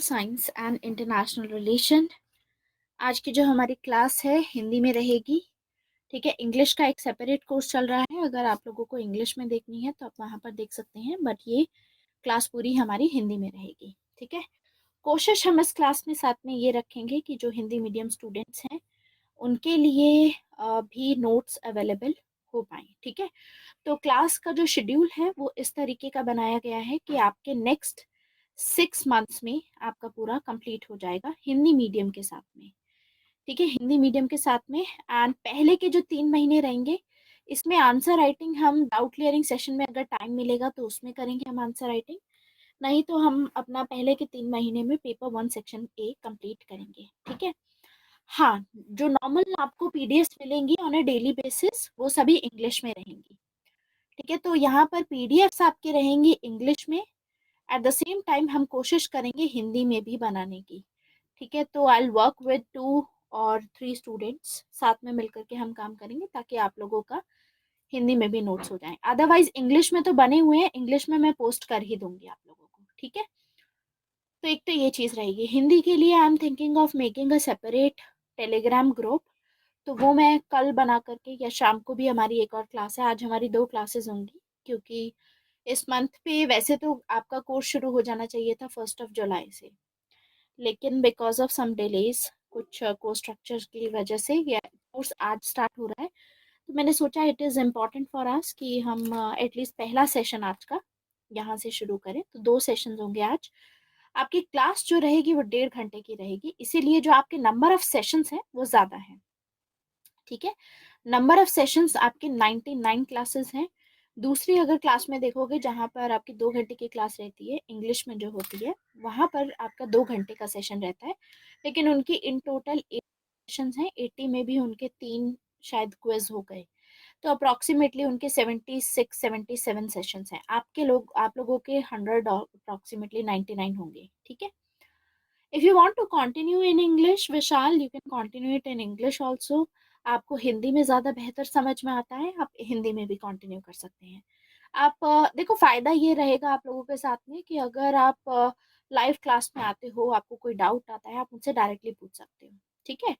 Science and international relation. आज की जो हमारी क्लास है हिंदी में रहेगी। ठीक है, इंग्लिश का एक सेपरेट कोर्स चल रहा है। अगर आप लोगों को इंग्लिश में देखनी है तो आप वहाँ पर देख सकते हैं, बट ये क्लास पूरी हमारी हिंदी में रहेगी। ठीक है, कोशिश हम इस क्लास में साथ में ये रखेंगे कि जो हिंदी मीडियम स्टूडेंट्स हैं उनके लिए भी नोट्स अवेलेबल हो पाए। ठीक है, तो क्लास का जो शेड्यूल है वो इस तरीके का बनाया गया है कि आपके नेक्स्ट 6 मंथ्स में आपका पूरा कंप्लीट हो जाएगा हिंदी मीडियम के साथ में। ठीक है, हिंदी मीडियम के साथ में। एंड पहले के जो 3 महीने रहेंगे इसमें आंसर राइटिंग हम डाउट क्लियरिंग सेशन में अगर टाइम मिलेगा तो उसमें करेंगे हम आंसर राइटिंग, नहीं तो हम अपना पहले के 3 महीने में पेपर 1 सेक्शन ए कंप्लीट करेंगे। ठीक है, हाँ, जो नॉर्मल आपको पीडीएफ मिलेंगी ऑन अ डेली बेसिस वो सभी इंग्लिश में रहेंगी। ठीक है, तो यहाँ पर पीडीएफ्स आपके रहेंगी इंग्लिश में। एट द सेम टाइम हम कोशिश करेंगे हिंदी में भी बनाने की। ठीक है, तो आई वर्क विद 2 और 3 स्टूडेंट्स, साथ में मिलकर के हम काम करेंगे ताकि आप लोगों का हिंदी में भी नोट्स हो जाएं। अदरवाइज इंग्लिश में तो बने हुए हैं, इंग्लिश में मैं पोस्ट कर ही दूंगी आप लोगों को। ठीक है, तो एक तो ये चीज़ रहेगी। हिंदी के लिए I am thinking of making a separate Telegram group, तो वो मैं कल बना करके, या शाम को भी हमारी एक और क्लास है, आज हमारी 2 क्लासेस होंगी, क्योंकि इस मंथ पे वैसे तो आपका कोर्स शुरू हो जाना चाहिए था 1 जुलाई से, लेकिन बिकॉज ऑफ सम डिलेज, कुछ कोर्स स्ट्रक्चर की वजह से ये कोर्स आज स्टार्ट हो रहा है। तो मैंने सोचा इट इज़ इम्पॉर्टेंट फॉर अस कि हम एटलीस्ट पहला सेशन आज का यहाँ से शुरू करें। तो 2 सेशन होंगे आज। आपकी क्लास जो रहेगी वो 1.5 घंटे की रहेगी, इसीलिए जो आपके नंबर ऑफ सेशंस हैं वो ज़्यादा है। ठीक है, नंबर ऑफ सेशंस आपके 99 क्लासेस हैं। दूसरी अगर क्लास में देखोगे जहाँ पर आपकी 2 घंटे की क्लास रहती है इंग्लिश में जो होती है, वहाँ पर आपका 2 घंटे का सेशन रहता है, लेकिन उनकी इन टोटल 80 सेशंस हैं। 80 में भी उनके 3 शायद क्विज हो गए, तो अप्रॉक्सीमेटली उनके 76-77 सेशंस हैं। आप लोगों के 100 अप्रॉक्सीमेटली 99 होंगे। ठीक है, if you want to continue in English Vishal, you can continue it in English also. आपको हिंदी में ज़्यादा बेहतर समझ में आता है, आप हिंदी में भी कंटिन्यू कर सकते हैं। आप देखो, फ़ायदा ये रहेगा आप लोगों के साथ में कि अगर आप लाइव क्लास में आते हो, आपको कोई डाउट आता है, आप मुझसे डायरेक्टली पूछ सकते हो। ठीक है,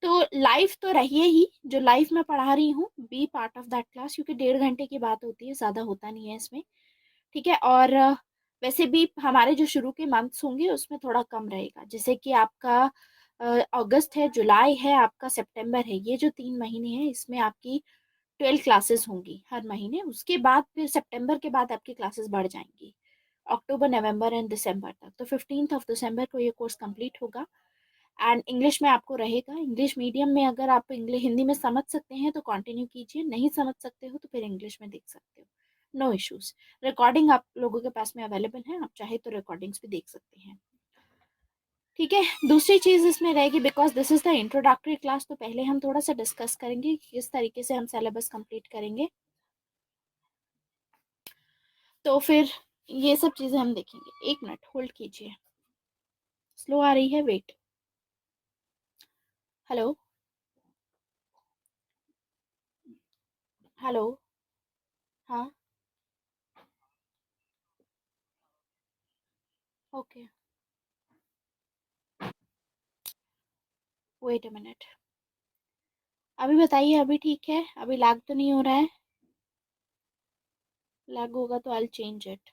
तो लाइव तो रहिए ही, जो लाइव मैं पढ़ा रही हूँ be part of that class, क्योंकि 1.5 घंटे की बात होती है, ज़्यादा होता नहीं है इसमें। ठीक है, और वैसे भी हमारे जो शुरू के मंथ्स होंगे उसमें थोड़ा कम रहेगा, जैसे कि आपका अगस्त है, जुलाई है, आपका सितंबर है, ये जो 3 महीने हैं इसमें आपकी 12 क्लासेस होंगी हर महीने। उसके बाद फिर सितंबर के बाद आपकी क्लासेस बढ़ जाएंगी अक्टूबर, नवंबर एंड दिसंबर तक। तो 15 दिसंबर को ये कोर्स कंप्लीट होगा। एंड इंग्लिश में आपको रहेगा। इंग्लिश मीडियम में अगर आप इंग्लिश हिंदी में समझ सकते हैं तो कंटिन्यू कीजिए, नहीं समझ सकते हो तो फिर इंग्लिश में देख सकते हो, नो इश्यूज। रिकॉर्डिंग आप लोगों के पास में अवेलेबल है, आप चाहे तो रिकॉर्डिंग्स भी देख सकते हैं। ठीक है, दूसरी चीज़ इसमें रहेगी, because this is the introductory class, तो पहले हम थोड़ा सा डिस्कस करेंगे कि किस तरीके से हम सिलेबस कंप्लीट करेंगे, तो फिर ये सब चीज़ें हम देखेंगे। 1 मिनट होल्ड कीजिए, स्लो आ रही है, वेट। हेलो, हेलो, हाँ, ओके, वेट अ मिनट। अभी बताइए, अभी ठीक है? अभी लैग तो नहीं हो रहा है? लैग होगा तो I change it.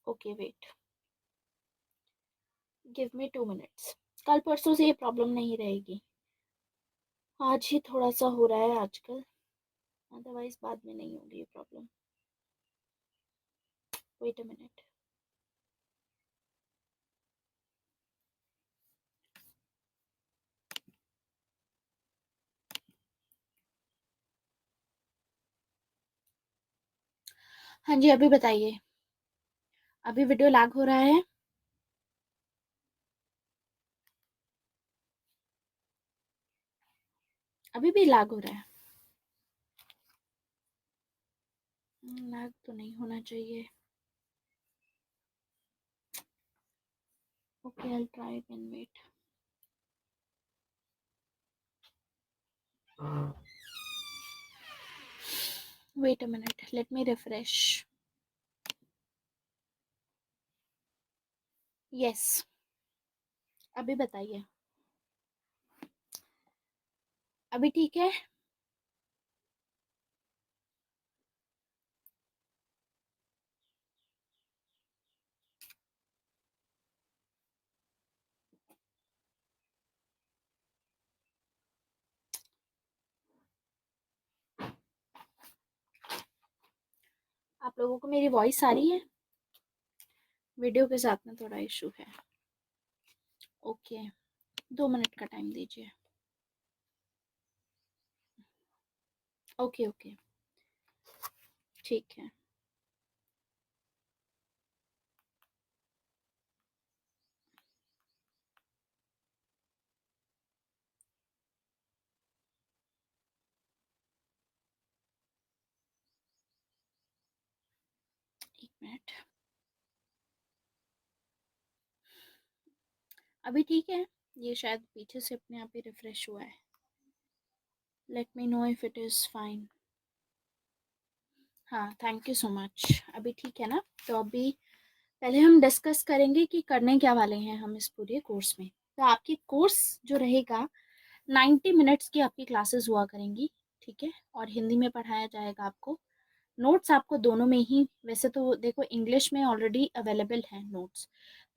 Okay, wait, give me 2 minutes. कल परसों से ये प्रॉब्लम नहीं रहेगी, आज ही थोड़ा सा हो रहा है आजकल, अदरवाइज बाद में नहीं होगी ये प्रॉब्लम। Wait a minute. हाँ जी, अभी बताइए, अभी वीडियो लैग हो रहा है? अभी भी लैग हो रहा है? लैग तो नहीं होना चाहिए। Okay, I try again, wait. Wait a minute, let me refresh. Yes, अभी बताइए. अभी ठीक है. आप लोगों को मेरी वॉइस आ रही है? वीडियो के साथ में थोड़ा इशू है. ओके, 2 मिनट का टाइम दीजिए. ओके ओके, ठीक है. एक मिनट. अभी ठीक है. ये शायद पीछे से अपने आप ही रिफ्रेश हुआ है. Let me know if it is fine. हाँ, थैंक यू सो मच. अभी ठीक है ना? तो अभी पहले हम डिस्कस करेंगे कि करने क्या वाले हैं हम इस पूरे कोर्स में. तो आपकी कोर्स जो रहेगा, 90 मिनट्स की आपकी क्लासेस हुआ करेंगी. ठीक है, और हिंदी में पढ़ाया जाएगा आपको. नोट्स आपको दोनों में ही, वैसे तो देखो इंग्लिश में ऑलरेडी अवेलेबल हैं नोट्स,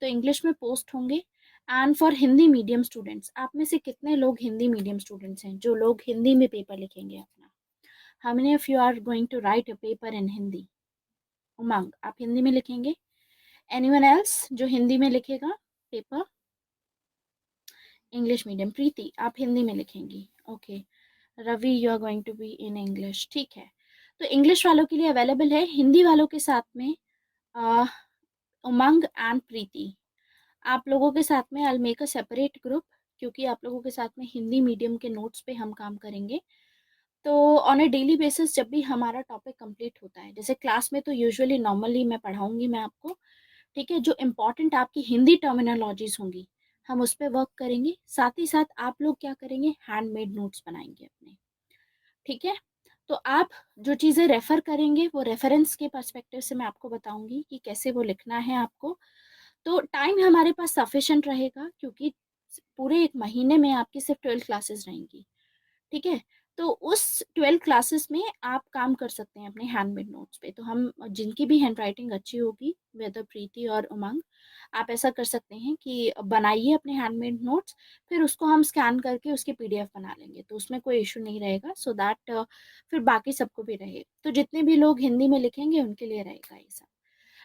तो इंग्लिश में पोस्ट होंगे. And for Hindi medium students, आप में से कितने लोग हिंदी मीडियम स्टूडेंट्स हैं जो लोग हिंदी में पेपर लिखेंगे अपना? How many of you are going to write a paper in Hindi? Umang, आप हिंदी में लिखेंगे? एनीवन एल्स जो हिंदी में लिखेगा पेपर? English medium. प्रीति, आप हिंदी में लिखेंगी. Okay. Ravi, you are going to be in English. ठीक है. तो इंग्लिश वालों के लिए अवेलेबल है. हिंदी वालों के साथ में उमंग एंड प्रीति, आप लोगों के साथ में आई मेक अ सेपरेट ग्रुप, क्योंकि आप लोगों के साथ में हिंदी मीडियम के नोट्स पे हम काम करेंगे. तो ऑन अ डेली बेसिस जब भी हमारा टॉपिक कंप्लीट होता है, जैसे क्लास में तो यूजुअली नॉर्मली मैं पढ़ाऊंगी मैं आपको. ठीक है, जो इम्पोर्टेंट आपकी हिंदी टर्मिनोलॉजीज होंगी हम उस पर वर्क करेंगे. साथ ही साथ आप लोग क्या करेंगे, हैंडमेड नोट्स बनाएंगे अपने. ठीक है. तो आप जो चीज़ें रेफर करेंगे वो रेफरेंस के पर्सपेक्टिव से मैं आपको बताऊंगी कि कैसे वो लिखना है आपको. तो टाइम हमारे पास सफिशेंट रहेगा, क्योंकि पूरे एक महीने में आपकी सिर्फ 12 क्लासेस रहेंगी. ठीक है. तो उस 12 क्लासेस में आप काम कर सकते हैं अपने हैंडमेड नोट्स पे. तो हम जिनकी भी हैंड राइटिंग अच्छी होगी, वेदर प्रीति और उमंग, आप ऐसा कर सकते हैं कि बनाइए अपने हैंडमेड नोट्स. फिर उसको हम स्कैन करके उसकी पीडीएफ बना लेंगे, तो उसमें कोई इशू नहीं रहेगा. सो दैट फिर बाकी सबको भी रहे. तो जितने भी लोग हिंदी में लिखेंगे उनके लिए रहेगा ये सब.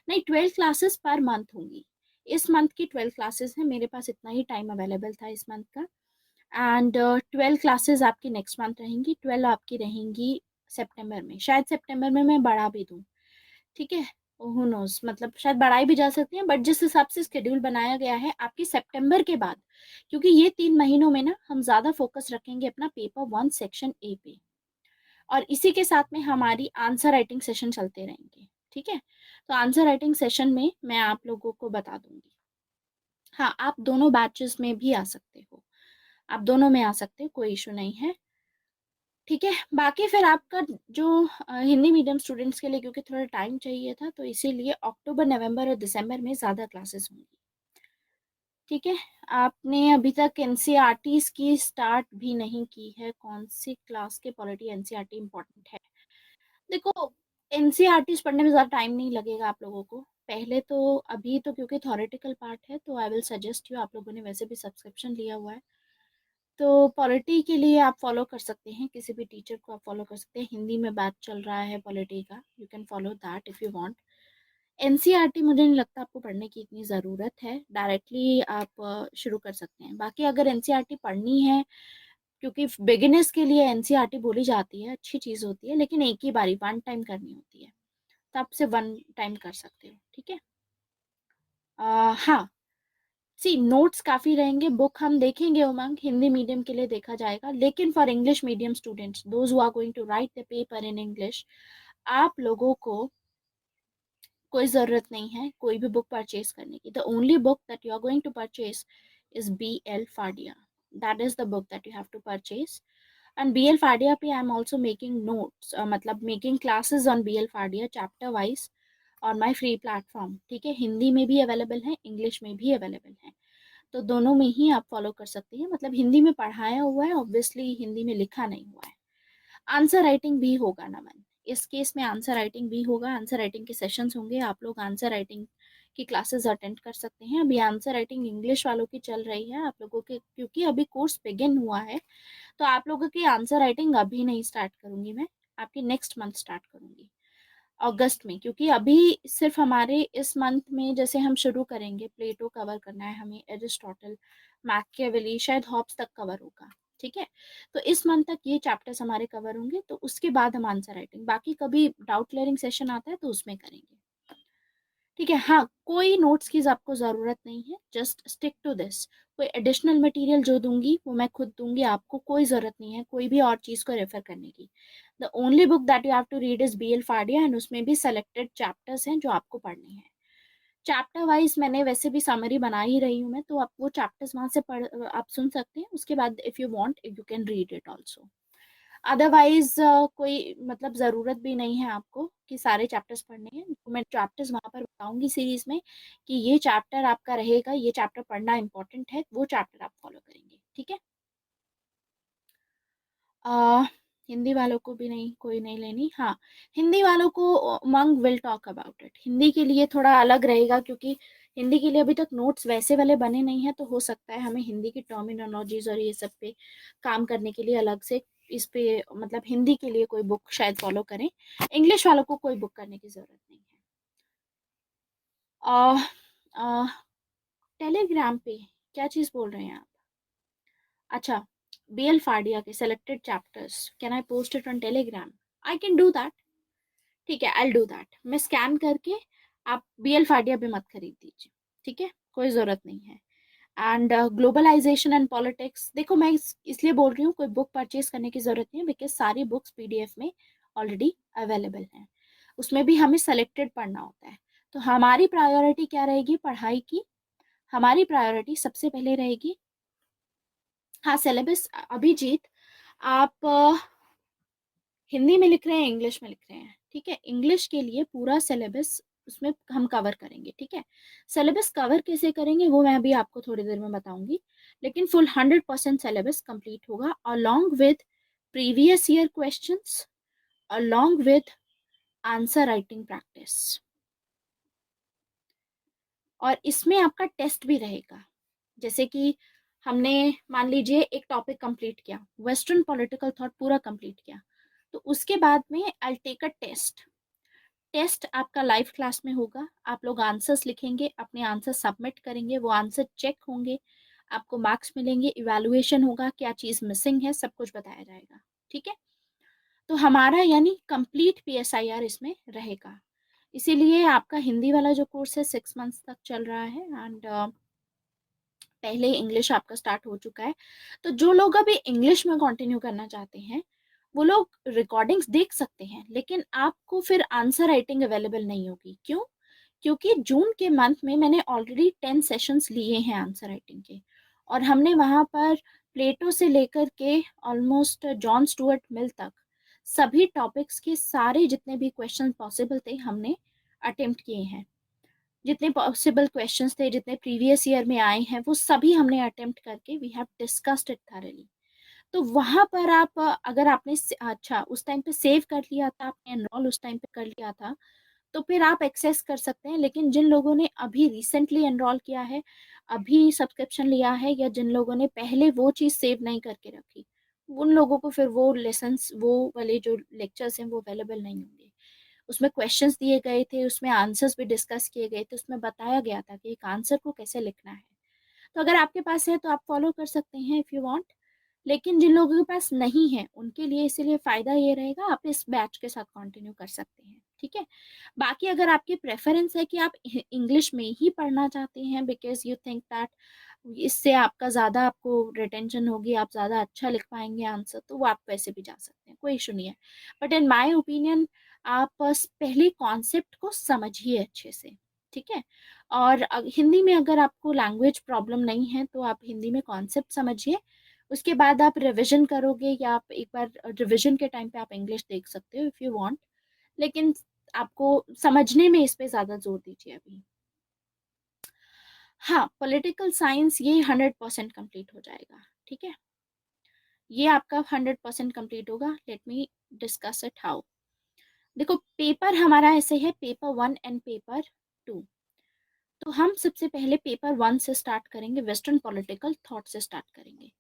नहीं, 12 क्लासेस पर मंथ होंगी. इस मंथ की 12 क्लासेस है, मेरे पास इतना ही टाइम अवेलेबल था इस मंथ का. एंड 12 क्लासेस आपकी नेक्स्ट मंथ रहेंगी. 12 आपकी रहेंगी सितंबर में. शायद सितंबर में मैं बढ़ा भी दूँ. ठीक है, हु नोज, मतलब शायद बढ़ाई भी जा सकती है, बट जिस हिसाब से स्केड्यूल बनाया गया है आपकी सितंबर के बाद, क्योंकि ये 3 महीनों में ना हम ज़्यादा फोकस रखेंगे अपना पेपर 1 सेक्शन ए पे. और इसी के साथ में हमारी आंसर राइटिंग सेशन चलते रहेंगे. ठीक है. तो आंसर राइटिंग सेशन में मैं आप लोगों को बता दूंगी. हाँ, आप दोनों बैचेस में भी आ सकते हो. आप दोनों में आ सकते हो, कोई इशू नहीं है. ठीक है. बाकी फिर आपका जो हिंदी मीडियम स्टूडेंट्स के लिए, क्योंकि थोड़ा टाइम चाहिए था, तो इसीलिए अक्टूबर, नवंबर और दिसंबर में ज़्यादा क्लासेस होंगी. ठीक है. आपने अभी तक एनसीईआरटीज की स्टार्ट भी नहीं की है. कौन सी क्लास के पॉलिटी एनसीईआरटी इम्पोर्टेंट है? देखो, एनसीईआरटीज पढ़ने में ज़्यादा टाइम नहीं लगेगा आप लोगों को. पहले तो अभी तो क्योंकि थॉरेटिकल पार्ट है, तो आई विल सजेस्ट यू, आप लोगों ने वैसे भी सब्सक्रिप्शन लिया हुआ है, तो पॉलिटी के लिए आप फॉलो कर सकते हैं, किसी भी टीचर को आप फॉलो कर सकते हैं. हिंदी में बैच चल रहा है पॉलिटी का, you can follow that if you want. NCERT मुझे नहीं लगता आपको पढ़ने की इतनी ज़रूरत है, डायरेक्टली आप शुरू कर सकते हैं. बाकी अगर एनसीईआरटी पढ़नी है, क्योंकि बिगिनर्स के लिए एनसीईआरटी बोली जाती है, अच्छी चीज़ होती है, लेकिन एक ही बारी वन टाइम करनी होती है, तो आप से वन टाइम कर सकते हो. ठीक है. हाँ, सी नोट्स काफ़ी रहेंगे. बुक हम देखेंगे उमंग, हिंदी मीडियम के लिए देखा जाएगा, लेकिन for English medium students, those who are going to write the paper in English, आप लोगों को कोई ज़रूरत नहीं है कोई भी बुक परचेज करने की. The only book that you are going to purchase is B L Fadia. That is the book that you have to purchase. And BL Fadia पे I am also making notes, मतलब making classes on BL Fadia chapter wise on my free platform. ठीक है, हिंदी में भी available है, English में भी available है, तो दोनों में ही आप फॉलो कर सकती हैं। मतलब हिंदी में पढ़ाया हुआ है, ऑब्वियसली हिंदी में लिखा नहीं हुआ है। आंसर राइटिंग भी होगा नमन, इस केस में आंसर राइटिंग भी होगा, आंसर राइटिंग के सेशंस होंगे, आप लोग आंसर राइटिंग की क्लासेस अटेंड कर सकते हैं। अभी आंसर राइटिंग इंग्लिश वालों की चल रही है आप लोगों के, क्योंकि अभी कोर्स बिगिन हुआ है, तो आप लोगों की आंसर राइटिंग अभी नहीं स्टार्ट करूंगी मैं, आपकी नेक्स्ट मंथ स्टार्ट करूंगी, अगस्त में। क्योंकि अभी सिर्फ हमारे इस मंथ में जैसे हम शुरू करेंगे, प्लेटो कवर करना है हमें, एरिस्टोटल, मैकियावेली, शायद हॉब्स तक कवर होगा। ठीक है, तो इस मंथ तक ये चैप्टर्स हमारे कवर होंगे, तो उसके बाद हम आंसर राइटिंग, बाकी कभी डाउट क्लियरिंग सेशन आता है तो उसमें करेंगे। ठीक है, हाँ, कोई नोट्स की आपको ज़रूरत नहीं है, जस्ट स्टिक टू दिस। कोई एडिशनल मटेरियल जो दूंगी वो मैं खुद दूंगी, आपको कोई ज़रूरत नहीं है कोई भी और चीज़ को रेफर करने की। The only book that you have to read is BL Fadia, and उसमें भी सेलेक्टेड चैप्टर्स हैं जो आपको पढ़ने हैं। चैप्टर वाइज मैंने वैसे भी समरी बना ही रही हूँ मैं, तो आप वो चैप्टर्स वहाँ से पढ़, आप सुन सकते हैं, उसके बाद if you want you can read it also. Otherwise कोई मतलब ज़रूरत भी नहीं है आपको कि सारे चैप्टर्स पढ़ने हैं, तो मैं चैप्टर्स वहाँ पर बताऊंगी सीरीज में कि ये चैप्टर आपका रहेगा, ये चैप्टर पढ़ना इंपॉर्टेंट है, वो चैप्टर आप फॉलो करेंगे। ठीक है, आ, हिंदी वालों को भी नहीं, कोई नहीं लेनी। हाँ, हिंदी वालों को Umang will talk about it, Hindi के लिए थोड़ा अलग रहेगा, क्योंकि हिंदी के लिए अभी तक नोट्स वैसे वाले बने नहीं हैं, तो हो सकता है हमें हिंदी की टर्मिनोलॉजीज और ये सब पे काम करने के लिए अलग से इस पे, मतलब हिंदी के लिए कोई बुक शायद फॉलो करें। इंग्लिश वालों को कोई बुक करने की जरूरत नहीं है। आ, आ, टेलीग्राम पे क्या चीज़ बोल रहे हैं आप? अच्छा, BL फाडिया के selected chapters, can I post it on Telegram? I can do that. ठीक है, आई डू दैट, मैं स्कैन करके, आप BL फाडिया भी मत खरीद दीजिए। ठीक है, कोई ज़रूरत नहीं है। एंड ग्लोबलाइजेशन एंड पॉलिटिक्स, देखो मैं इसलिए बोल रही हूँ कोई बुक परचेज करने की ज़रूरत नहीं है, बिकॉज सारी बुक्स PDF में ऑलरेडी अवेलेबल हैं, उसमें भी हमें सेलेक्टेड पढ़ना होता है। तो हमारी प्रायोरिटी क्या रहेगी पढ़ाई की? हमारी प्रायोरिटी सबसे पहले रहेगी, हाँ सिलेबस, अभिजीत आप हिंदी में लिख रहे हैं, इंग्लिश में लिख रहे हैं? ठीक है, इंग्लिश के लिए पूरा सिलेबस उसमें हम कवर करेंगे। ठीक है, सिलेबस कवर कैसे करेंगे वो मैं अभी आपको थोड़ी देर में बताऊंगी, लेकिन फुल 100% सिलेबस कंप्लीट होगा, along with previous year questions, along with answer writing practice, और इसमें आपका टेस्ट भी रहेगा। जैसे कि हमने मान लीजिए एक टॉपिक कंप्लीट किया, वेस्टर्न पॉलिटिकल थॉट पूरा कंप्लीट किया, तो उसके बाद में I take a test. Test आपका लाइव क्लास में होगा, आप लोग आंसर्स लिखेंगे, अपने आंसर सबमिट करेंगे, वो आंसर चेक होंगे, आपको मार्क्स मिलेंगे, इवैल्यूएशन होगा, क्या चीज़ मिसिंग है सब कुछ बताया जाएगा। ठीक है, तो हमारा यानी कंप्लीट PSIR इसमें रहेगा। इसीलिए आपका हिंदी वाला जो कोर्स है 6 मंथ्स तक चल रहा है, एंड पहले इंग्लिश आपका स्टार्ट हो चुका है। तो जो लोग अभी इंग्लिश में कंटिन्यू करना चाहते हैं वो लोग रिकॉर्डिंग्स देख सकते हैं, लेकिन आपको फिर आंसर राइटिंग अवेलेबल नहीं होगी। क्यों? क्योंकि जून के मंथ में मैंने ऑलरेडी 10 सेशंस लिए हैं आंसर राइटिंग के, और हमने वहाँ पर प्लेटो से लेकर के ऑलमोस्ट जॉन स्टुअर्ट मिल तक सभी टॉपिक्स के सारे जितने भी क्वेश्चन पॉसिबल थे हमने अटेम्प्ट किए हैं। जितने पॉसिबल क्वेश्चंस थे, जितने प्रीवियस ईयर में आए हैं, वो सभी हमने अटेम्प्ट करके we have discussed it thoroughly. तो वहां पर आप अगर आपने अच्छा उस टाइम पे सेव कर लिया था, आपने एनरोल उस टाइम पे कर लिया था, तो फिर आप एक्सेस कर सकते हैं। लेकिन जिन लोगों ने अभी रिसेंटली एनरोल किया है, अभी सब्सक्रिप्शन लिया है, या जिन लोगों ने पहले वो चीज़ सेव नहीं करके रखी, उन लोगों को फिर वो लेसन्स, वो वाले जो लेक्चर्स हैं वो अवेलेबल नहीं होंगे। उसमें क्वेश्चंस दिए गए थे, उसमें आंसर्स भी डिस्कस किए गए थे, उसमें बताया गया था कि एक आंसर को कैसे लिखना है। तो अगर आपके पास है तो आप फॉलो कर सकते हैं इफ़ यू वांट, लेकिन जिन लोगों के पास नहीं है उनके लिए इसीलिए फ़ायदा ये रहेगा, आप इस बैच के साथ कंटिन्यू कर सकते हैं। ठीक है, बाकी अगर आपकी प्रेफरेंस है कि आप इंग्लिश में ही पढ़ना चाहते हैं बिकॉज यू थिंक दैट इससे आपका ज़्यादा आपको रिटेंशन होगी, आप ज़्यादा अच्छा लिख पाएंगे आंसर, तो वो आप वैसे भी जा सकते हैं, कोई इशू नहीं है। बट इन माई ओपिनियन आप बस पहले कॉन्सेप्ट को समझिए अच्छे से। ठीक है, और हिंदी में अगर आपको लैंग्वेज प्रॉब्लम नहीं है तो आप हिंदी में कॉन्सेप्ट समझिए, उसके बाद आप रिविजन करोगे, या आप एक बार रिविजन के टाइम पे आप इंग्लिश देख सकते हो इफ़ यू वांट, लेकिन आपको समझने में इस पे ज़्यादा जोर दीजिए अभी। हाँ, पॉलिटिकल साइंस ये 100% कंप्लीट हो जाएगा, ठीक है, ये आपका 100% कंप्लीट होगा। Let me discuss it how. देखो, पेपर हमारा ऐसे है, पेपर 1 एंड पेपर 2। तो हम सबसे पहले पेपर 1 से स्टार्ट करेंगे, वेस्टर्न पॉलिटिकल थॉट से स्टार्ट करेंगे।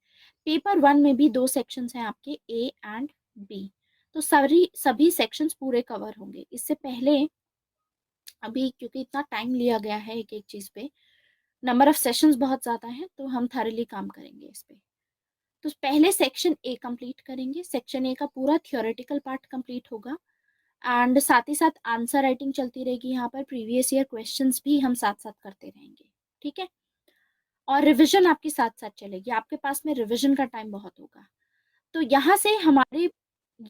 पेपर 1 में भी 2 सेक्शंस हैं आपके, ए एंड बी। तो सभी सेक्शंस पूरे कवर होंगे। इससे पहले अभी क्योंकि इतना टाइम लिया गया है एक एक चीज़ पे, नंबर ऑफ सेशंस बहुत ज़्यादा है, तो हम थॉरली काम करेंगे इस पे। तो पहले सेक्शन ए कंप्लीट करेंगे। सेक्शन ए का पूरा थियोरेटिकल पार्ट कंप्लीट होगा, एंड साथ ही साथ आंसर राइटिंग चलती रहेगी। यहाँ पर प्रीवियस ईयर क्वेश्चंस भी हम साथ साथ करते रहेंगे, ठीक है, और रिवीजन आपकी साथ साथ चलेगी। आपके पास में रिवीजन का टाइम बहुत होगा। तो यहाँ से हमारी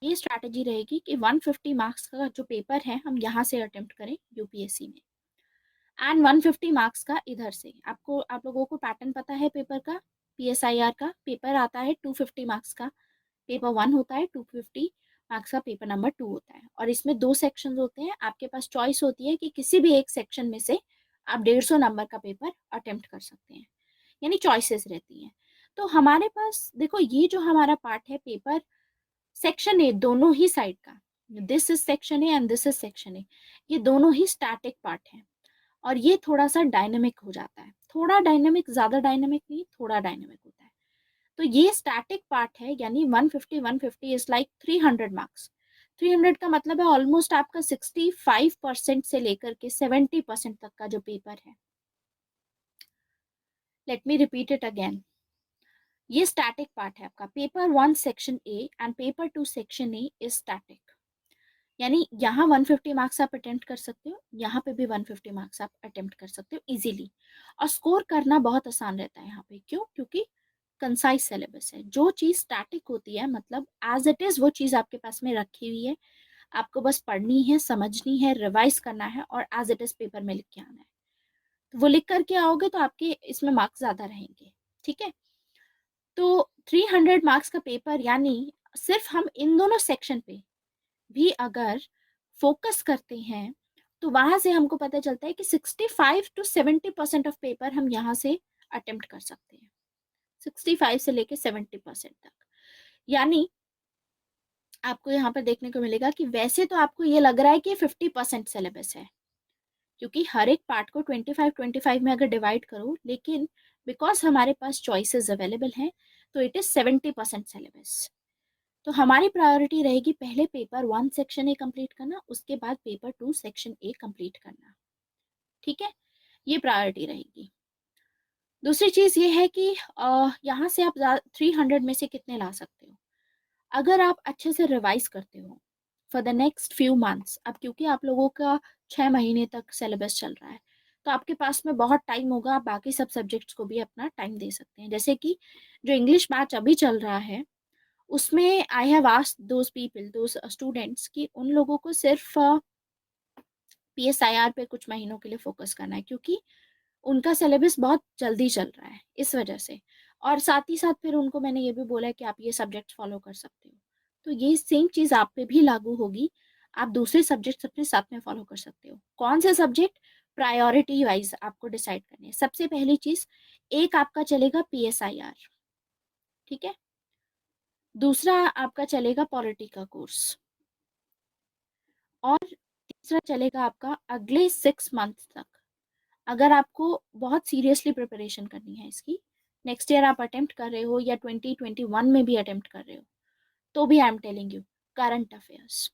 ये स्ट्रैटेजी रहेगी कि 150 मार्क्स का जो पेपर है हम यहाँ से अटेम्प्ट करें यूपीएससी में, एंड 150 मार्क्स का इधर से। आप लोगों को पैटर्न पता है पेपर का। पीएसआईआर का पेपर आता है 250 मार्क्स का, पेपर 1 होता है 250 मार्क्स का, पेपर नंबर 2 होता है, और इसमें 2 सेक्शन होते हैं। आपके पास चॉइस होती है कि किसी भी एक सेक्शन में से आप 150 नंबर का पेपर अटेम्प्ट कर सकते हैं, यानी चॉइसेस रहती हैं। तो हमारे पास देखो, ये जो हमारा पार्ट है पेपर सेक्शन ए, दोनों ही साइड का, this is section A and this is section A, ये दोनों ही स्टैटिक पार्ट है, और ये थोड़ा सा डायनेमिक हो जाता है। थोड़ा डायनेमिक, ज्यादा डायनेमिक नहीं, थोड़ा डायनेमिक होता है। तो ये स्टैटिक पार्ट है, यानी 150 इज लाइक 300 मार्क्स। 300 का मतलब है ऑलमोस्ट आपका 65% से लेकर के 70% तक का जो पेपर है। Let me repeat it again. ये स्टैटिक पार्ट है आपका। Paper 1 section A and paper 2 section A is static, यानी यहाँ 150 मार्क्स आप अटेम्प्ट कर सकते हो, यहाँ पे भी 150 मार्क्स आप अटेम्प्ट कर सकते हो इजीली, और स्कोर करना बहुत आसान रहता है यहाँ पे। क्यों? क्योंकि कंसाइज सिलेबस है। जो चीज़ स्टैटिक होती है, मतलब एज इट इज़ वो चीज़ आपके पास में रखी हुई है, आपको बस पढ़नी है, समझनी है, रिवाइज करना है, और एज इट इज़ पेपर में लिख के आना है। तो वो लिख करके आओगे तो आपके इसमें मार्क्स ज़्यादा रहेंगे, ठीक है। तो 300 मार्क्स का पेपर, यानी सिर्फ हम इन दोनों सेक्शन पे भी अगर फोकस करते हैं, तो वहां से हमको पता चलता है कि 65 to 70% ऑफ पेपर हम यहाँ से अटेम्प्ट कर सकते हैं, 65 से लेके 70% तक। यानी आपको यहाँ पर देखने को मिलेगा कि वैसे तो आपको ये लग रहा है कि 50% सिलेबस है, क्योंकि हर एक पार्ट को 25-25 में अगर डिवाइड करो, लेकिन बिकॉज हमारे पास चॉइसेस अवेलेबल हैं, तो इट इज 70% सिलेबस। तो हमारी प्रायोरिटी रहेगी पहले पेपर 1 सेक्शन ए कंप्लीट करना, उसके बाद पेपर 2 सेक्शन ए कंप्लीट करना, ठीक है, ये प्रायोरिटी रहेगी। दूसरी चीज़ ये है कि यहाँ से आप 300 में से कितने ला सकते हो, अगर आप अच्छे से रिवाइज करते हो for the next few months. अब क्योंकि आप लोगों का 6 महीने तक सिलेबस चल रहा है, तो आपके पास में बहुत टाइम होगा, आप बाकी सब सब्जेक्ट्स को भी अपना टाइम दे सकते हैं। जैसे कि जो इंग्लिश बैच अभी चल रहा है, उसमें I have asked those people, those students, कि उन लोगों को सिर्फ पीएसआईआर पे कुछ महीनों के लिए फोकस करना है, क्योंकि उनका सिलेबस बहुत जल्दी चल रहा है इस वजह से। और साथ ही साथ फिर उनको मैंने ये भी बोला है कि आप ये सब्जेक्ट फॉलो कर सकते हो। तो ये सेम चीज़ आप पे भी लागू होगी, आप दूसरे सब्जेक्ट्स अपने साथ में फॉलो कर सकते हो। कौन से सब्जेक्ट? प्रायोरिटी वाइज आपको डिसाइड करने हैं। सबसे पहली चीज़, एक आपका चलेगा पीएसआईआर, ठीक है, दूसरा आपका चलेगा पॉलिटी का कोर्स, और तीसरा चलेगा आपका अगले 6 मंथ तक। अगर आपको बहुत सीरियसली प्रिपरेशन करनी है इसकी, नेक्स्ट ईयर आप अटेम्प्ट कर रहे हो या 2021 में भी अटेम्प्ट कर रहे हो, तो भी आई am telling you, current affairs.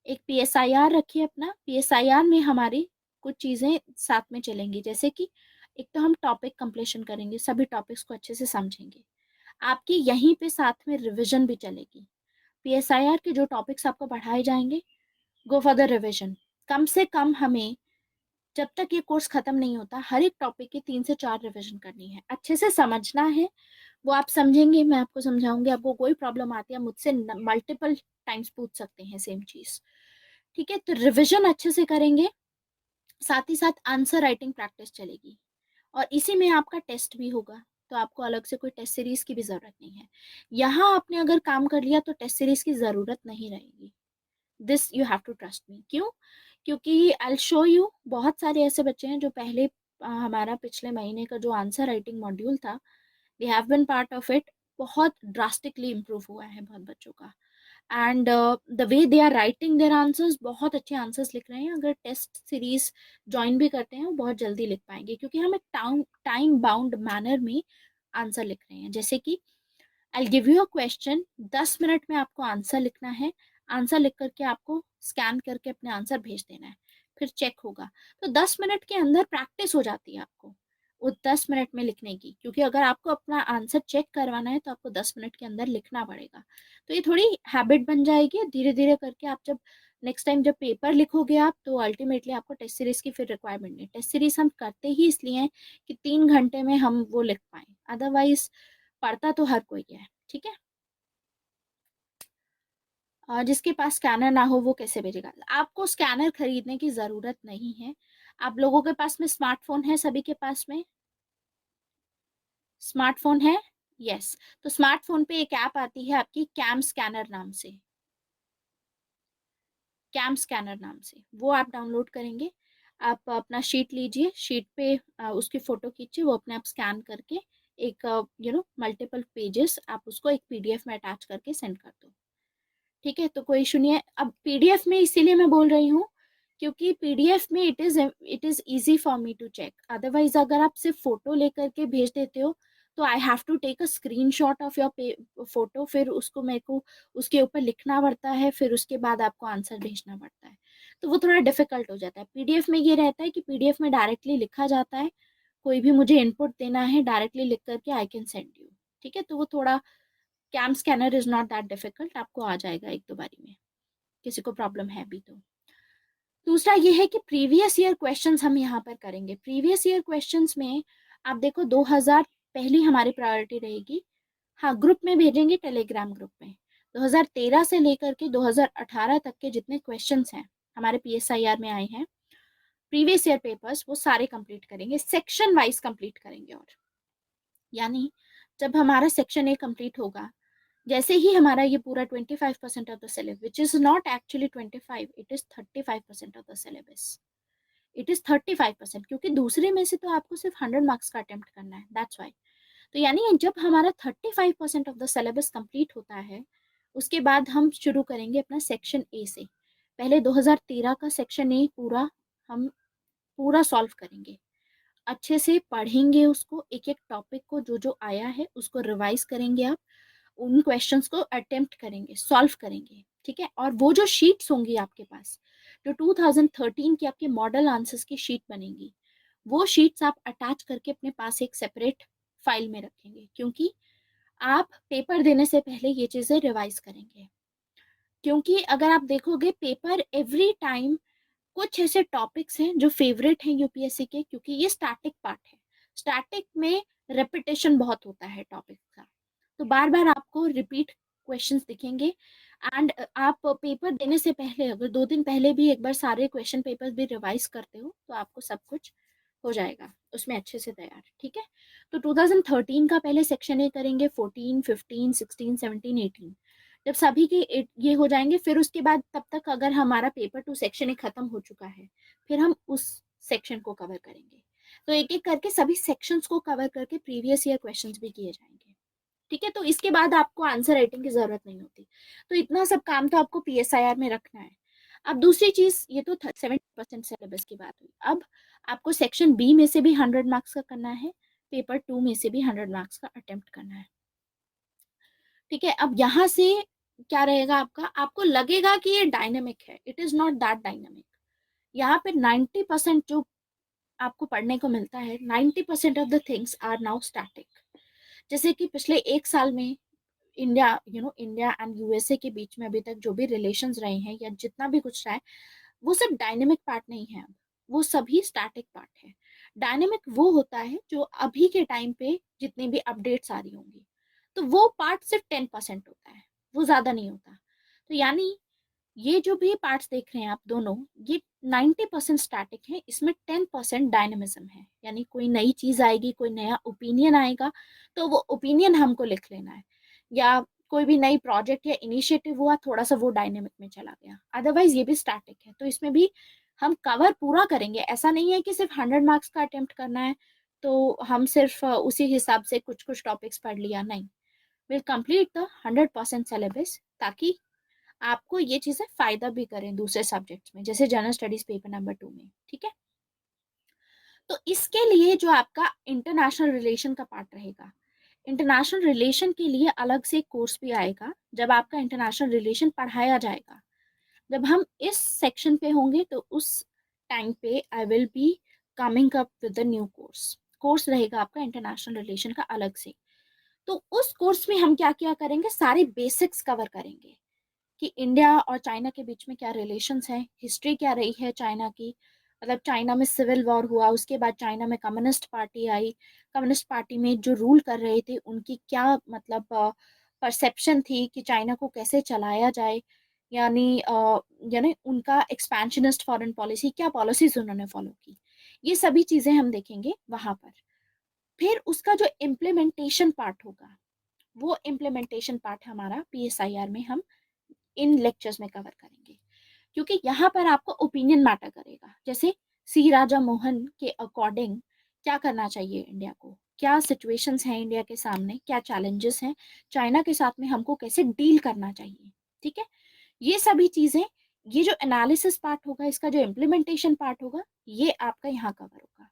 एक पीएसआईआर रखिए अपना। पीएसआईआर में हमारी कुछ चीज़ें साथ में चलेंगी, जैसे कि एक तो हम टॉपिक कंप्लीशन करेंगे, सभी टॉपिक्स को अच्छे से समझेंगे। आपकी यहीं पे साथ में रिविजन भी चलेगी। पीएसआईआर के जो टॉपिक्स आपको पढ़ाए जाएंगे, गो फॉर द रिविजन। कम से कम हमें, जब तक ये कोर्स खत्म नहीं होता, हर एक टॉपिक की 3 से 4 रिवीजन करनी है, अच्छे से समझना है। वो आप समझेंगे, मैं आपको समझाऊंगी, आपको कोई प्रॉब्लम आती है मुझसे मल्टीपल टाइम्स पूछ सकते हैं सेम चीज, ठीक है। तो रिवीजन अच्छे से करेंगे, साथ ही साथ आंसर राइटिंग प्रैक्टिस चलेगी, और इसी में आपका टेस्ट भी होगा। तो आपको अलग से कोई टेस्ट सीरीज की भी जरूरत नहीं है। यहाँ आपने अगर काम कर लिया तो टेस्ट सीरीज की जरूरत नहीं रहेगी। This you have to trust me. क्यों? क्योंकि आई शो यू, बहुत सारे ऐसे बच्चे हैं जो पहले हमारा पिछले महीने का जो आंसर राइटिंग मॉड्यूल था, they have been part of it, बहुत ड्रास्टिकली इम्प्रूव हुआ है बहुत बच्चों का। And the way they are writing their answers, बहुत अच्छे आंसर्स लिख रहे हैं। अगर टेस्ट सीरीज ज्वाइन भी करते हैं वो बहुत जल्दी लिख पाएंगे, क्योंकि हम एक टाइम बाउंड मैनर में आंसर लिख रहे हैं। जैसे कि I give you a question, 10 minute में आपको आंसर लिखना है। आंसर लिख करके आपको स्कैन करके अपने आंसर भेज देना है, फिर चेक होगा। तो 10 मिनट के अंदर प्रैक्टिस हो जाती है आपको वो 10 मिनट में लिखने की, क्योंकि अगर आपको अपना आंसर चेक करवाना है तो आपको 10 मिनट के अंदर लिखना पड़ेगा। तो ये थोड़ी हैबिट बन जाएगी, धीरे धीरे करके आप जब नेक्स्ट टाइम जब पेपर लिखोगे आप, तो अल्टीमेटली आपको टेस्ट सीरीज की फिर रिक्वायरमेंट नहीं। टेस्ट सीरीज हम करते ही इसलिए हैं कि 3 घंटे में हम वो लिख पाए, अदरवाइज पढ़ता तो हर कोई है। ठीक है? जिसके पास स्कैनर ना हो वो कैसे भेजेगा? आपको स्कैनर खरीदने की जरूरत नहीं है। आप लोगों के पास में स्मार्टफोन है, सभी के पास में स्मार्टफोन है। यस। तो स्मार्टफोन पे एक ऐप आती है आपकी कैम स्कैनर नाम से, कैम स्कैनर नाम से वो आप डाउनलोड करेंगे। आप अपना शीट लीजिए, शीट पे उसकी फोटो खींचिए, वो अपने आप स्कैन करके एक मल्टीपल पेजेस आप उसको एक पीडीएफ में अटैच करके सेंड कर दो। ठीक है? तो कोई इशू नहीं है। अब पीडीएफ में इसीलिए मैं बोल रही हूँ क्योंकि पीडीएफ में it is easy for me to check. Otherwise अगर आप सिर्फ फोटो लेकर के भेज देते हो तो I have to take a screenshot of your photo, फिर उसको मेरे को उसके ऊपर लिखना पड़ता है, फिर उसके बाद आपको आंसर भेजना पड़ता है। तो वो थोड़ा डिफिकल्ट हो जाता है। पीडीएफ में ये रहता है कि पीडीएफ में डायरेक्टली लिखा जाता है, कोई भी मुझे इनपुट देना है डायरेक्टली लिख करके आई कैन सेंड यू। ठीक है? तो वो थोड़ा, CamScanner is not that difficult, आपको आ जाएगा एक दो बारी में, किसी को प्रॉब्लम है भी तो। दूसरा ये है कि प्रीवियस ईयर क्वेश्चंस हम यहाँ पर करेंगे। प्रीवियस ईयर क्वेश्चंस में आप देखो 2000 पहली हमारी प्रायोरिटी रहेगी। हाँ, ग्रुप में भेजेंगे, टेलीग्राम ग्रुप में। 2013 से लेकर के 2018 तक के जितने क्वेश्चंस हैं हमारे पीएसआईआर में आए हैं, प्रीवियस ईयर पेपर्स, वो सारे कंप्लीट करेंगे, सेक्शन वाइज कंप्लीट करेंगे। और यानी जब हमारा सेक्शन ए कंप्लीट होगा, जैसे ही हमारा ये पूरा 25% of the syllabus, which is not actually 25, it is 35% of the syllabus. It is 35%, क्योंकि दूसरे में से तो आपको सिर्फ 100 मार्क्स का अटेम्प्ट करना है, दैट्स वाई। तो यानी जब हमारा 35% ऑफ द सिलेबस कंप्लीट होता है, उसके बाद हम शुरू करेंगे अपना सेक्शन ए से। पहले 2013 का सेक्शन ए पूरा हम पूरा सॉल्व करेंगे, अच्छे से पढ़ेंगे उसको, एक एक टॉपिक को जो जो आया है उसको रिवाइज करेंगे आप, उन क्वेश्चंस को अटेम्प्ट करेंगे, सॉल्व करेंगे। ठीक है? और वो जो शीट्स होंगी आपके पास, जो 2013 की आपके मॉडल आंसर्स की शीट बनेंगी, वो शीट्स आप अटैच करके अपने पास एक सेपरेट फाइल में रखेंगे, क्योंकि आप पेपर देने से पहले ये चीज़ें रिवाइज करेंगे। क्योंकि अगर आप देखोगे पेपर एवरी टाइम, कुछ ऐसे टॉपिक्स हैं जो फेवरेट हैं यूपीएससी के, क्योंकि ये स्टैटिक पार्ट है। स्टैटिक में रेपिटेशन बहुत होता है टॉपिक का, तो बार बार आपको रिपीट क्वेश्चंस दिखेंगे। एंड आप पेपर देने से पहले अगर 2 दिन पहले भी एक बार सारे क्वेश्चन पेपर भी रिवाइज करते हो तो आपको सब कुछ हो जाएगा उसमें अच्छे से तैयार। ठीक है? तो 2013 का पहले सेक्शन ए करेंगे, 14, 15, 16, 17, 18। जब सभी के ये हो जाएंगे, फिर उसके बाद तब तक अगर हमारा पेपर 2 सेक्शन ए खत्म हो चुका है, फिर हम उस सेक्शन को कवर करेंगे। तो एक एक करके सभी सेक्शंस को कवर करके प्रीवियस ईयर क्वेश्चंस भी किए जाएंगे। ठीक है? तो इसके बाद आपको आंसर राइटिंग की जरूरत नहीं होती। तो इतना सब काम तो आपको पीएसआईआर में रखना है। अब दूसरी चीज, ये तो 70% सिलेबस की बात हुई। अब आपको सेक्शन बी में से भी 100 मार्क्स का करना है, पेपर 2 में से भी 100 मार्क्स का अटेम्प्ट करना है। ठीक है? अब यहाँ से क्या रहेगा आपका, आपको लगेगा कि ये डायनेमिक है, it is not that dynamic. यहाँ पे 90% जो आपको पढ़ने को मिलता है, 90% of the things are now static. जैसे कि पिछले 1 साल में इंडिया एंड यूएसए के बीच में अभी तक जो भी रिलेशंस रहे हैं या जितना भी कुछ रहा है, वो सब डायनेमिक पार्ट नहीं है, अब वो सभी स्टैटिक पार्ट है। डायनेमिक वो होता है जो अभी के टाइम पे जितनी भी अपडेट्स आ रही होंगी, तो वो पार्ट सिर्फ 10% होता है, वो ज्यादा नहीं होता। तो यानी ये जो भी पार्ट्स देख रहे हैं आप दोनों, ये 90% स्टैटिक है, इसमें 10% डायनेमिज्म है, यानी कोई नई चीज आएगी, कोई नया ओपिनियन आएगा तो वो ओपिनियन हमको लिख लेना है, या कोई भी नई प्रोजेक्ट या इनिशिएटिव हुआ, थोड़ा सा वो डायनेमिक में चला गया, अदरवाइज ये भी स्टैटिक है। तो इसमें भी हम कवर पूरा करेंगे, ऐसा नहीं है कि सिर्फ 100 मार्क्स का अटेम्प्ट करना है तो हम सिर्फ उसी हिसाब से कुछ कुछ टॉपिक्स पढ़ लिया, नहीं, विल कंप्लीट द 100% सिलेबस, ताकि आपको ये चीजें फायदा भी करें दूसरे सब्जेक्ट्स में, जैसे जनरल स्टडीज पेपर नंबर 2 में। ठीक है, तो इसके लिए जो आपका इंटरनेशनल रिलेशन का पार्ट रहेगा, इंटरनेशनल रिलेशन के लिए अलग से कोर्स भी आएगा, जब आपका इंटरनेशनल रिलेशन पढ़ाया जाएगा। जब हम इस सेक्शन पे होंगे तो उस टाइम पे आई will be coming up with the new course, course रहेगा आपका इंटरनेशनल रिलेशन का अलग से। तो उस कोर्स में हम क्या क्या करेंगे, सारे बेसिक्स कवर करेंगे कि इंडिया और चाइना के बीच में क्या रिलेशंस हैं, हिस्ट्री क्या रही है चाइना की, मतलब चाइना में सिविल वॉर हुआ, उसके बाद चाइना में कम्युनिस्ट पार्टी आई, कम्युनिस्ट पार्टी में जो रूल कर रहे थे उनकी क्या मतलब परसेप्शन थी कि चाइना को कैसे चलाया जाए, यानी उनका एक्सपेंशनिस्ट फॉरेन पॉलिसी, क्या पॉलिसीज उन्होंने फॉलो की, ये सभी चीजें हम देखेंगे वहां पर। फिर उसका जो इम्प्लीमेंटेशन पार्ट होगा, वो इम्प्लीमेंटेशन पार्ट हमारा PSIR में हम इन लेक्चर्स में कवर करेंगे, क्योंकि यहाँ पर आपको ओपिनियन मैटर करेगा। जैसे सी राजा मोहन के अकॉर्डिंग क्या करना चाहिए इंडिया को, क्या सिचुएशंस हैं इंडिया के सामने, क्या चैलेंजेस हैं, चाइना के साथ में हमको कैसे डील करना चाहिए। ठीक है, ये सभी चीजें, ये जो एनालिसिस पार्ट होगा, इसका जो इम्प्लीमेंटेशन पार्ट होगा, ये आपका यहाँ कवर होगा।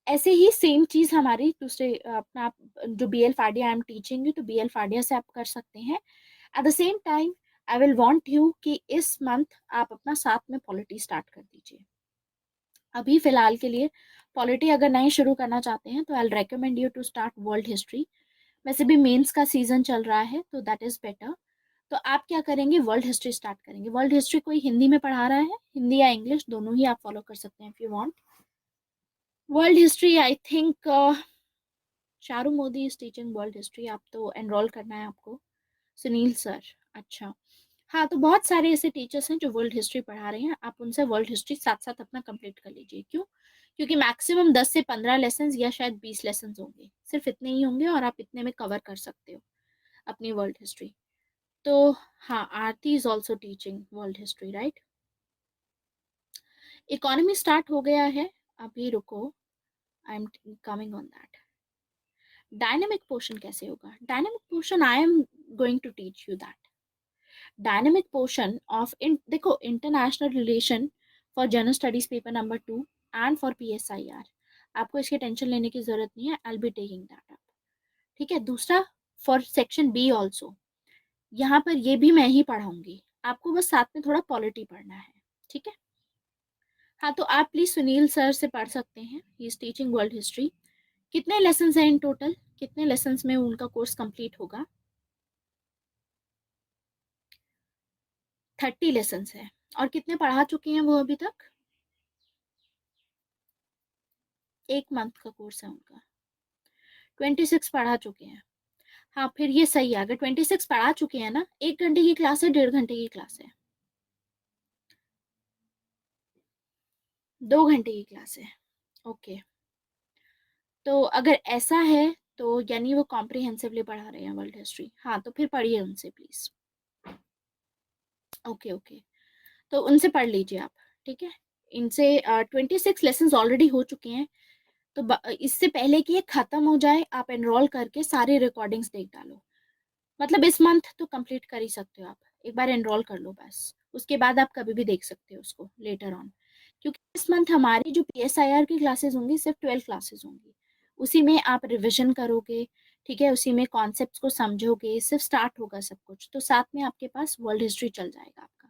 ऐसे ही सेम चीज हमारी दूसरे अपना जो BL Fadia I am teaching, तो BL फाडिया से आप कर सकते हैं। Eight the same time I will want you कि इस मंथ आप अपना साथ में पॉलिटी स्टार्ट कर दीजिए। अभी फिलहाल के लिए पॉलिटी अगर नहीं शुरू करना चाहते हैं तो I recommend you to start world history. वैसे भी मेंस का सीजन चल रहा है तो दैट इज बेटर। तो आप क्या करेंगे, वर्ल्ड हिस्ट्री स्टार्ट करेंगे। वर्ल्ड हिस्ट्री कोई हिंदी में पढ़ा रहा है, हिंदी या इंग्लिश दोनों ही आप फॉलो कर सकते हैं if you want. World history I think Charu Modi is teaching world history, आप तो एनरोल करना है आपको। सुनील सर, अच्छा। हाँ, तो बहुत सारे ऐसे टीचर्स हैं जो वर्ल्ड हिस्ट्री पढ़ा रहे हैं, आप उनसे वर्ल्ड हिस्ट्री साथ साथ अपना कंप्लीट कर लीजिए। क्यों? क्योंकि मैक्सिमम 10 से 15 लेसन या शायद 20 लेसन होंगे, सिर्फ इतने ही होंगे और आप इतने में कवर कर सकते हो अपनी वर्ल्ड हिस्ट्री। तो हाँ, Aarti is also teaching world history, right. Economy start हो गया है, अभी रुको, I am coming on that. Dynamic portion कैसे होगा, dynamic portion I am going to teach you that. Dynamic portion of देखो, international relation for general studies paper number 2 and for PSIR, आपको इसकी टेंशन लेने की जरूरत नहीं है, I will be taking that up. ठीक है, दूसरा फॉर सेक्शन B ऑल्सो, यहाँ पर ये भी मैं ही पढ़ाऊंगी, आपको बस साथ में थोड़ा पॉलिटी पढ़ना है। ठीक है, हाँ, तो आप प्लीज सुनील सर से पढ़ सकते हैं, he is teaching world history. कितने लेसन हैं इन टोटल, कितने लेसन में उनका कोर्स कंप्लीट होगा? 30 लेसन है। और कितने पढ़ा चुके हैं वो अभी तक? 1 मंथ का कोर्स है उनका, 26 पढ़ा चुके हैं। हाँ, फिर ये सही है, अगर 26 पढ़ा चुके हैं ना, 1 घंटे की क्लास है, 1.5 घंटे की क्लास है, 2 घंटे की क्लास है। ओके, तो अगर ऐसा है तो यानी वो कॉम्प्रिहेंसिवली पढ़ा रहे हैं वर्ल्ड हिस्ट्री, हाँ, तो फिर पढ़िए उनसे प्लीज। ओके ओके, तो उनसे पढ़ लीजिए आप। ठीक है, इनसे 26 लेसन ऑलरेडी हो चुके हैं, तो इससे पहले कि ये खत्म हो जाए आप एनरोल करके सारी रिकॉर्डिंग्स देख डालो। मतलब इस मंथ तो कंप्लीट कर ही सकते हो आप, एक बार एनरोल कर लो बस, उसके बाद आप कभी भी देख सकते हो उसको लेटर ऑन। क्योंकि इस मंथ हमारी जो PSIR की क्लासेस होंगी सिर्फ 12 क्लासेस होंगी, उसी में आप रिविजन करोगे। ठीक है, उसी में कॉन्सेप्ट्स को समझोगे, सिर्फ स्टार्ट होगा सब कुछ, तो साथ में आपके पास वर्ल्ड हिस्ट्री चल जाएगा आपका।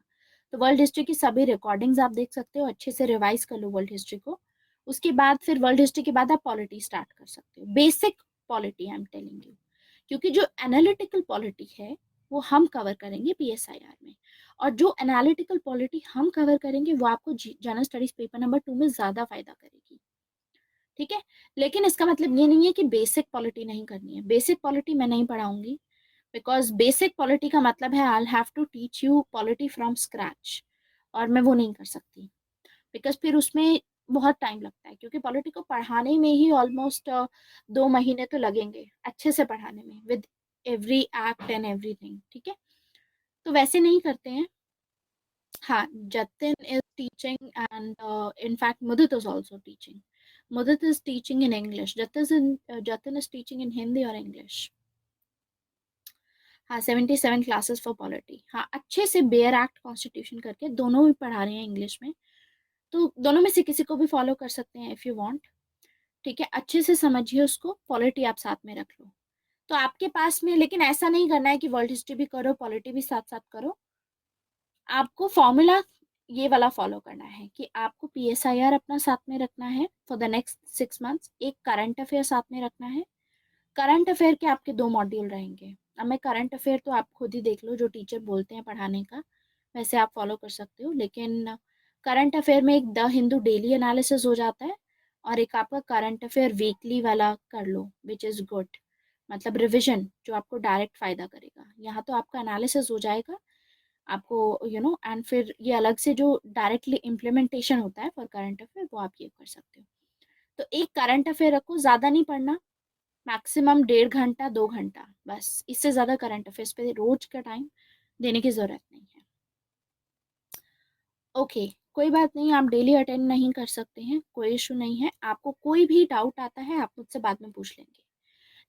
तो वर्ल्ड हिस्ट्री की सभी रिकॉर्डिंग्स आप देख सकते हो, अच्छे से रिवाइज कर लो वर्ल्ड हिस्ट्री को। उसके बाद फिर वर्ल्ड हिस्ट्री के बाद आप पॉलिटी स्टार्ट कर सकते हो, basic polity I am telling you. क्योंकि जो एनालिटिकल पॉलिटी है वो हम कवर करेंगे PSIR में, और जो एनालिटिकल पॉलिटी हम कवर करेंगे वो आपको जनरल स्टडीज पेपर नंबर 2 में ज्यादा फायदा करेगी। ठीक है, लेकिन इसका मतलब ये नहीं है कि बेसिक पॉलिटी नहीं करनी है, बेसिक पॉलिटी मैं नहीं पढ़ाऊंगी, बिकॉज बेसिक पॉलिटी का मतलब है I have to teach you polity from scratch, और मैं वो नहीं कर सकती बिकॉज फिर उसमें बहुत टाइम लगता है, क्योंकि पॉलिटी को पढ़ाने में ही ऑलमोस्ट 2 महीने तो लगेंगे अच्छे से पढ़ाने में, with every act and everything, ठीक है। तो वैसे नहीं करते हैं। हाँ, Jatin is teaching and in fact Mudit is also teaching. Mudit is teaching in English. Jatin is teaching in Hindi or English. हाँ, 77 क्लासेस फॉर पॉलिटी। हाँ, अच्छे से बेयर एक्ट कॉन्स्टिट्यूशन करके दोनों भी पढ़ा रहे हैं इंग्लिश में, तो दोनों में से किसी को भी फॉलो कर सकते हैं इफ़ यू वांट। ठीक है, अच्छे से समझिए उसको, पॉलिटी आप साथ में रख लो। तो आपके पास में, लेकिन ऐसा नहीं करना है कि वर्ल्ड हिस्ट्री भी करो पॉलिटी भी साथ साथ करो। आपको फॉर्मूला ये वाला फॉलो करना है कि आपको PSIR अपना साथ में रखना है फॉर द नेक्स्ट 6 मंथ्स, एक करंट अफेयर साथ में रखना है। करंट अफेयर के आपके 2 मॉड्यूल रहेंगे। अब मैं करंट अफेयर तो आप खुद ही देख लो, जो टीचर बोलते हैं पढ़ाने का वैसे आप फॉलो कर सकते हो, लेकिन करंट अफेयर में एक द हिंदू डेली एनालिसिस हो जाता है, और एक आपका करंट अफेयर वीकली वाला कर लो, विच इज़ गुड, मतलब रिविजन जो आपको डायरेक्ट फ़ायदा करेगा। यहाँ तो आपका एनालिसिस हो जाएगा आपको, एंड फिर ये अलग से जो डायरेक्टली इम्प्लीमेंटेशन होता है फॉर करंट अफेयर वो आप ये कर सकते हो। तो एक करंट अफेयर रखो, ज़्यादा नहीं पढ़ना, मैक्सिमम 1.5 घंटा 2 घंटा, बस इससे ज़्यादा करंट अफेयर्स पे रोज का टाइम देने की ज़रूरत नहीं है। ओके, कोई बात नहीं, आप डेली अटेंड नहीं कर सकते हैं, कोई इशू नहीं है। आपको कोई भी डाउट आता है आप मुझसे बाद में पूछ लेंगे,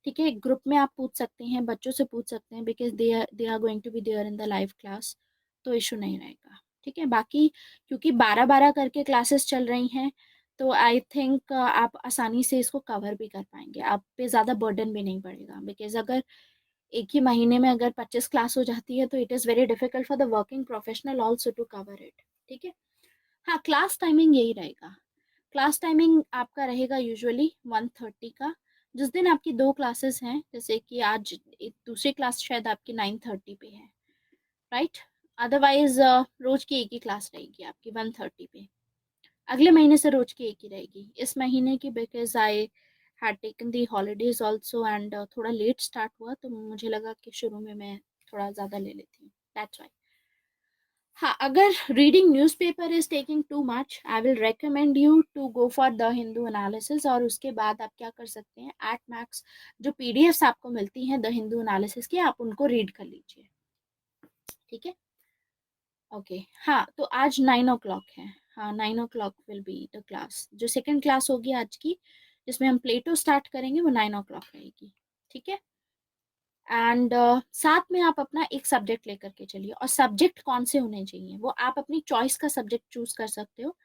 ठीक है। ग्रुप में आप पूछ सकते हैं, बच्चों से पूछ सकते हैं, because they are going to be there in the live class, तो इशू नहीं रहेगा, ठीक है। बाकी क्योंकि 12-12 करके क्लासेस चल रही हैं, तो आई थिंक आप आसानी से इसको कवर भी कर पाएंगे, आप पे ज़्यादा बर्डन भी नहीं पड़ेगा। बिकॉज अगर एक ही महीने में अगर 25 क्लास हो जाती है तो it is very difficult for the working professional also to cover it, ठीक है। हाँ, क्लास टाइमिंग यही रहेगा। क्लास टाइमिंग आपका रहेगा यूजुअली 1:30 का। जिस दिन आपकी 2 क्लासेस हैं, जैसे कि आज एक दूसरी क्लास शायद आपकी 9:30 पे है, राइट। अदरवाइज रोज की एक ही क्लास रहेगी आपकी 1:30 पे। अगले महीने से रोज की एक ही रहेगी, इस महीने की because I had taken the holidays also and थोड़ा लेट स्टार्ट हुआ, तो मुझे लगा कि शुरू में मैं थोड़ा ज़्यादा ले लेती हूँ, दैट्स वाई। हाँ, अगर reading newspaper is taking too much, I will recommend you to go for the Hindu analysis, और उसके बाद आप क्या कर सकते हैं, एट मैक्स जो PDFs आपको मिलती हैं द हिंदू एनालिसिस की, आप उनको रीड कर लीजिए, ठीक है। ओके, हाँ, तो आज 9 o'clock है। हाँ, 9 o'clock will be the class, जो सेकंड क्लास होगी आज की, जिसमें हम प्लेटो स्टार्ट करेंगे, वो 9 o'clock रहेगी, ठीक है। एंड साथ में आप अपना एक सब्जेक्ट लेकर के चलिए, और सब्जेक्ट कौन से होने चाहिए वो आप अपनी चॉइस का सब्जेक्ट चूज कर सकते हो,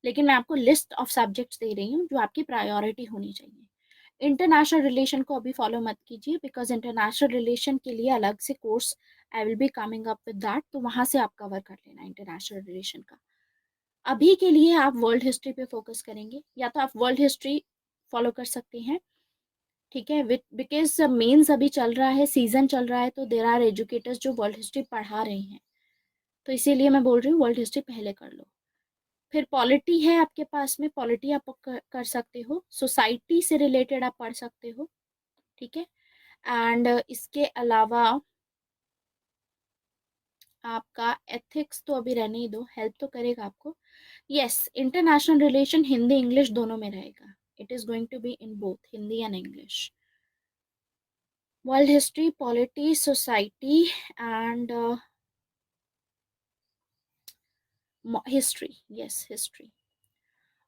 लेकिन मैं आपको लिस्ट ऑफ सब्जेक्ट्स दे रही हूँ जो आपकी प्रायोरिटी होनी चाहिए। इंटरनेशनल रिलेशन को अभी फॉलो मत कीजिए, बिकॉज इंटरनेशनल रिलेशन के लिए अलग से course I will be coming up with that, तो वहां से आप कवर कर लेना इंटरनेशनल रिलेशन का। अभी के लिए आप वर्ल्ड हिस्ट्री पे फोकस करेंगे, या तो आप वर्ल्ड हिस्ट्री फॉलो कर सकते हैं, ठीक है, विद बिकॉज मेंस अभी चल रहा है, सीजन चल रहा है, तो देर आर एजुकेटर्स जो वर्ल्ड हिस्ट्री पढ़ा रहे हैं, तो इसीलिए मैं बोल रही हूँ वर्ल्ड हिस्ट्री पहले कर लो। फिर पॉलिटी है आपके पास में, पॉलिटी आप कर सकते हो, सोसाइटी से रिलेटेड आप पढ़ सकते हो, ठीक है। एंड इसके अलावा आपका एथिक्स तो अभी रहने ही दो, हेल्प तो करेगा आपको। Yes, international relation Hindi English दोनों में रहेगा, it is going to be in both Hindi and English. World history, polity, society and history, yes history.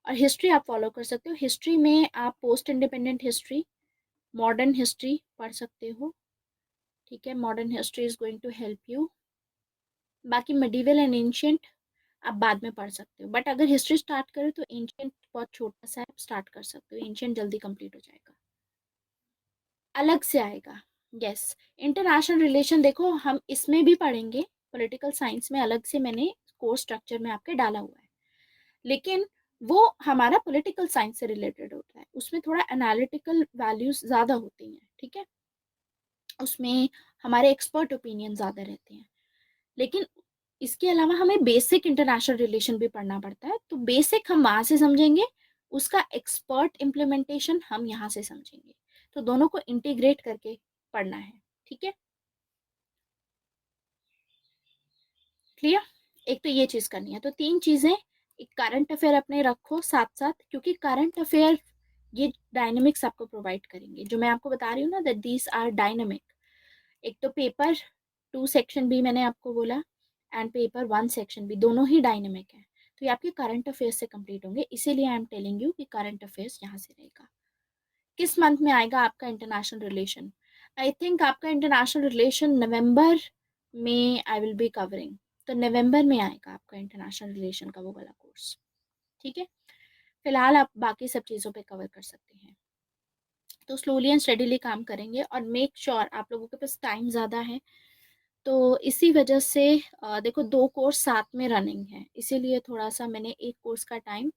और हिस्ट्री आप फॉलो कर सकते हो, हिस्ट्री में आप post independent history, modern history पढ़ सकते हो, ठीक है। Modern history is going to help you. बाकी मिडिवल एंड एंशियंट आप बाद में पढ़ सकते हो, बट अगर हिस्ट्री स्टार्ट करें तो एंशियंट बहुत छोटा सा है, आप स्टार्ट कर सकते हो, एंशियंट जल्दी कंप्लीट हो जाएगा, अलग से आएगा। यस, इंटरनेशनल रिलेशन देखो हम इसमें भी पढ़ेंगे, पॉलिटिकल साइंस में अलग से मैंने कोर्स स्ट्रक्चर में आपके डाला हुआ है, लेकिन वो हमारा पॉलिटिकल साइंस से रिलेटेड होता है, उसमें थोड़ा एनालिटिकल वैल्यूज ज़्यादा होती हैं, ठीक है। उसमें हमारे एक्सपर्ट ओपिनियन ज़्यादा रहते हैं, लेकिन इसके अलावा हमें बेसिक इंटरनेशनल रिलेशन भी पढ़ना पड़ता है, तो बेसिक हम वहाँ से समझेंगे, उसका एक्सपर्ट इम्प्लीमेंटेशन हम यहाँ से समझेंगे, तो दोनों को इंटीग्रेट करके पढ़ना है, ठीक है। क्लियर? एक तो ये चीज करनी है, तो 3 चीजें, एक करंट अफेयर अपने रखो साथ साथ, क्योंकि करंट अफेयर ये डायनेमिक्स आपको प्रोवाइड करेंगे, जो मैं आपको बता रही हूँ ना, दैट दीज आर डायनेमिक। एक तो पेपर 2 सेक्शन बी मैंने आपको बोला, एंड पेपर 1 सेक्शन बी, दोनों ही डायनेमिक है। तो ये आपके करंट अफेयर्स से कंप्लीट होंगे, इसीलिए आई एम टेलिंग यू कि करंट अफेयर्स यहाँ से रहेगा। किस मंथ में आएगा आपका इंटरनेशनल रिलेशन? आई थिंक आपका इंटरनेशनल रिलेशन नवंबर में आई विल बी कवरिंग, तो नवंबर में आएगा आपका इंटरनेशनल रिलेशन का वो वाला कोर्स। ठीक है, फिलहाल आप बाकी सब चीज़ों पे कवर कर सकते हैं। तो स्लोली एंड स्टडीली काम करेंगे, और मेक श्योर आप लोगों के पास टाइम ज़्यादा है, तो इसी वजह से देखो 2 कोर्स साथ में रनिंग है, इसीलिए थोड़ा सा मैंने एक कोर्स का टाइम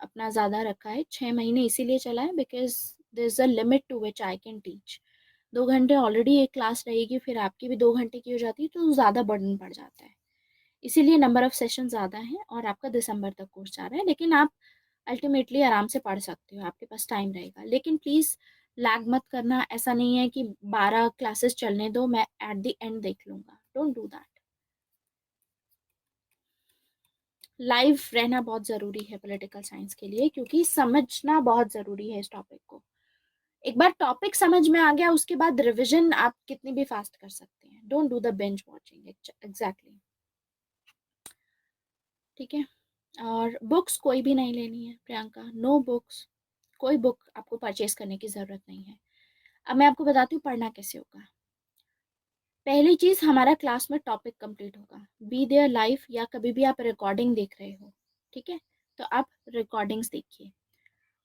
अपना ज़्यादा रखा है, 6 महीने इसीलिए चला है, because there is a limit to which I can teach. 2 घंटे ऑलरेडी एक क्लास रहेगी, फिर आपकी भी 2 घंटे की हो जाती है, तो ज़्यादा बर्डन पड़ जाता है, इसीलिए नंबर ऑफ सेशन ज़्यादा है, और आपका दिसंबर तक कोर्स जा रहा है। लेकिन आप अल्टीमेटली आराम से पढ़ सकते हो, आपके पास टाइम रहेगा, लेकिन प्लीज़ लैग मत करना। ऐसा नहीं है कि 12 क्लासेस चलने दो, मैं एट द एंड देख लूँगा, डोंट डू दैट। लाइव रहना बहुत ज़रूरी है पॉलिटिकल साइंस के लिए, क्योंकि समझना बहुत ज़रूरी है इस टॉपिक को। एक बार टॉपिक समझ में आ गया, उसके बाद रिवीजन आप कितनी भी फास्ट कर सकते हैं, don't do the bench watching. Exactly, ठीक है। और बुक्स कोई भी नहीं लेनी है प्रियंका, नो बुक्स, कोई बुक आपको परचेज करने की ज़रूरत नहीं है। अब मैं आपको बताती हूँ पढ़ना कैसे होगा। पहली चीज़, हमारा क्लास में टॉपिक कंप्लीट होगा, बी देयर लाइव, या कभी भी आप रिकॉर्डिंग देख रहे हो, ठीक है, तो आप रिकॉर्डिंग्स देखिए,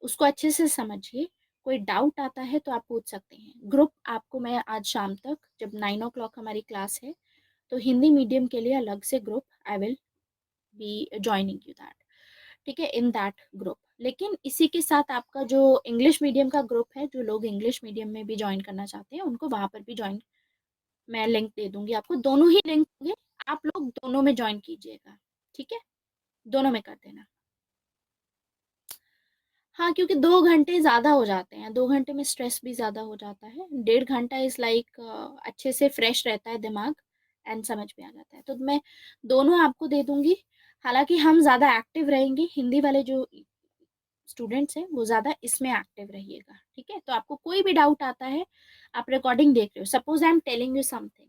उसको अच्छे से समझिए। कोई डाउट आता है तो आप पूछ सकते हैं। ग्रुप आपको मैं आज शाम तक, जब 9 o'clock हमारी क्लास है, तो हिंदी मीडियम के लिए अलग से group I will be joining you that, ठीक है, इन दैट ग्रुप। लेकिन इसी के साथ आपका जो इंग्लिश मीडियम का ग्रुप है, जो लोग इंग्लिश मीडियम में भी ज्वाइन करना चाहते हैं, उनको वहाँ पर भी ज्वाइन, मैं लिंक दे दूंगी आपको, दोनों ही लिंक होंगे, आप लोग दोनों में ज्वाइन कीजिएगा, ठीक है, दोनों में कर देना। हाँ, क्योंकि 2 घंटे ज़्यादा हो जाते हैं, 2 घंटे में स्ट्रेस भी ज़्यादा हो जाता है, 1.5 घंटा इज़ लाइक अच्छे से फ्रेश रहता है दिमाग, एंड समझ में आ जाता है, तो मैं दोनों आपको दे दूंगी। हालांकि हम ज़्यादा एक्टिव रहेंगे, हिंदी वाले जो स्टूडेंट्स हैं वो ज़्यादा इसमें एक्टिव रहिएगा, ठीक है। तो आपको कोई भी डाउट आता है, आप रिकॉर्डिंग देख रहे हो, suppose I am telling you something,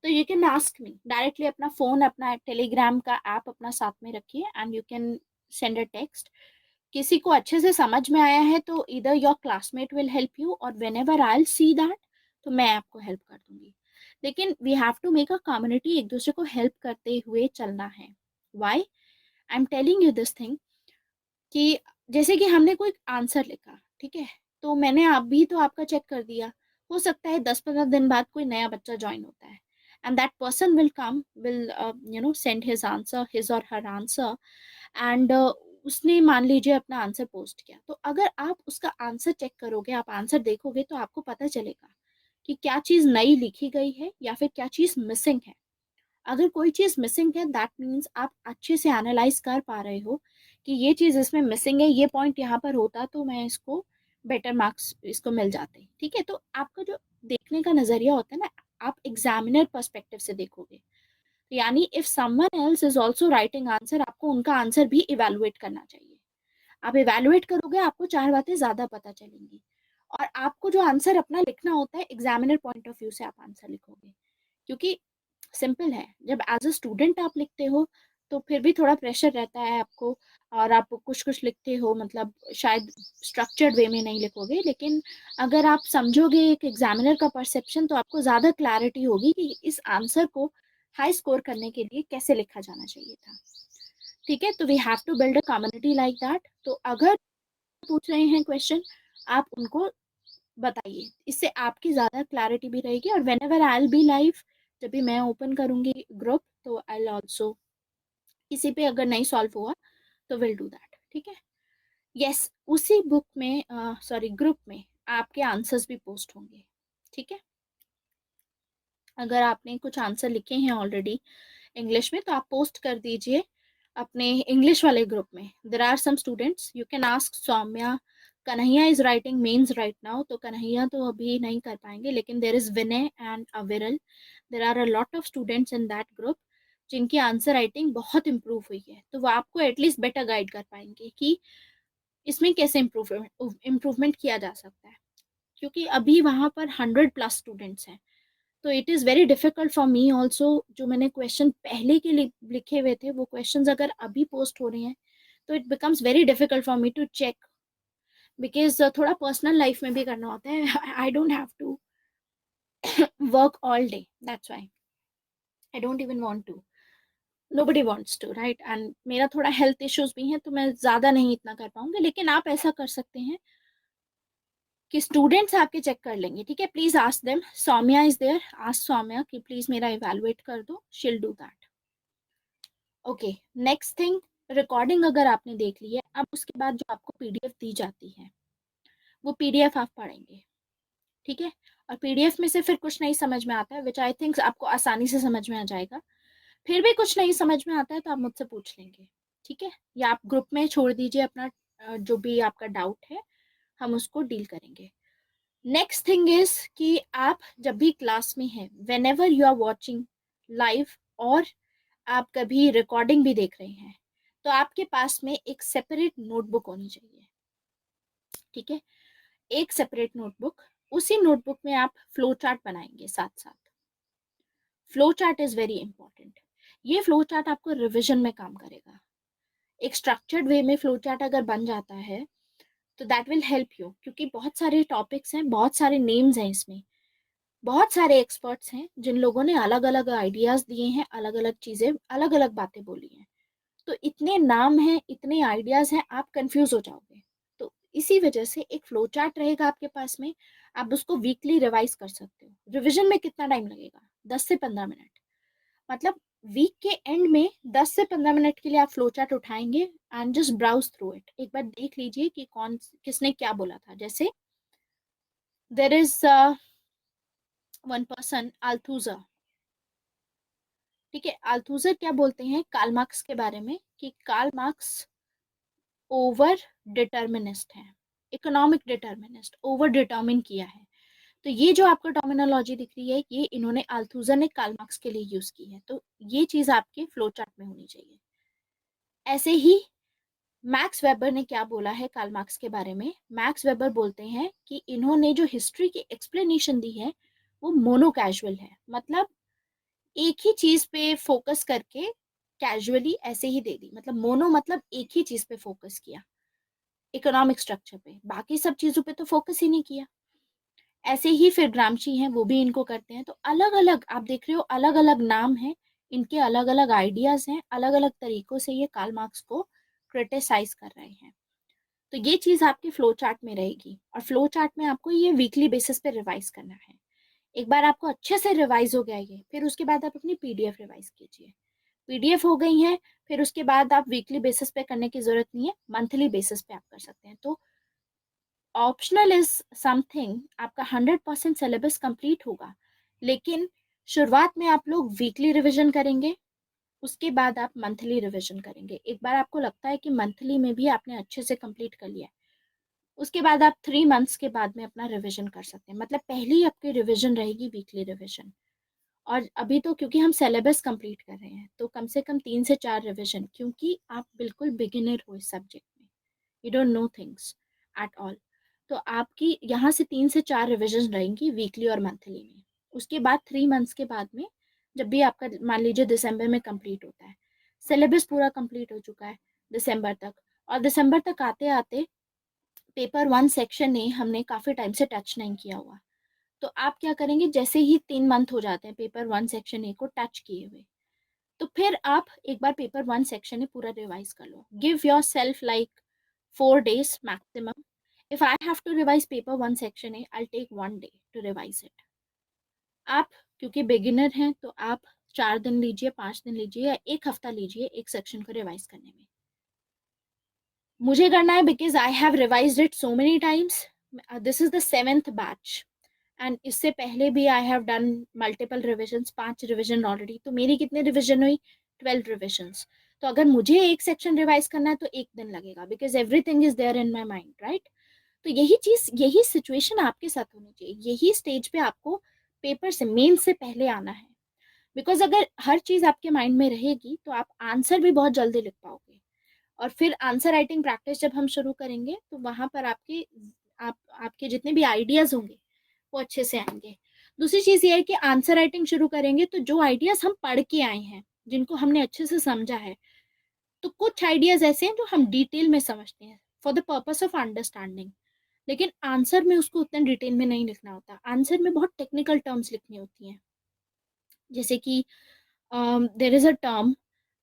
तो you can ask me directly, अपना फ़ोन, अपना टेलीग्राम का ऐप अपना साथ में रखिए, and you can send a text. किसी को अच्छे से समझ में आया है तो इधर your classmate will help you, और whenever I see that, तो मैं आपको हेल्प कर दूंगी। लेकिन we have to make a community, एक दूसरे को हेल्प करते हुए चलना है। Why I am telling you this thing, कि जैसे कि हमने कोई आंसर लिखा, ठीक है, तो मैंने अभी तो आपका चेक कर दिया, हो सकता है 10-15 दिन बाद कोई नया बच्चा ज्वाइन होता है, and that person will come, will send his answer, his और हर आंसर, एंड उसने मान लीजिए अपना आंसर पोस्ट किया, तो अगर आप उसका आंसर चेक करोगे, आप आंसर देखोगे, तो आपको पता चलेगा कि क्या चीज़ नई लिखी गई है, या फिर क्या चीज़ मिसिंग है। अगर कोई चीज़ मिसिंग है, दैट मीन्स आप अच्छे से एनालाइज कर पा रहे हो कि ये चीज़ इसमें मिसिंग है, ये पॉइंट यहाँ पर होता तो मैं इसको बेटर मार्क्स इसको मिल जाते, ठीक है। तो आपका जो देखने का नज़रिया होता है ना, आप एग्जामिनर पर्सपेक्टिव से देखोगे, यानी if someone else is also writing answer, आपको उनका आंसर भी इवेलुएट करना चाहिए। आप इवेलुएट करोगे, आपको 4 बातें ज्यादा पता चलेंगी, और आपको जो आंसर अपना लिखना होता है, एग्जामिनर पॉइंट ऑफ व्यू से आप आंसर लिखोगे, क्योंकि सिंपल है, जब एज अ स्टूडेंट आप लिखते हो तो फिर भी थोड़ा प्रेशर रहता है आपको, और आप कुछ कुछ लिखते हो, मतलब शायद स्ट्रक्चर्ड वे में नहीं लिखोगे, लेकिन अगर आप समझोगे एक एग्जामिनर का परसेप्शन, तो आपको ज़्यादा क्लैरिटी होगी कि इस आंसर को हाई स्कोर करने के लिए कैसे लिखा जाना चाहिए था, ठीक है। तो we have to build a community like that. तो अगर पूछ रहे हैं क्वेश्चन, आप उनको बताइए, इससे आपकी ज़्यादा क्लैरिटी भी रहेगी, और whenever I be live, जब भी मैं ओपन करूँगी ग्रुप, तो आई ऑल्सो, किसी पे अगर नहीं सॉल्व हुआ तो विल डू दैट, ठीक है। यस, उसी बुक में, सॉरी, ग्रुप में आपके आंसर्स भी पोस्ट होंगे, ठीक है। अगर आपने कुछ आंसर लिखे हैं ऑलरेडी इंग्लिश में, तो आप पोस्ट कर दीजिए अपने इंग्लिश वाले ग्रुप में। There are some students, you can ask Saumya, Kanhaiya is writing mains right now, तो कन्हैया तो अभी नहीं कर पाएंगे, लेकिन there is Vinay and Aviral, there are a lot of students in that group, जिनकी आंसर राइटिंग बहुत इम्प्रूव हुई है, तो वो आपको एटलीस्ट बेटर गाइड कर पाएंगे कि इसमें कैसे इम्प्रूवमेंट किया जा सकता है। क्योंकि अभी वहाँ पर 100+ स्टूडेंट्स हैं, तो it is very difficult for me also. जो मैंने क्वेश्चन पहले के लिखे हुए थे, वो क्वेश्चंस अगर अभी पोस्ट हो रहे हैं तो it becomes very difficult for me to check, because थोड़ा पर्सनल लाइफ में भी करना होता है। I don't have to work all day, that's why I don't even want to, nobody wants to, right? And मेरा थोड़ा हेल्थ इश्यूज भी हैं, तो मैं ज़्यादा नहीं इतना कर पाऊंगी। लेकिन आप ऐसा कर सकते हैं कि स्टूडेंट्स आपके चेक कर लेंगे, ठीक है? Please ask them, Saumya is there, ask Saumya कि प्लीज मेरा इवेलुएट कर दो, she'll do that. Okay, next thing, recording अगर आपने देख ली है, अब उसके बाद जो आपको पीडीएफ दी जाती है, वो पीडीएफ आप पढ़ेंगे, ठीक है? और पीडीएफ में से फिर कुछ नहीं समझ में आता है, विच आई थिंक आपको आसानी से समझ में आ जाएगा। फिर भी कुछ नहीं समझ में आता है तो आप मुझसे पूछ लेंगे, ठीक है? या आप ग्रुप में छोड़ दीजिए अपना जो भी आपका डाउट है, हम उसको डील करेंगे। नेक्स्ट थिंग इज कि आप जब भी क्लास में हैं, whenever you are watching live और आप कभी रिकॉर्डिंग भी देख रहे हैं, तो आपके पास में एक सेपरेट नोटबुक होनी चाहिए, ठीक है? एक सेपरेट नोटबुक, उसी नोटबुक में आप फ्लो चार्ट बनाएंगे साथ साथ। Flow chart is very important. ये फ्लो चार्ट आपको रिविजन में काम करेगा। एक स्ट्रक्चर्ड वे में फ्लो चार्ट अगर बन जाता है तो दैट विल हेल्प यू, क्योंकि बहुत सारे टॉपिक्स हैं, बहुत सारे नेम्स हैं इसमें, बहुत सारे एक्सपर्ट्स हैं जिन लोगों ने अलग अलग आइडियाज दिए हैं, अलग अलग चीजें, अलग अलग बातें बोली हैं। तो इतने नाम हैं, इतने आइडियाज हैं, आप कंफ्यूज हो जाओगे। तो इसी वजह से एक फ्लो चार्ट रहेगा आपके पास में, आप उसको वीकली रिवाइज कर सकते हो। रिविजन में कितना टाइम लगेगा? 10 से 15 मिनट। मतलब वीक के एंड में 10 से 15 मिनट के लिए आप फ्लो चार्ट उठाएंगे and just browse through it. एक बार देख लीजिए कि कौन किसने क्या बोला था। जैसे देर इज वन पर्सन, अल्थुजर, ठीक है? अल्थुजर क्या बोलते हैं कार्ल मार्क्स के बारे में, कि कार्ल मार्क्स ओवर डिटर्मिनिस्ट है, इकोनॉमिक डिटर्मिनिस्ट, ओवर डिटर्मिन किया है। तो ये जो आपको टर्मिनोलॉजी दिख रही है, ये इन्होंने अल्थुजर ने कार्ल मार्क्स के लिए यूज की है। तो ये चीज आपके फ्लो चार्ट में होनी चाहिए। ऐसे ही मैक्स वेबर ने क्या बोला है कार्ल मार्क्स के बारे में? मैक्स वेबर बोलते हैं कि इन्होंने जो हिस्ट्री की एक्सप्लेनेशन दी है वो मोनो कैजुअल है, मतलब एक ही चीज पे फोकस करके कैजुअली ऐसे ही दे दी। मतलब मोनो मतलब एक ही चीज पे फोकस किया, इकोनॉमिक स्ट्रक्चर पे, बाकी सब चीजों पे तो फोकस ही नहीं किया। ऐसे ही फिर ग्रामशी हैं, वो भी इनको करते हैं। तो अलग अलग आप देख रहे हो, अलग अलग नाम है इनके, अलग अलग आइडियाज हैं, अलग अलग तरीकों से ये कार्ल मार्क्स को क्रिटिसाइज कर रहे हैं। तो ये चीज आपके फ्लो चार्ट में रहेगी, और फ्लो चार्ट में आपको ये वीकली बेसिस पे रिवाइज करना है। एक बार आपको अच्छे से रिवाइज हो गया ये, फिर उसके बाद आप अपनी पीडीएफ रिवाइज कीजिए। पीडीएफ हो गई है, फिर उसके बाद आप वीकली बेसिस पे करने की जरूरत नहीं है, मंथली बेसिस पे आप कर सकते हैं। तो ऑप्शनल इज समथिंग, आपका 100% सिलेबस कंप्लीट होगा, लेकिन शुरुआत में आप लोग वीकली रिविजन करेंगे, उसके बाद आप मंथली रिविजन करेंगे। एक बार आपको लगता है कि मंथली में भी आपने अच्छे से कंप्लीट कर लिया है, उसके बाद आप 3 मंथ्स के बाद में अपना रिविजन कर सकते हैं। मतलब पहली आपकी रिविजन रहेगी वीकली रिविजन। और अभी तो क्योंकि हम सिलेबस कंप्लीट कर रहे हैं, तो कम से कम 3 से 4 रिविजन, क्योंकि आप बिल्कुल बिगिनर हो इस सब्जेक्ट में, you don't know things at all. तो आपकी यहाँ से 3 से 4 रिविजन रहेंगी वीकली और मंथली में। उसके बाद 3 मंथ्स के बाद में, जब भी आपका मान लीजिए दिसंबर में कंप्लीट होता है, सिलेबस पूरा कंप्लीट हो चुका है दिसंबर तक, और दिसंबर तक आते आते पेपर 1 सेक्शन ने हमने काफ़ी टाइम से टच नहीं किया हुआ, तो आप क्या करेंगे? जैसे ही 3 मंथ हो जाते हैं पेपर 1 सेक्शन ए को टच किए हुए, तो फिर आप एक बार पेपर 1 सेक्शन ए पूरा रिवाइज कर लो। Give yourself like 4 days maximum. If I have to revise paper 1 section A, I take 1 day to revise it. आप क्योंकि बिगिनर हैं, तो आप 4 दिन लीजिए, 5 दिन लीजिए, या एक हफ्ता लीजिए एक सेक्शन को रिवाइज करने में। मुझे करना है because I have revised it so many times. This is the 7th batch, and इससे पहले भी आई have done multiple revisions, 5 revision already. तो मेरी कितने रिविजन हुई? 12 रिविजन्स। तो अगर मुझे एक सेक्शन रिवाइज करना है तो एक दिन लगेगा, because everything is there in my mind, right? तो यही चीज, यही सिचुएशन आपके साथ होनी चाहिए। यही स्टेज पे आपको पेपर से, मेन से पहले आना है। बिकॉज अगर हर चीज़ आपके माइंड में रहेगी तो आप आंसर भी बहुत जल्दी लिख पाओगे, और फिर आंसर राइटिंग प्रैक्टिस जब हम शुरू करेंगे तो वहाँ पर आपके जितने भी आइडियाज़ होंगे वो अच्छे से आएंगे। दूसरी चीज़ ये है कि आंसर राइटिंग शुरू करेंगे तो जो आइडियाज़ हम पढ़ के आए हैं, जिनको हमने अच्छे से समझा है, तो कुछ आइडियाज़ ऐसे हैं जो हम डिटेल में समझते हैं for the purpose of understanding, लेकिन आंसर में उसको उतना डिटेल में नहीं लिखना होता। आंसर में बहुत टेक्निकल टर्म्स लिखनी होती हैं, जैसे कि देर इज़ अ टर्म,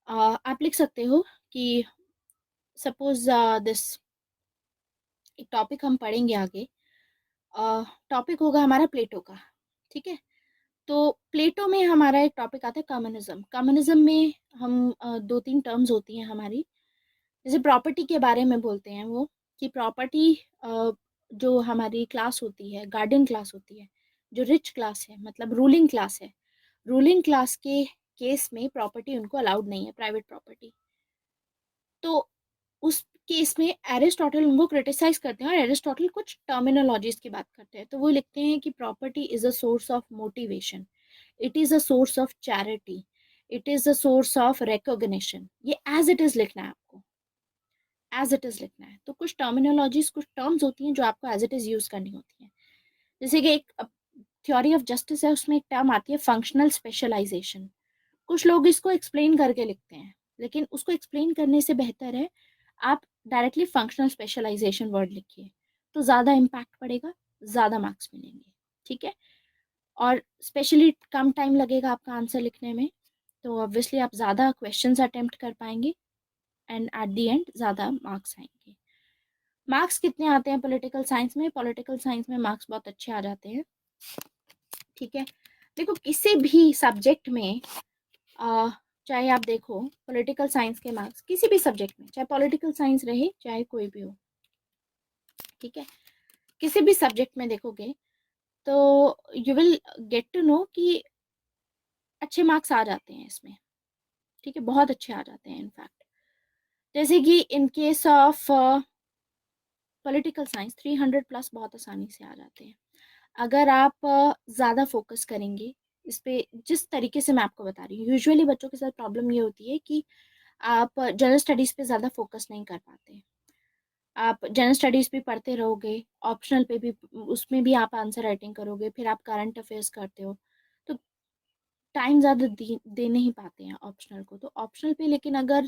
आप लिख सकते हो कि सपोज दिस, एक टॉपिक हम पढ़ेंगे आगे, टॉपिक होगा हमारा प्लेटो का, ठीक है। तो प्लेटो में हमारा एक टॉपिक आता है कम्युनिज्म। कम्युनिज्म में हम दो तीन टर्म्स होती हैं हमारी, जैसे प्रॉपर्टी के बारे में बोलते हैं वो, कि प्रॉपर्टी जो हमारी क्लास होती है, गार्डियन क्लास होती है, जो रिच क्लास है, मतलब रूलिंग क्लास है, रूलिंग क्लास के केस में प्रॉपर्टी उनको अलाउड नहीं है, प्राइवेट प्रॉपर्टी। तो उस केस में एरिस्टोटल उनको क्रिटिसाइज करते हैं, और एरिस्टोटल कुछ टर्मिनोलॉजीज की बात करते हैं। तो वो लिखते हैं कि property is a source of motivation, it is a source of charity, it is a source of recognition. ये एज इट इज लिखना है आपको, एज इट इज लिखना है। तो कुछ टर्मिनोलॉजीज, कुछ टर्म्स होती हैं जो आपको एज इट इज यूज करनी होती हैं। जैसे कि एक थ्योरी ऑफ जस्टिस है, उसमें एक टर्म आती है फंक्शनल स्पेशलाइजेशन। कुछ लोग इसको एक्सप्लेन करके लिखते हैं, लेकिन उसको एक्सप्लेन करने से बेहतर है आप डायरेक्टली फंक्शनल स्पेशलाइजेशन वर्ड लिखिए, तो ज़्यादा इम्पैक्ट पड़ेगा, ज़्यादा मार्क्स मिलेंगे, ठीक है। और स्पेशली कम टाइम लगेगा आपका आंसर लिखने में, तो ऑब्वियसली आप ज़्यादा क्वेश्चंस अटेम्प्ट कर पाएंगे, एंड एट द एंड ज़्यादा मार्क्स आएंगे। मार्क्स कितने आते हैं पॉलिटिकल साइंस में? पॉलिटिकल साइंस में मार्क्स बहुत अच्छे आ जाते हैं, ठीक है। देखो, किसी भी सब्जेक्ट में चाहे आप देखो पॉलिटिकल साइंस के मार्क्स किसी भी सब्जेक्ट में, चाहे पॉलिटिकल साइंस रहे चाहे कोई भी हो, ठीक है, किसी भी सब्जेक्ट में देखोगे तो you will get to know कि अच्छे मार्क्स आ जाते हैं इसमें, ठीक है, बहुत अच्छे आ जाते हैं इनफैक्ट। जैसे कि in case of political science 300 plus बहुत आसानी से आ जाते हैं, अगर आप ज़्यादा फोकस करेंगे इस पे। जिस तरीके से मैं आपको बता रही हूँ, यूजुअली बच्चों के साथ प्रॉब्लम ये होती है कि आप जनरल स्टडीज़ पे ज़्यादा फोकस नहीं कर पाते। आप जनरल स्टडीज़ भी पढ़ते रहोगे, ऑप्शनल पे भी, उसमें भी आप आंसर राइटिंग करोगे, फिर आप करंट अफेयर्स करते हो, तो टाइम ज़्यादा दे नहीं पाते हैं ऑप्शनल को। तो ऑप्शनल पे लेकिन अगर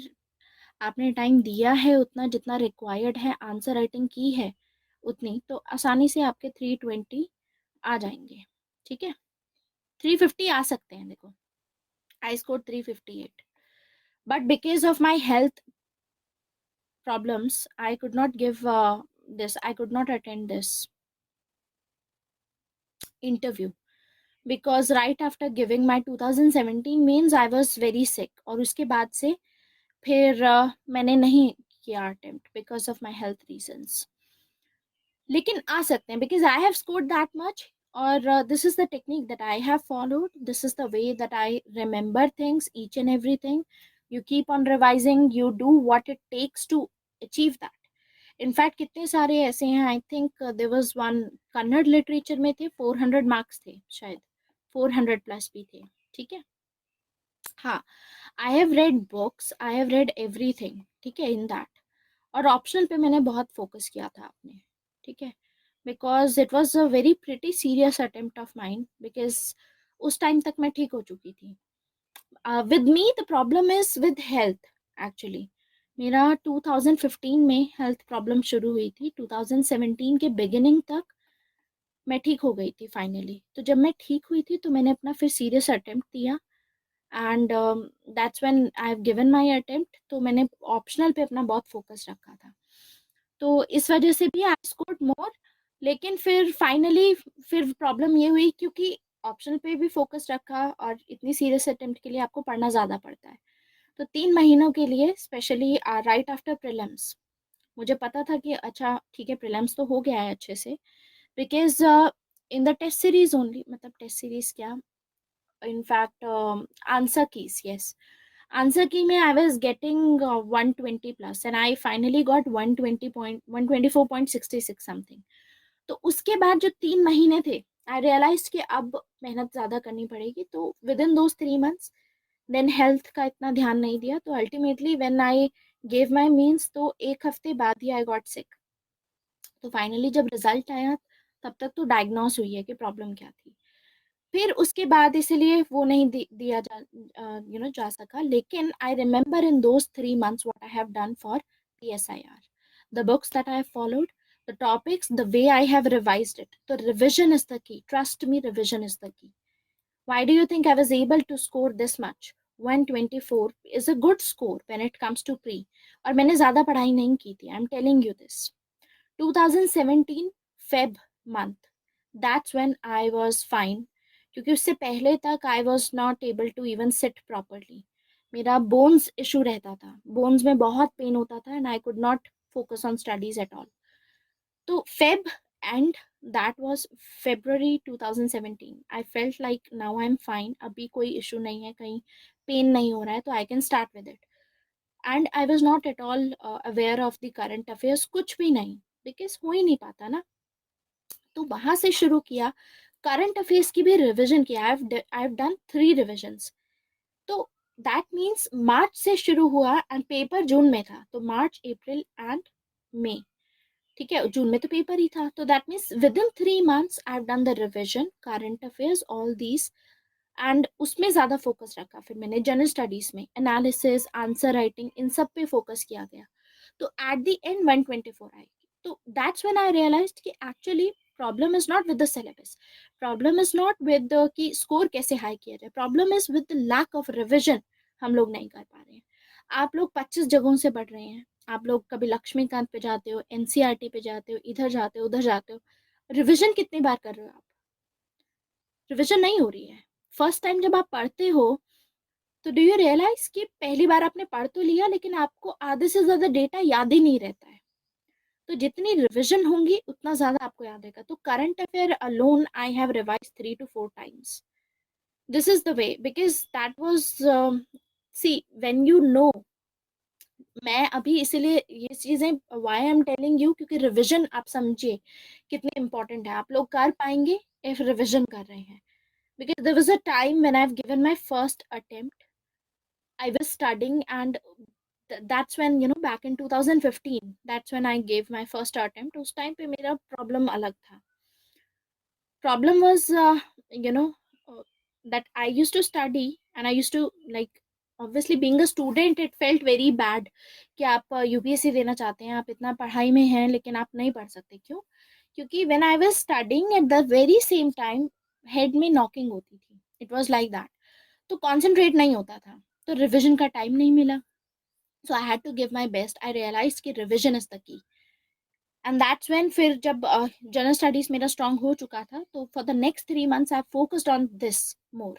आपने टाइम दिया है उतना जितना रिक्वायर्ड है, आंसर राइटिंग की है उतनी, तो आसानी से आपके 320 आ जाएंगे, ठीक है। 350 आ सकते हैं, देखो I score 358, but because of my health problems, I could not give I could not attend this interview because right after giving my 2017 means I was very sick, और उसके बाद से फिर मैंने नहीं किया attempt because of my health reasons। लेकिन आ सकते हैं because I have scored that much, और this is the technique that I have followed, this is the way that I remember things, each and everything। You keep on revising, you do what it takes to achieve that। In fact कितने सारे ऐसे हैं, I think there was one Kannada literature में थे, 400 marks थे शायद, 400 plus भी थे, ठीक है। हाँ, I have read books, I have read everything, ठीक है, इन दैट। और ऑप्शनल पे मैंने बहुत फोकस किया था अपने, ठीक है, because it was a very pretty serious attempt of mind, because उस टाइम तक मैं ठीक हो चुकी थी। With me the problem is with health actually. मेरा 2015 में हेल्थ प्रॉब्लम शुरू हुई थी, 2017 के बिगिनिंग तक मैं ठीक हो गई थी फाइनली। तो जब मैं ठीक हुई थी तो मैंने अपना फिर सीरियस अटेम्प्ट दिया, and that's when I have given my attempt. तो मैंने ऑप्शनल पे अपना बहुत फोकस रखा था, तो इस वजह से भी आई स्कोर्ड मोर। लेकिन फिर फाइनली फिर प्रॉब्लम ये हुई क्योंकि ऑप्शनल पे भी फोकस रखा, और इतनी सीरियस अटेम्प्ट के लिए आपको पढ़ना ज़्यादा पड़ता है। तो 3 महीनों के लिए स्पेशली राइट आफ्टर प्रीलिम्स मुझे पता था कि अच्छा ठीक है, प्रीलिम्स तो हो गया है अच्छे से, because in the test series only, मतलब टेस्ट सीरीज क्या, in fact answer keys, yes, answer key में I was getting 120 plus, and I finally got 124.66 something. तो उसके बाद जो 3 महीने थे, आई रियलाइज कि अब मेहनत ज़्यादा करनी पड़ेगी। तो within those 3 months then health का इतना ध्यान नहीं दिया, तो ultimately when I gave my mains तो 1 हफ्ते बाद ही आई गॉट सिक। तो फाइनली जब रिजल्ट आया तब तक तो डायग्नोस हुई है कि प्रॉब्लम क्या थी। फिर उसके बाद इसीलिए वो नहीं दिया जा सका। लेकिन I remember in those 3 months what I have done for PSIR, the books that I have followed, the topics, the way I have revised it. तो revision is the key, trust me, revision is the key. Why do you think I was able to score this much? 124 is a good score when it comes to pre. और मैंने ज़्यादा पढ़ाई नहीं की थी, I'm telling you this. 2017 Feb month, that's when I was fine. क्योंकि उससे पहले तक I was not able to even sit properly. मेरा बोन्स इशू रहता था, बोन्स में बहुत पेन होता था and I could not focus on studies at all. तो Feb and that was February 2017. I felt like now I'm fine. अभी कोई इशू नहीं है, कहीं पेन नहीं हो रहा है, तो I can start with it. And I was not at all aware of the current affairs, कुछ भी नहीं, because हो ही नहीं पाता ना। तो वहां से शुरू किया, करंट अफेयर्स की भी रिविजन किया। आई हैव डन 3 रिविजन्स। तो दैट मीन्स मार्च से शुरू हुआ एंड पेपर जून में था, तो मार्च, अप्रैल एंड मई, ठीक है, जून में तो पेपर ही था। तो that means with in 3 months I have done the revision, current affairs, all these, and उसमें ज़्यादा फोकस रखा। फिर मैंने जनरल स्टडीज में एनालिसिस, आंसर राइटिंग, इन सब पे फोकस किया गया। तो एट द एंड 124 आएगी। तो दैट्स व्हेन आई रियलाइज्ड कि actually problem is not with the syllabus, problem is not with कि स्कोर कैसे हाई किया जाए, problem is with the lack of revision. हम लोग नहीं कर पा रहे हैं। आप लोग 25 जगहों से पढ़ रहे हैं, आप लोग कभी लक्ष्मीकांत पे जाते हो, NCERT पे जाते हो, इधर जाते हो, उधर जाते हो, रिविजन कितनी बार कर रहे हो आप? रिविजन नहीं हो रही है। फर्स्ट टाइम जब आप पढ़ते हो तो डू यू रियलाइज कि पहली बार आपने पढ़ तो लिया लेकिन आपको आधे से ज्यादा डेटा याद ही नहीं रहता है। तो जितनी रिविजन होंगी उतना ज्यादा आपको याद रहेगा। तो current affair alone I have revise 3 to 4 times. This is the way, because that was, see when you know, मैं अभी इसीलिए ये चीजें why I am telling you, क्योंकि रिविजन आप समझिए कितनी इंपॉर्टेंट है। आप लोग कर पाएंगे इफ रिविजन कर रहे हैं। Because there was a time when I've given my first attempt. I was studying, and that's when, back in 2015, that's when I gave my first attempt. उस time पे मेरा problem अलग था. Problem was, that I used to study and I used to, like, obviously being a student, it felt very bad कि आप UPSC देना चाहते हैं, आप इतना पढ़ाई में हैं लेकिन आप नहीं पढ़ सकते। क्यों? क्योंकि when I was studying at the very same time, head में knocking होती थी. It was like that. तो कॉन्सेंट्रेट नहीं होता था, तो रिविजन का टाइम नहीं मिला। So I had to give my best. I realise कि revision is the key, and that's when, फिर जब जनरल स्टडीज मेरा स्ट्रांग हो चुका था, तो for the next 3 months I focused on this more,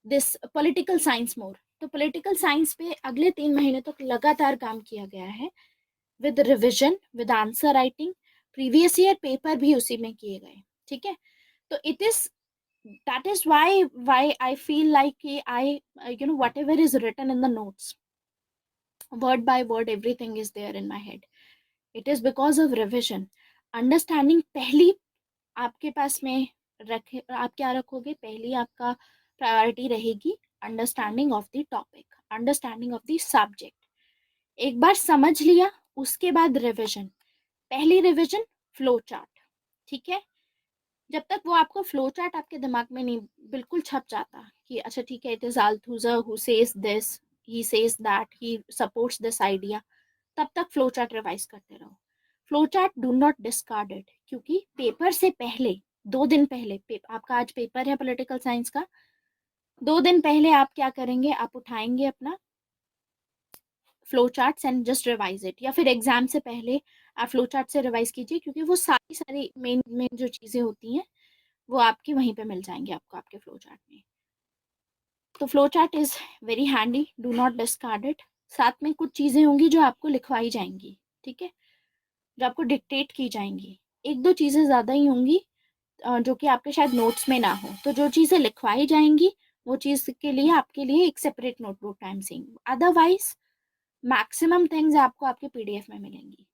this political science more. तो political science पे अगले 3 महीने तक लगातार काम किया गया है, with revision, with answer writing, previous year paper भी उसी में किए गए। ठीक है, तो it is, that is why I feel like I, whatever is written in the notes, word by word, everything is there in my head. It is because of revision. Understanding, पहली आपके पास में रखे, आप क्या रखोगे? पहली आपका प्रायोरिटी रहेगी understanding of the topic, understanding of the subject. एक बार समझ लिया, उसके बाद रिविजन। पहली रिविजन फ्लो चार्ट, ठीक है। जब तक वो आपको फ्लो चार्ट आपके दिमाग में नहीं बिल्कुल छप जाता कि अच्छा ठीक है, it is Althusser who says this, he says that, he supports this idea, तब तक फ्लो चार्ट रिवाइज करते रहो। Flow chart do not discard it, क्योंकि पेपर से पहले 2 दिन पहले, आपका आज पेपर है पॉलिटिकल साइंस का, 2 दिन पहले आप क्या करेंगे? आप उठाएंगे अपना flow chart and just revise it, या फिर एग्जाम से पहले आप फ्लो चार्ट से रिवाइज कीजिए, क्योंकि वो सारी सारी मेन मेन जो चीजें होती हैं वो आपकी वहीं पे मिल जाएंगे आपको आपके फ्लो चार्ट में। तो flow chart is very handy, do not discard it. साथ में कुछ चीजें होंगी जो आपको लिखवाई जाएंगी, ठीक है, जो आपको डिक्टेट की जाएंगी। 1-2 चीजें ज्यादा ही होंगी जो कि आपके शायद नोट्स में ना हो। तो जो चीजें लिखवाई जाएंगी वो चीज के लिए आपके लिए एक separate notebook time saying, otherwise maximum things आपको आपके PDF में मिलेंगी।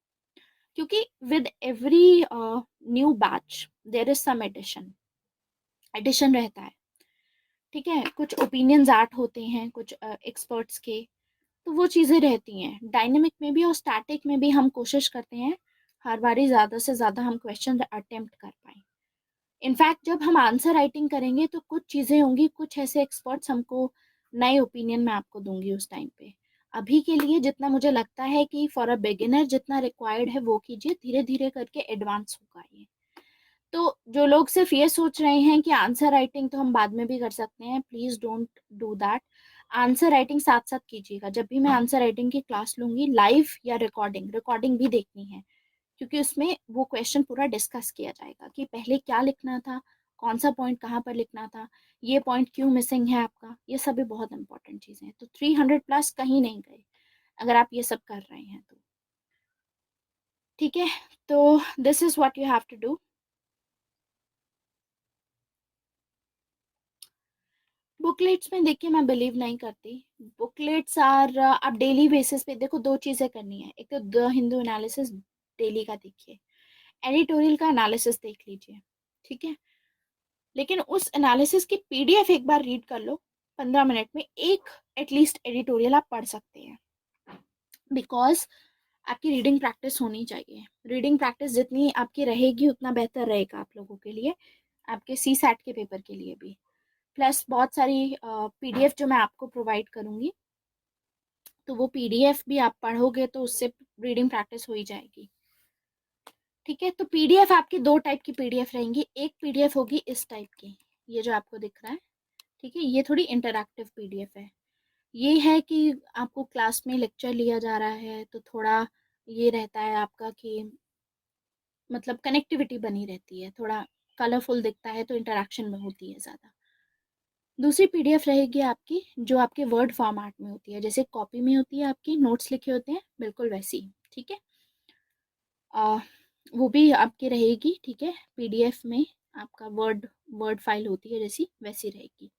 क्योंकि with every new batch there is some addition, addition रहता है, ठीक है। कुछ ओपिनियंस आर्ट होते हैं कुछ एक्सपर्ट्स के, तो वो चीज़ें रहती हैं। डायनेमिक में भी और स्टैटिक में भी हम कोशिश करते हैं हर बारी ज़्यादा से ज़्यादा हम क्वेश्चन अटेम्प्ट कर पाएँ। इनफैक्ट जब हम आंसर राइटिंग करेंगे तो कुछ चीज़ें होंगी, कुछ ऐसे एक्सपर्ट्स हमको नए ओपिनियन मैं आपको दूंगी उस टाइम पे। अभी के लिए जितना मुझे लगता है कि फॉर अ बिगिनर जितना रिक्वायर्ड है वो कीजिए, धीरे धीरे करके एडवांस होगा ये। तो जो लोग सिर्फ ये सोच रहे हैं कि आंसर राइटिंग तो हम बाद में भी कर सकते हैं, please don't do that. Answer writing साथ साथ कीजिएगा। जब भी मैं आंसर राइटिंग की क्लास लूंगी, लाइव या रिकॉर्डिंग, रिकॉर्डिंग भी देखनी है, क्योंकि उसमें वो क्वेश्चन पूरा डिस्कस किया जाएगा कि पहले क्या लिखना था, कौन सा पॉइंट कहाँ पर लिखना था, ये पॉइंट क्यों मिसिंग है आपका, ये सभी बहुत इंपॉर्टेंट चीजें हैं। तो 300+ कहीं नहीं गए अगर आप ये सब कर रहे हैं तो, ठीक है। तो this is what you have to do. Booklets में देखिए मैं बिलीव नहीं करती। बुकलेट्स आर आप डेली बेसिस पे देखो, दो चीजें करनी है। एक तो द हिंदू एनालिसिस डेली का देखिए, एडिटोरियल का एनालिसिस देख लीजिए, ठीक है। लेकिन उस एनालिसिस की पीडीएफ एक बार रीड कर लो, 15 मिनट में एक एटलीस्ट एडिटोरियल आप पढ़ सकते हैं। बिकॉज आपकी रीडिंग प्रैक्टिस होनी चाहिए। रीडिंग प्रैक्टिस जितनी आपकी रहेगी उतना बेहतर रहेगा आप लोगों के लिए, आपके सी सैट के पेपर के लिए भी। प्लस बहुत सारी पीडीएफ जो मैं आपको प्रोवाइड करूंगी, तो वो पीडीएफ भी आप पढ़ोगे तो उससे रीडिंग प्रैक्टिस हो ही जाएगी, ठीक है। तो पीडीएफ आपकी दो टाइप की पीडीएफ रहेंगी। एक पीडीएफ होगी इस टाइप की, ये जो आपको दिख रहा है, ठीक है। ये थोड़ी इंटरैक्टिव पीडीएफ है। ये है कि आपको क्लास में लेक्चर लिया जा रहा है तो थोड़ा ये रहता है आपका कि मतलब कनेक्टिविटी बनी रहती है, थोड़ा कलरफुल दिखता है तो इंटरेक्शन में होती है ज़्यादा। दूसरी पीडीएफ रहेगी आपकी जो आपके वर्ड फॉर्मेट में होती है, जैसे कॉपी में होती है आपकी नोट्स लिखे होते हैं, बिल्कुल वैसी, ठीक है। आ, वो भी आपकी रहेगी, ठीक है। पीडीएफ में आपका वर्ड वर्ड फाइल होती है जैसी, वैसी रहेगी।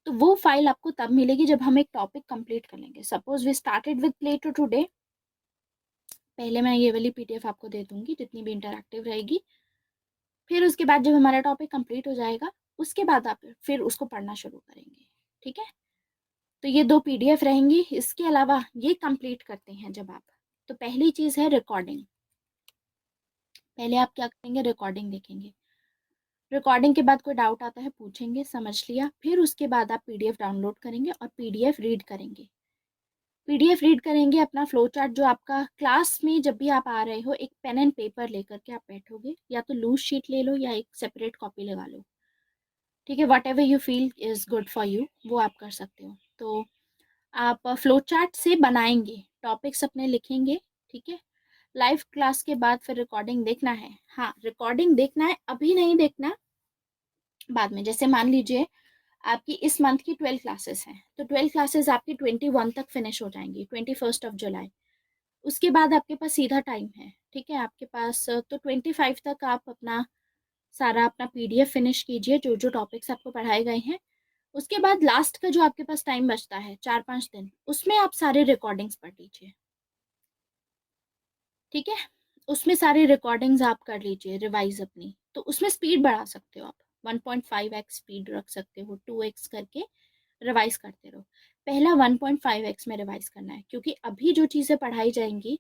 तो वो फाइल आपको तब मिलेगी जब हम एक टॉपिक कंप्लीट कर लेंगे। Suppose we started with Plato today, पहले मैं ये वाली पीडीएफ आपको दे दूंगी जितनी भी इंटरैक्टिव रहेगी। फिर उसके बाद जब हमारा टॉपिक कंप्लीट हो जाएगा, उसके बाद आप फिर उसको पढ़ना शुरू करेंगे, ठीक है। तो ये दो पीडीएफ रहेंगी। इसके अलावा ये कंप्लीट करते हैं जब आप, तो पहली चीज़ है रिकॉर्डिंग। पहले आप क्या करेंगे, रिकॉर्डिंग देखेंगे। रिकॉर्डिंग के बाद कोई डाउट आता है पूछेंगे, समझ लिया। फिर उसके बाद आप पीडीएफ डाउनलोड करेंगे और पीडीएफ रीड करेंगे। पीडीएफ रीड करेंगे, अपना फ्लो चार्ट जो आपका क्लास में जब भी आप आ रहे हो, एक पेन एंड पेपर लेकर के आप बैठोगे, या तो लूज शीट ले लो या एक सेपरेट कॉपी लगा लो, ठीक है। What ever you feel is good for you, वो आप कर सकते हो। तो आप फ्लो चार्ट से बनाएंगे, टॉपिक्स अपने लिखेंगे, ठीक है। लाइव क्लास के बाद फिर रिकॉर्डिंग देखना है। हाँ, रिकॉर्डिंग देखना है, अभी नहीं देखना, बाद में। जैसे मान लीजिए आपकी इस मंथ की 12 क्लासेस हैं, तो 12 क्लासेस आपकी 21 तक फिनिश हो जाएंगी, 21 जुलाई। उसके बाद आपके पास सीधा टाइम है, ठीक है आपके पास। तो 25 तक आप अपना सारा अपना पीडीएफ फिनिश कीजिए, जो जो टॉपिक्स आपको पढ़ाए गए हैं। उसके बाद लास्ट का जो आपके पास टाइम बचता है 4-5 दिन, उसमें आप सारे रिकॉर्डिंग्स पढ़ लीजिए, ठीक है। उसमें सारी रिकॉर्डिंग्स आप कर लीजिए रिवाइज अपनी। तो उसमें स्पीड बढ़ा सकते हो आप, 1.5x स्पीड रख सकते हो, 2x करके रिवाइज करते रहो। पहला 1.5x में रिवाइज करना है, क्योंकि अभी जो चीज़ें पढ़ाई जाएंगी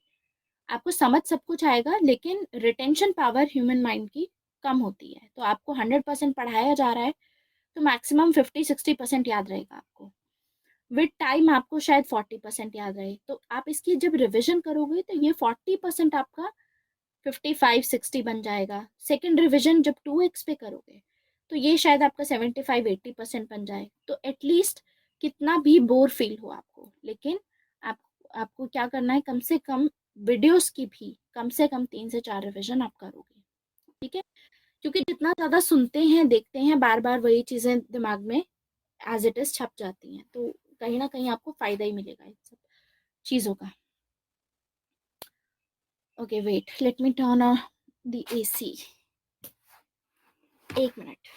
आपको समझ सब कुछ आएगा, लेकिन रिटेंशन पावर ह्यूमन माइंड की कम होती है। तो आपको 100% पढ़ाया जा रहा है तो मैक्सिमम 50-60% याद रहेगा आपको। विद टाइम आपको शायद 40% याद रहे। तो आप इसकी जब रिविजन करोगे तो ये 40% आपका 55-60 बन जाएगा। सेकेंड रिविजन जब 2x पे करोगे तो ये शायद आपका 75-80% बन जाए। तो एटलीस्ट कितना भी बोर फील हो आपको, लेकिन आप आपको क्या करना है, कम से कम वीडियोस की भी कम से कम 3 से 4 रिविजन आप करोगे, ठीक है। क्योंकि जितना ज़्यादा सुनते हैं देखते हैं, बार बार वही चीज़ें दिमाग में एज इट इज छप जाती हैं, तो कहीं ना कहीं आपको फायदा ही मिलेगा इन सब चीज़ों का। Okay wait, let me turn on the AC, एक मिनट।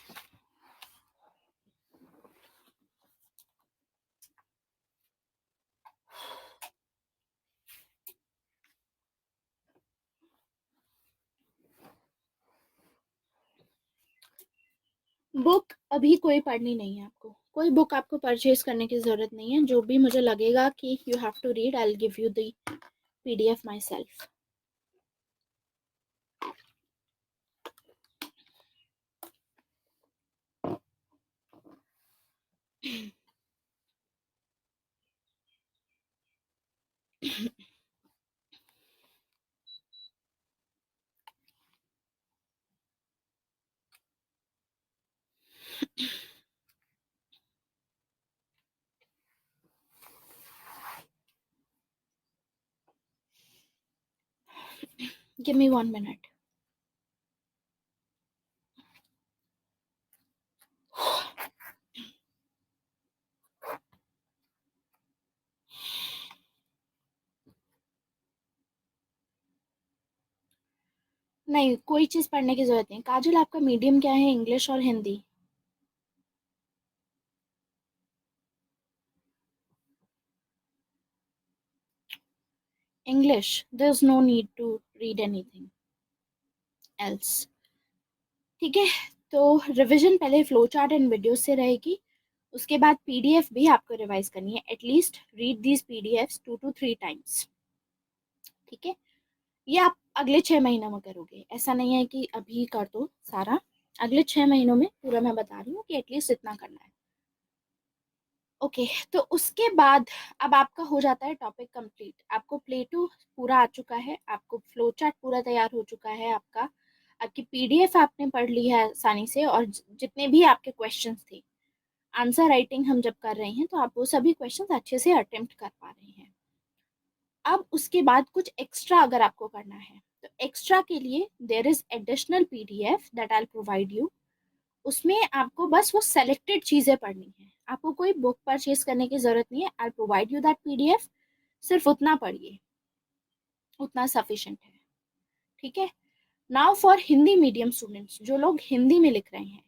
बुक अभी कोई पढ़नी नहीं है आपको, कोई बुक आपको परचेज करने की ज़रूरत नहीं है। जो भी मुझे लगेगा कि you have to read, I will give you the PDF myself. Give me 1 minute. नहीं, कोई चीज़ पढ़ने की ज़रूरत नहीं। काजल, आपका मीडियम क्या है, इंग्लिश और Hindi? English. There is no need to read anything else. ठीक है, तो रिवीजन पहले फ्लो चार्ट एंड वीडियो से रहेगी। उसके बाद पीडीएफ भी आपको रिवाइज करनी है। At least read these PDFs 2 to 3 times। ठीक है, ये आप अगले 6 महीनों में करोगे, ऐसा नहीं है कि अभी कर दो सारा। अगले 6 महीनों में पूरा मैं बता रही हूँ कि एटलीस्ट इतना करना है। ओके, तो उसके बाद अब आपका हो जाता है टॉपिक कंप्लीट। आपको प्लेटो पूरा आ चुका है, आपको फ्लो चार्ट पूरा तैयार हो चुका है, आपका आपकी पीडीएफ आपने पढ़ ली है आसानी से, और जितने भी आपके क्वेश्चंस थे, आंसर राइटिंग हम जब कर रहे हैं तो आप वो सभी क्वेश्चंस अच्छे से अटेम्प्ट कर पा रहे हैं। अब उसके बाद कुछ एक्स्ट्रा अगर आपको करना है तो एक्स्ट्रा के लिए there is additional PDF that I provide you. उसमें आपको बस वो सेलेक्टेड चीजें पढ़नी है, आपको कोई बुक परचेज करने की जरूरत नहीं है। आई प्रोवाइड यू दैट पीडीएफ, सिर्फ उतना पढ़िए, उतना सफिशिएंट है। ठीक है, now for Hindi medium students, जो लोग हिंदी में लिख रहे हैं,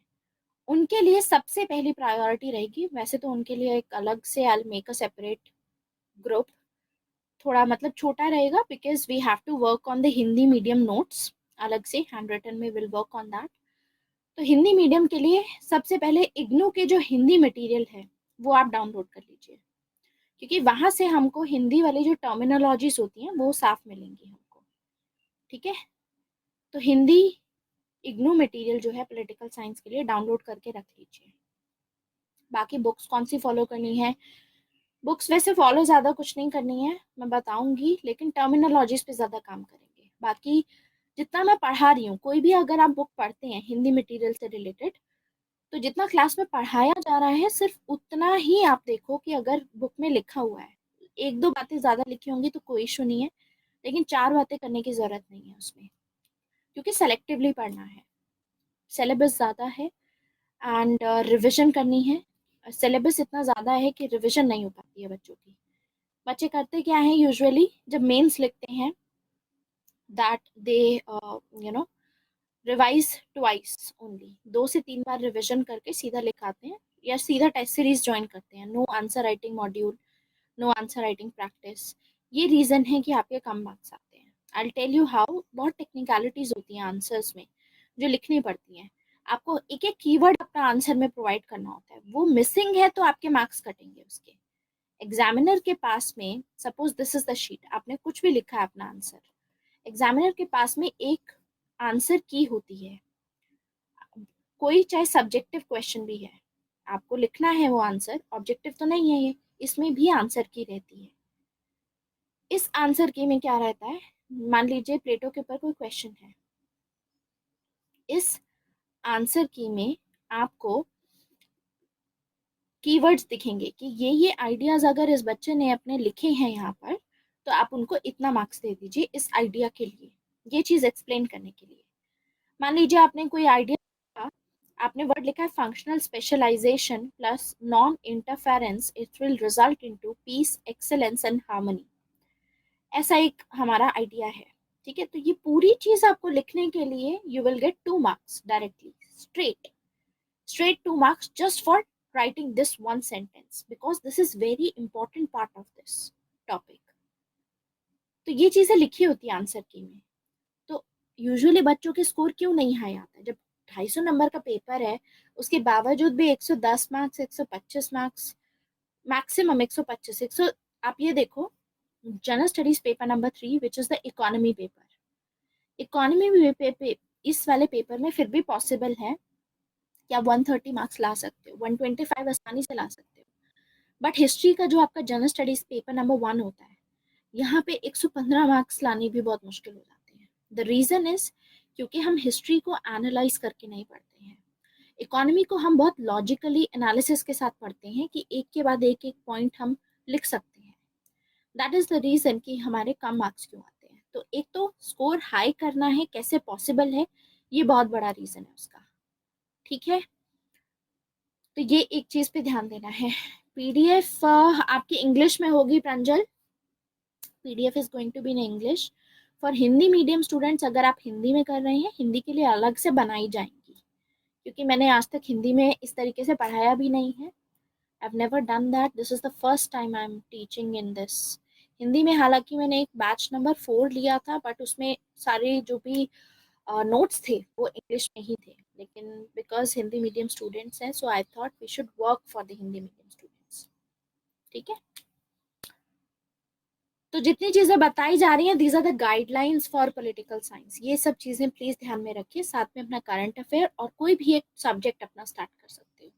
उनके लिए सबसे पहली प्रायोरिटी रहेगी। वैसे तो उनके लिए एक अलग से I make a separate group, थोड़ा मतलब छोटा रहेगा, because we have to work on the Hindi medium notes. अलग से हैंड रिटन में विल वर्क ऑन दैट। तो हिंदी मीडियम के लिए सबसे पहले इग्नू के जो हिंदी मटेरियल है वो आप डाउनलोड कर लीजिए, क्योंकि वहां से हमको हिंदी वाली जो टर्मिनोलॉजीज होती हैं वो साफ मिलेंगी हमको। ठीक है, तो हिंदी इग्नू मटेरियल जो है पॉलिटिकल साइंस के लिए डाउनलोड करके रख लीजिए। बाकी बुक्स कौन सी फॉलो करनी है, बुक्स वैसे फॉलो ज़्यादा कुछ नहीं करनी है, मैं बताऊंगी, लेकिन टर्मिनोलॉजीज पे ज़्यादा काम करेंगे। बाकी जितना मैं पढ़ा रही हूँ, कोई भी अगर आप बुक पढ़ते हैं हिंदी मटेरियल से रिलेटेड, तो जितना क्लास में पढ़ाया जा रहा है सिर्फ उतना ही आप देखो कि अगर बुक में लिखा हुआ है। 1-2 बातें ज़्यादा लिखी होंगी तो कोई इशू नहीं है, लेकिन 4 बातें करने की ज़रूरत नहीं है उसमें, क्योंकि सेलेक्टिवली पढ़ना है। सिलेबस ज़्यादा है एंड रिविजन करनी है। सिलेबस इतना ज़्यादा है कि रिविजन नहीं हो पाती है बच्चों की। बच्चे करते क्या हैं यूजुअली, जब मेंस लिखते हैं, that they you know revise twice only, 2 से 3 बार रिविजन करके सीधा लिखाते हैं, या सीधा टेस्ट सीरीज ज्वाइन करते हैं। No answer writing module, no answer writing practice. ये रीजन है कि आपके कम मार्क्स आते हैं। I tell you how. बहुत टेक्निकलिटीज होती हैं आंसर्स में जो लिखनी पड़ती हैं। आपको एक एक कीवर्ड अपना आंसर में प्रोवाइड करना होता है, वो मिसिंग है तो आपके मार्क्स कटेंगे उसके। एग्जामिनर के पास में, suppose this is the sheet, आपने कुछ भी लिखा है अपना आंसर, एग्जामिनर के पास में एक आंसर की होती है। कोई चाहे सब्जेक्टिव क्वेश्चन भी है, आपको लिखना है वो आंसर, ऑब्जेक्टिव तो नहीं है ये, इसमें भी आंसर की रहती है। इस आंसर की में क्या रहता है, मान लीजिए प्लेटो के ऊपर कोई क्वेश्चन है, इस आंसर की में आपको कीवर्ड्स दिखेंगे कि ये आइडियाज अगर इस बच्चे ने अपने लिखे हैं यहाँ पर, तो आप उनको इतना मार्क्स दे दीजिए इस आइडिया के लिए, ये चीज एक्सप्लेन करने के लिए। मान लीजिए आपने कोई आइडिया, आपने वर्ड लिखा है functional specialisation plus non interference it will result into peace excellence and harmony, ऐसा एक हमारा आइडिया है। ठीक है, तो ये पूरी चीज आपको लिखने के लिए you will gate 2 marks directly, straight 2 marks just for writing this one sentence, because this is very important part of this topic। तो ये चीजें लिखी होती है आंसर की में। तो यूजुअली बच्चों के स्कोर क्यों नहीं हाई आता है, जब 250 नंबर का पेपर है, उसके बावजूद भी 110 मार्क्स, 125 मार्क्स, मैक्सिमम 125, 100। आप ये देखो, general studies paper number 3 which is the economy paper, economy में इस वाले पेपर में फिर भी पॉसिबल है कि आप 130 मार्क्स ला सकते हो, 125 आसानी से ला सकते हो। बट हिस्ट्री का जो आपका जनरल स्टडीज पेपर नंबर 1 होता है, यहाँ पे 115 मार्क्स लाने भी बहुत मुश्किल हो जाते हैं। द रीजन इज क्योंकि हम हिस्ट्री को एनालाइज करके नहीं पढ़ते हैं, इकोनॉमी को हम बहुत लॉजिकली एनालिसिस के साथ पढ़ते हैं कि एक के बाद एक एक पॉइंट हम लिख सकते हैं। दैट इज द रीजन कि हमारे कम मार्क्स क्यों आते हैं। तो एक तो स्कोर हाई करना है, कैसे पॉसिबल है, ये बहुत बड़ा रीजन है उसका। ठीक है, तो ये एक चीज पे ध्यान देना है। पीडीएफ आपकी इंग्लिश में होगी Pranjal, PDF is going to be in English for Hindi medium students. अगर आप हिंदी में कर रहे हैं, हिंदी के लिए अलग से बनाई जाएंगी, क्योंकि मैंने आज तक हिंदी में इस तरीके से पढ़ाया भी नहीं है। I've never done that. This is the first time I'm teaching in this. Hindi में हालांकि मैंने एक बैच नंबर 4 लिया था, बट उसमें सारे जो भी नोट्स थे वो इंग्लिश में ही थे, लेकिन बिकॉज हिंदी मीडियम स्टूडेंट्स हैं, so I thought we should work for the Hindi medium students. ठीक है, तो जितनी चीजें बताई जा रही हैं, these are the guidelines for political science. ये सब चीजें प्लीज ध्यान में रखिए, साथ में अपना करंट अफेयर और कोई भी एक सब्जेक्ट अपना स्टार्ट कर सकते हो।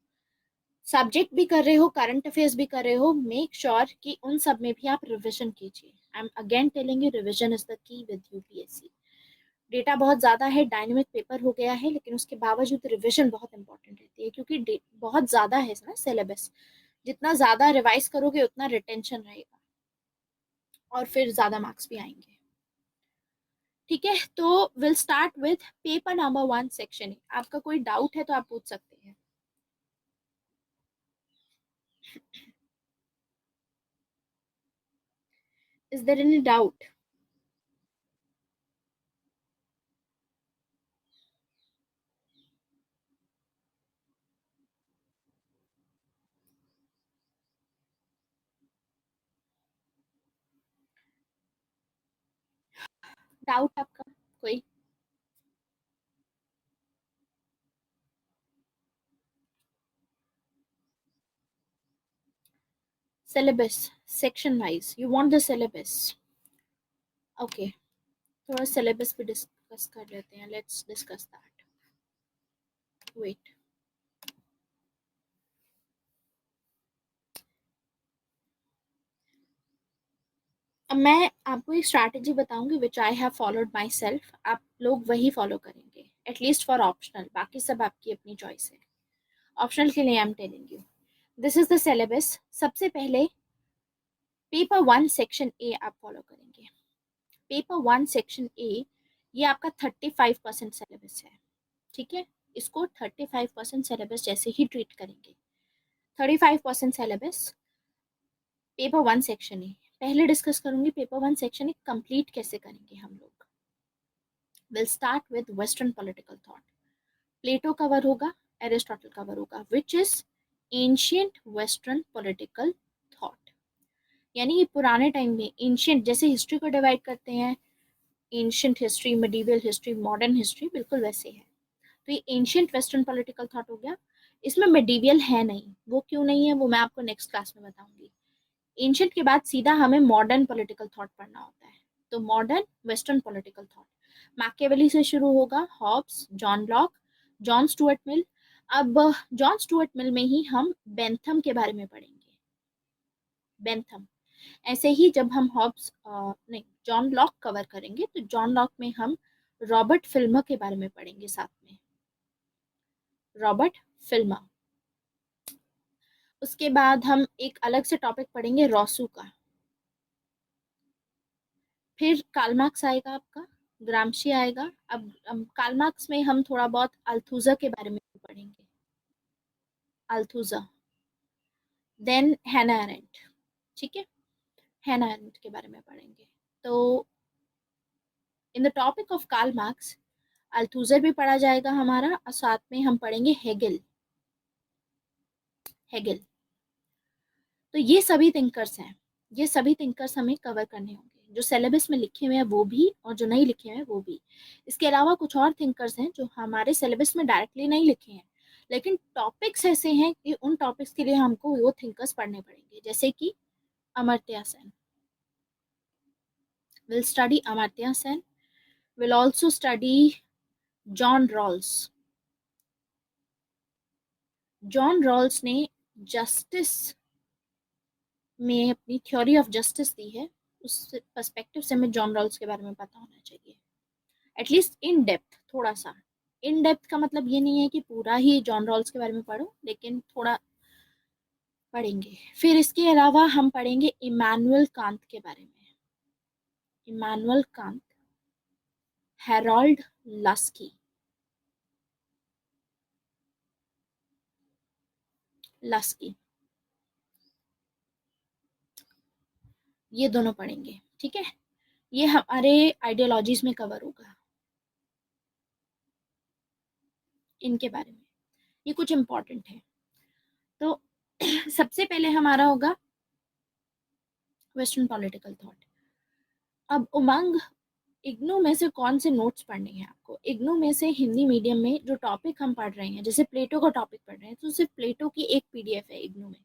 सब्जेक्ट भी कर रहे हो, करंट अफेयर्स भी कर रहे हो, मेक श्योर कि उन सब में भी आप रिविजन कीजिए। I am again telling you, revision is the की विद यूपीएससी। डेटा बहुत ज़्यादा है, डायनेमिक पेपर हो गया है, लेकिन उसके बावजूद रिविजन बहुत इंपॉर्टेंट रहती है, क्योंकि बहुत ज़्यादा है ना सिलेबस। जितना ज़्यादा रिवाइज करोगे उतना रिटेंशन रहेगा और फिर ज़्यादा मार्क्स भी आएंगे। ठीक है, तो will start with paper number 1 section. आपका कोई डाउट है तो आप पूछ सकते हैं। Is there any doubt? Doubt आपका कोई? syllabus section wise, you want the syllabus? Okay, थोड़ा syllabus पे डिस्कस कर लेते हैं, let's discuss that. Wait, अब मैं आपको एक स्ट्रैटेजी बताऊंगी which I have followed myself. आप लोग वही फॉलो करेंगे, एटलीस्ट फॉर ऑप्शनल, बाकी सब आपकी अपनी चॉइस है। ऑप्शनल के लिए आई am telling you, this is the syllabus. सबसे पहले पेपर 1 सेक्शन ए आप फॉलो करेंगे। पेपर 1 सेक्शन ए, ये आपका 35% सिलेबस है। ठीक है, इसको 35% सिलेबस जैसे ही ट्रीट करेंगे। 35% सिलेबस पेपर 1 सेक्शन ए। पहले डिस्कस करूंगी पेपर 1 सेक्शन ए कंप्लीट कैसे करेंगे हम लोग। Will start with western political thought. Plato cover होगा, एरिस्टोटल कवर होगा, which is ancient western political thought. यानी ये पुराने टाइम में एंशियंट, जैसे हिस्ट्री को डिवाइड करते हैं, ancient history, medieval history, modern history, बिल्कुल वैसे है। तो ये एंशियंट वेस्टर्न पॉलिटिकल थॉट हो गया। इसमें मिडीवियल है नहीं, वो क्यों नहीं है वो मैं आपको नेक्स्ट क्लास में बताऊंगी। एंशियंट के बाद सीधा हमें मॉडर्न पॉलिटिकल थॉट पढ़ना होता है। तो modern western political thought Machiavelli से शुरू होगा, Hobbes, John Locke, John Stuart Mill. अब जॉन स्टुअर्ट मिल में ही हम बेंथम के बारे में पढ़ेंगे, बेंथम। ऐसे ही जब हम हॉब्स नहीं, जॉन लॉक कवर करेंगे, तो जॉन लॉक में हम रॉबर्ट फिल्मर के बारे में पढ़ेंगे साथ में, रॉबर्ट फिल्मर। उसके बाद हम एक अलग से टॉपिक पढ़ेंगे रॉसू का। फिर कार्ल मार्क्स आएगा आपका, ग्रामशी आएगा। अब कार्ल मार्क्स में हम थोड़ा बहुत अल्थुजा के बारे में पढ़ेंगे, अल्थुजा। देन हैना अरेंट। ठीक है, हैना अरेंट के बारे में पढ़ेंगे। तो in the topic of Karl Marx Althusser भी पढ़ा जाएगा हमारा, और साथ में हम पढ़ेंगे हेगल, हेगल। तो ये सभी थिंकर्स हैं। ये सभी थिंकर्स हमें कवर करने होंगे, जो सिलेबस में लिखे हुए हैं वो भी और जो नहीं लिखे हुए हैं वो भी। इसके अलावा कुछ और थिंकर्स हैं जो हमारे सिलेबस में डायरेक्टली नहीं लिखे हैं, लेकिन टॉपिक्स ऐसे हैं कि उन टॉपिक्स के लिए हमको वो थिंकर्स पढ़ने पड़ेंगे, जैसे कि Amartya Sen. Will study Amartya Sen, will also study John Rawls. John Rawls ने जस्टिस में अपनी थ्योरी ऑफ जस्टिस दी है, उस पर्सपेक्टिव से हमें जॉन रॉल्स के बारे में पता होना चाहिए, एटलीस्ट इन डेप्थ थोड़ा सा। इन डेप्थ का मतलब ये नहीं है कि पूरा ही जॉन रॉल्स के बारे में पढ़ो, लेकिन थोड़ा पढ़ेंगे। फिर इसके अलावा हम पढ़ेंगे इमानुअल कांत के बारे में। इमानुअल कांत, हेरोल्ड लस्की, लस्की, ये दोनों पढ़ेंगे, ठीक है। ये हमारे आइडियोलॉजीज में कवर होगा, इनके बारे में ये कुछ इंपॉर्टेंट है। तो सबसे पहले हमारा होगा वेस्टर्न पॉलिटिकल थॉट। अब उमंग, इग्नू में से कौन से नोट्स पढ़ने हैं आपको? इग्नू में से हिंदी मीडियम में जो टॉपिक हम पढ़ रहे हैं, जैसे प्लेटो का टॉपिक पढ़ रहे हैं, तो सिर्फ प्लेटो की एक पीडीएफ है इग्नू में,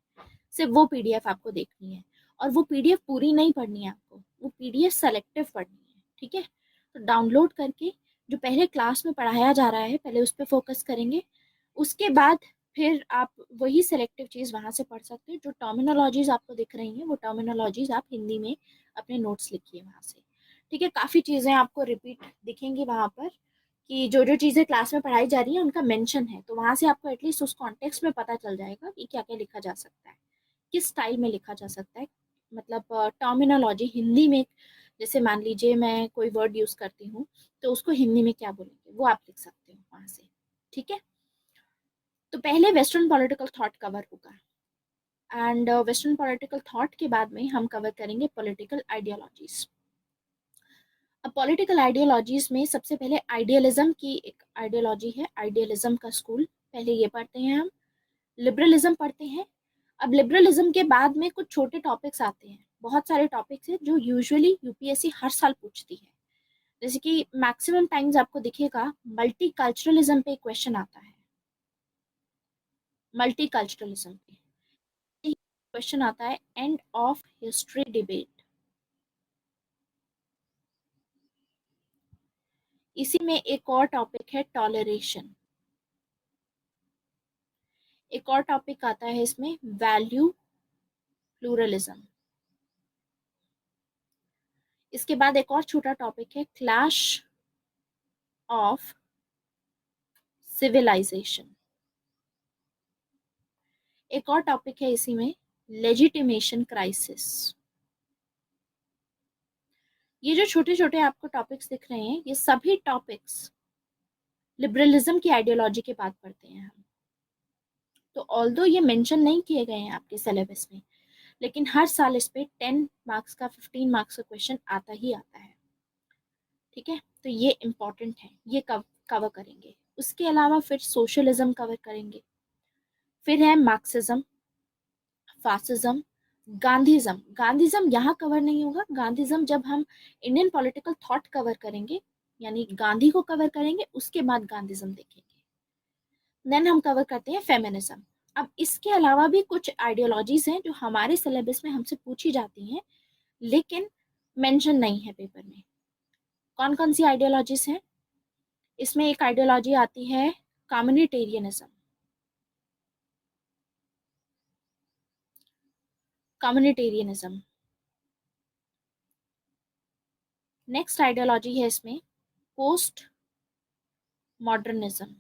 सिर्फ वो पीडीएफ आपको देखनी है। और वो पीडीएफ पूरी नहीं पढ़नी है आपको, वो पीडीएफ सेलेक्टिव पढ़नी है, ठीक है। तो डाउनलोड करके जो पहले क्लास में पढ़ाया जा रहा है पहले उस पर फोकस करेंगे, उसके बाद फिर आप वही सेलेक्टिव चीज़ वहाँ से पढ़ सकते हैं। जो टर्मिनोलॉजीज आपको दिख रही हैं वो टर्मिनोलॉजीज आप हिंदी में अपने नोट्स लिखिए वहाँ से, ठीक है। काफ़ी चीज़ें आपको रिपीट दिखेंगी वहाँ पर, कि जो जो चीज़ें क्लास में पढ़ाई जा रही है उनका मेंशन है, तो वहाँ से आपको एटलीस्ट उस कॉन्टेक्स्ट में पता चल जाएगा कि क्या क्या लिखा जा सकता है, किस स्टाइल में लिखा जा सकता है। मतलब टर्मिनोलॉजी हिंदी में, जैसे मान लीजिए मैं कोई वर्ड यूज़ करती हूँ तो उसको हिंदी में क्या बोलेंगे वो आप लिख सकते हो वहाँ से, ठीक है। तो पहले वेस्टर्न पॉलिटिकल थॉट कवर होगा, एंड वेस्टर्न पॉलिटिकल थॉट के बाद में हम कवर करेंगे पॉलिटिकल आइडियोलॉजीज। अब पॉलिटिकल आइडियोलॉजीज में सबसे पहले आइडियलिज्म की एक आइडियोलॉजी है, आइडियलिज्म का स्कूल, पहले ये पढ़ते हैं हम। लिबरलिज्म पढ़ते हैं। अब लिबरलिज्म के बाद में कुछ छोटे टॉपिक्स आते हैं, बहुत सारे टॉपिक्स हैं जो यूजुअली यूपीएससी हर साल पूछती है। जैसे कि मैक्सिमम टाइम्स आपको दिखेगा मल्टी कल्चरलिज्म पे क्वेश्चन आता है, मल्टी कल्चरलिज्म पे क्वेश्चन आता है, एंड ऑफ हिस्ट्री डिबेट। इसी में एक और टॉपिक है टॉलरेशन। एक और टॉपिक आता है इसमें वैल्यू प्लूरलिज्म। इसके बाद एक और छोटा टॉपिक है क्लैश ऑफ सिविलाइजेशन। एक और टॉपिक है इसी में लेजिटिमेशन क्राइसिस। ये जो छोटे छोटे आपको टॉपिक्स दिख रहे हैं ये सभी टॉपिक्स लिबरलिज्म की आइडियोलॉजी के बाद पढ़ते हैं हम। तो ऑल्दो ये मेंशन नहीं किए गए हैं आपके सिलेबस में, लेकिन हर साल इस पे 10 मार्क्स का 15 मार्क्स का क्वेश्चन आता ही आता है, ठीक है। तो ये इम्पोर्टेंट है, ये कवर करेंगे। उसके अलावा फिर सोशलिज्म कवर करेंगे, फिर है मार्क्सिज्म, फासिज्म, गांधीज्म। गांधीज्म यहाँ कवर नहीं होगा, गांधीज्म जब हम इंडियन पॉलिटिकल थॉट कवर करेंगे, यानी गांधी को कवर करेंगे उसके बाद गांधीज्म देखेंगे। देन हम कवर करते हैं फेमिनिज्म। अब इसके अलावा भी कुछ आइडियोलॉजीज हैं जो हमारे सिलेबस में हमसे पूछी जाती हैं लेकिन मेंशन नहीं है पेपर में। कौन कौन सी आइडियोलॉजीज हैं? इसमें एक आइडियोलॉजी आती है कम्युनिटेरियनिज्म। कम्युनिटेरियनिज्म। नेक्स्ट आइडियोलॉजी है इसमें पोस्ट मॉडर्निज्म।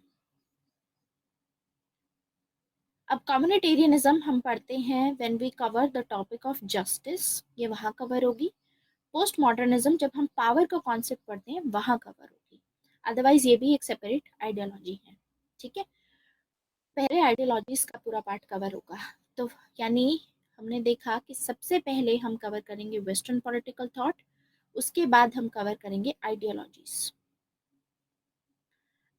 अब कम्युनिटेरियनिज्म हम पढ़ते हैं when we cover the topic of justice, ये वहाँ कवर होगी। पोस्ट मॉडर्निज्म जब हम पावर का कॉन्सेप्ट पढ़ते हैं वहाँ कवर होगी। अदरवाइज ये भी एक सेपरेट आइडियोलॉजी है, ठीक है। पहले आइडियोलॉजीज का पूरा पार्ट कवर होगा। तो यानी हमने देखा कि सबसे पहले हम कवर करेंगे वेस्टर्न पॉलिटिकल थॉट, उसके बाद हम कवर करेंगे आइडियोलॉजीज।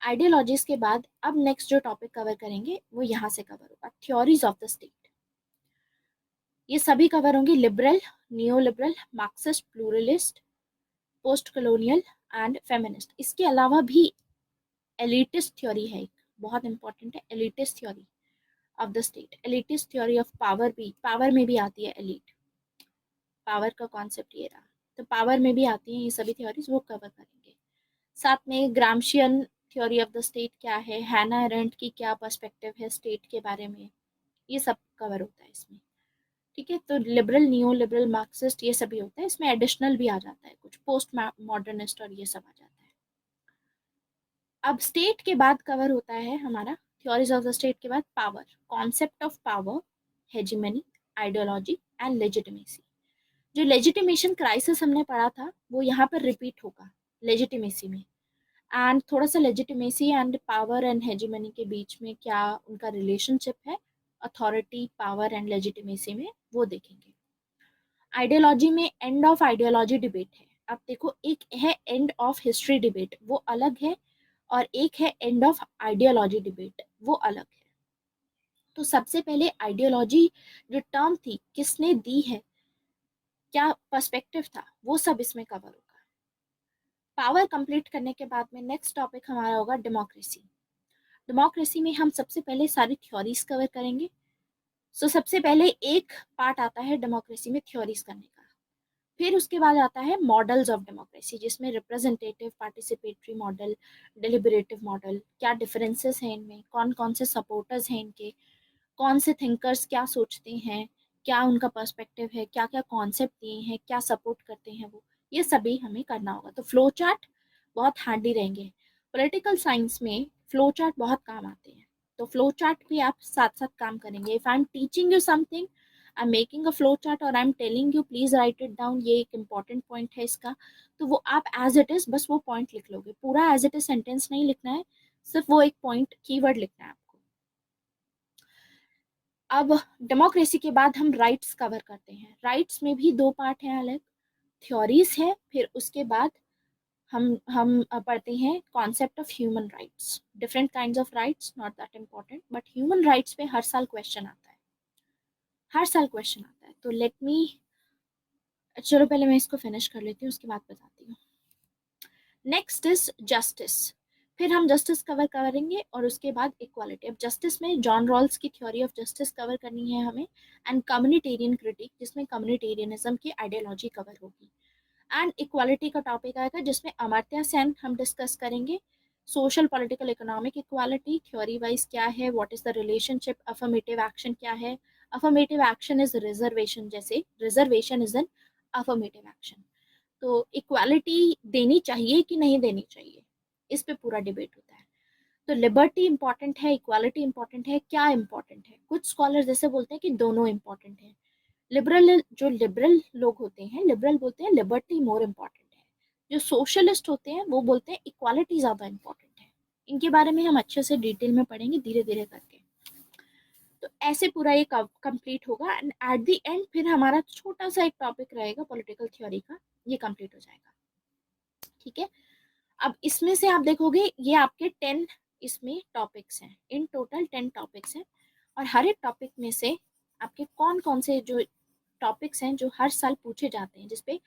आइडियोलॉजीज के बाद अब नेक्स्ट जो टॉपिक कवर करेंगे वो यहाँ से कवर होगा, थ्योरीज ऑफ द स्टेट। ये सभी कवर होंगी, liberal, neo liberal, Marxist, pluralist, post colonial and feminist. इसके अलावा भी एलिटिस्ट थ्योरी है एक, बहुत इंपॉर्टेंट है, elitist theory of the state, elitist theory of power, भी पावर में भी आती है एलिट, पावर का कॉन्सेप्ट ये रहा, तो पावर में भी आती है ये सभी थ्योरीज, वो कवर करेंगे। साथ में ग्रामशियन थ्योरी ऑफ द स्टेट क्या है, हैना एरेंट की क्या पर्सपेक्टिव है स्टेट के बारे में, ये सब कवर होता है इसमें। ठीक है, तो लिबरल, नियो लिबरल, मार्क्सिस्ट, ये सभी होता है इसमें। एडिशनल भी आ जाता है कुछ, पोस्ट मॉडर्निस्ट और ये सब आ जाता है। अब स्टेट के बाद कवर होता है हमारा, थ्योरीज ऑफ द स्टेट के बाद power, concept of power, hegemony, ideology and legitimacy. जो लेजिटिमेशन क्राइसिस हमने पढ़ा था वो यहाँ पर रिपीट होगा लेजिटिमेसी में, एंड थोड़ा सा legitimacy and power and hegemony के बीच में क्या उनका रिलेशनशिप है, अथॉरिटी, पावर एंड लेजिटिमेसी में, वो देखेंगे। आइडियोलॉजी में एंड ऑफ आइडियोलॉजी डिबेट है। अब देखो, एक है एंड ऑफ हिस्ट्री डिबेट, वो अलग है, और एक है एंड ऑफ आइडियोलॉजी डिबेट, वो अलग है। तो सबसे पहले आइडियोलॉजी जो टर्म थी किसने दी है, क्या पर्सपेक्टिव था, वो सब इसमें कवर होगा। पावर कंप्लीट करने के बाद में नेक्स्ट टॉपिक हमारा होगा डेमोक्रेसी। डेमोक्रेसी में हम सबसे पहले सारी थ्योरीज कवर करेंगे। सो सबसे पहले एक पार्ट आता है डेमोक्रेसी में थ्योरीज करने का, फिर उसके बाद आता है मॉडल्स ऑफ डेमोक्रेसी, जिसमें रिप्रेजेंटेटिव, पार्टिसिपेटरी मॉडल, डिलिबरेटिव मॉडल, क्या डिफरेंसेस हैं इनमें, कौन कौन से सपोर्टर्स हैं इनके, कौन से थिंकर्स क्या सोचते हैं, क्या उनका पर्सपेक्टिव है, क्या क्या कॉन्सेप्ट दिए हैं, क्या सपोर्ट करते हैं वो, ये सभी हमें करना होगा। तो फ्लो चार्ट बहुत हैंडी रहेंगे। पॉलिटिकल साइंस में फ्लो चार्ट बहुत काम आते हैं, तो फ्लो चार्ट भी आप साथ साथ काम करेंगे। If I am teaching you something, I am making a flow chart और I am telling you please write it down, ये एक इंपॉर्टेंट पॉइंट है इसका, तो वो आप एज इट इज बस वो पॉइंट लिख लोगे, पूरा एज इट इज सेंटेंस नहीं लिखना है, सिर्फ वो एक पॉइंट कीवर्ड लिखना है आपको। अब डेमोक्रेसी के बाद हम राइट्स कवर करते हैं। राइट्स में भी दो पार्ट हैं अलग, थ्योरीज है, फिर उसके बाद हम पढ़ते हैं concept of human rights, different kinds of rights, not that important, but human rights पे हर साल क्वेश्चन आता है, हर साल क्वेश्चन आता है। तो लेट मी, चलो पहले मैं इसको फिनिश कर लेती हूँ, उसके बाद बताती हूँ। नेक्स्ट इज जस्टिस, फिर हम जस्टिस कवर करेंगे और उसके बाद इक्वालिटी। अब जस्टिस में जॉन रॉल्स की थ्योरी ऑफ जस्टिस कवर करनी है हमें, एंड कम्युनिटेरियन क्रिटिक, जिसमें कम्युनिटेरियनिज्म की आइडियोलॉजी कवर होगी, एंड इक्वालिटी का टॉपिक आएगा जिसमें अमर्त्य सेन हम डिस्कस करेंगे। Social, political, economic equality theory wise क्या है, what is the relationship, affirmative action क्या है, अफर्मेटिव एक्शन इज रिजर्वेशन, जैसे reservation is an affirmative action. तो इक्वालिटी देनी चाहिए कि नहीं देनी चाहिए, इस पे पूरा डिबेट होता है। तो लिबर्टी इंपॉर्टेंट है, इक्वालिटी इंपॉर्टेंट है, क्या इंपॉर्टेंट है, कुछ स्कॉलर जैसे बोलते हैं कि दोनों इंपॉर्टेंट है। लिबरल, जो लिबरल लोग होते हैं, लिबरल बोलते हैं लिबर्टी मोर इम्पॉर्टेंट है। जो सोशलिस्ट होते हैं वो बोलते हैं इक्वालिटी ज़्यादा इम्पॉर्टेंट है। इनके बारे में हम अच्छे से डिटेल में पढ़ेंगे धीरे धीरे करके। तो ऐसे पूरा ये कंप्लीट होगा, एंड एट द एंड फिर हमारा छोटा सा एक टॉपिक रहेगा पॉलिटिकल थ्योरी का, ये कंप्लीट हो जाएगा। ठीक है, अब इसमें से आप देखोगे ये आपके 10 इसमें टॉपिक्स हैं, इन टोटल 10 टॉपिक्स हैं, और हर एक टॉपिक में से आपके कौन कौन से जो टॉपिक्स हैं जो हर साल पूछे जाते हैं, जिसपे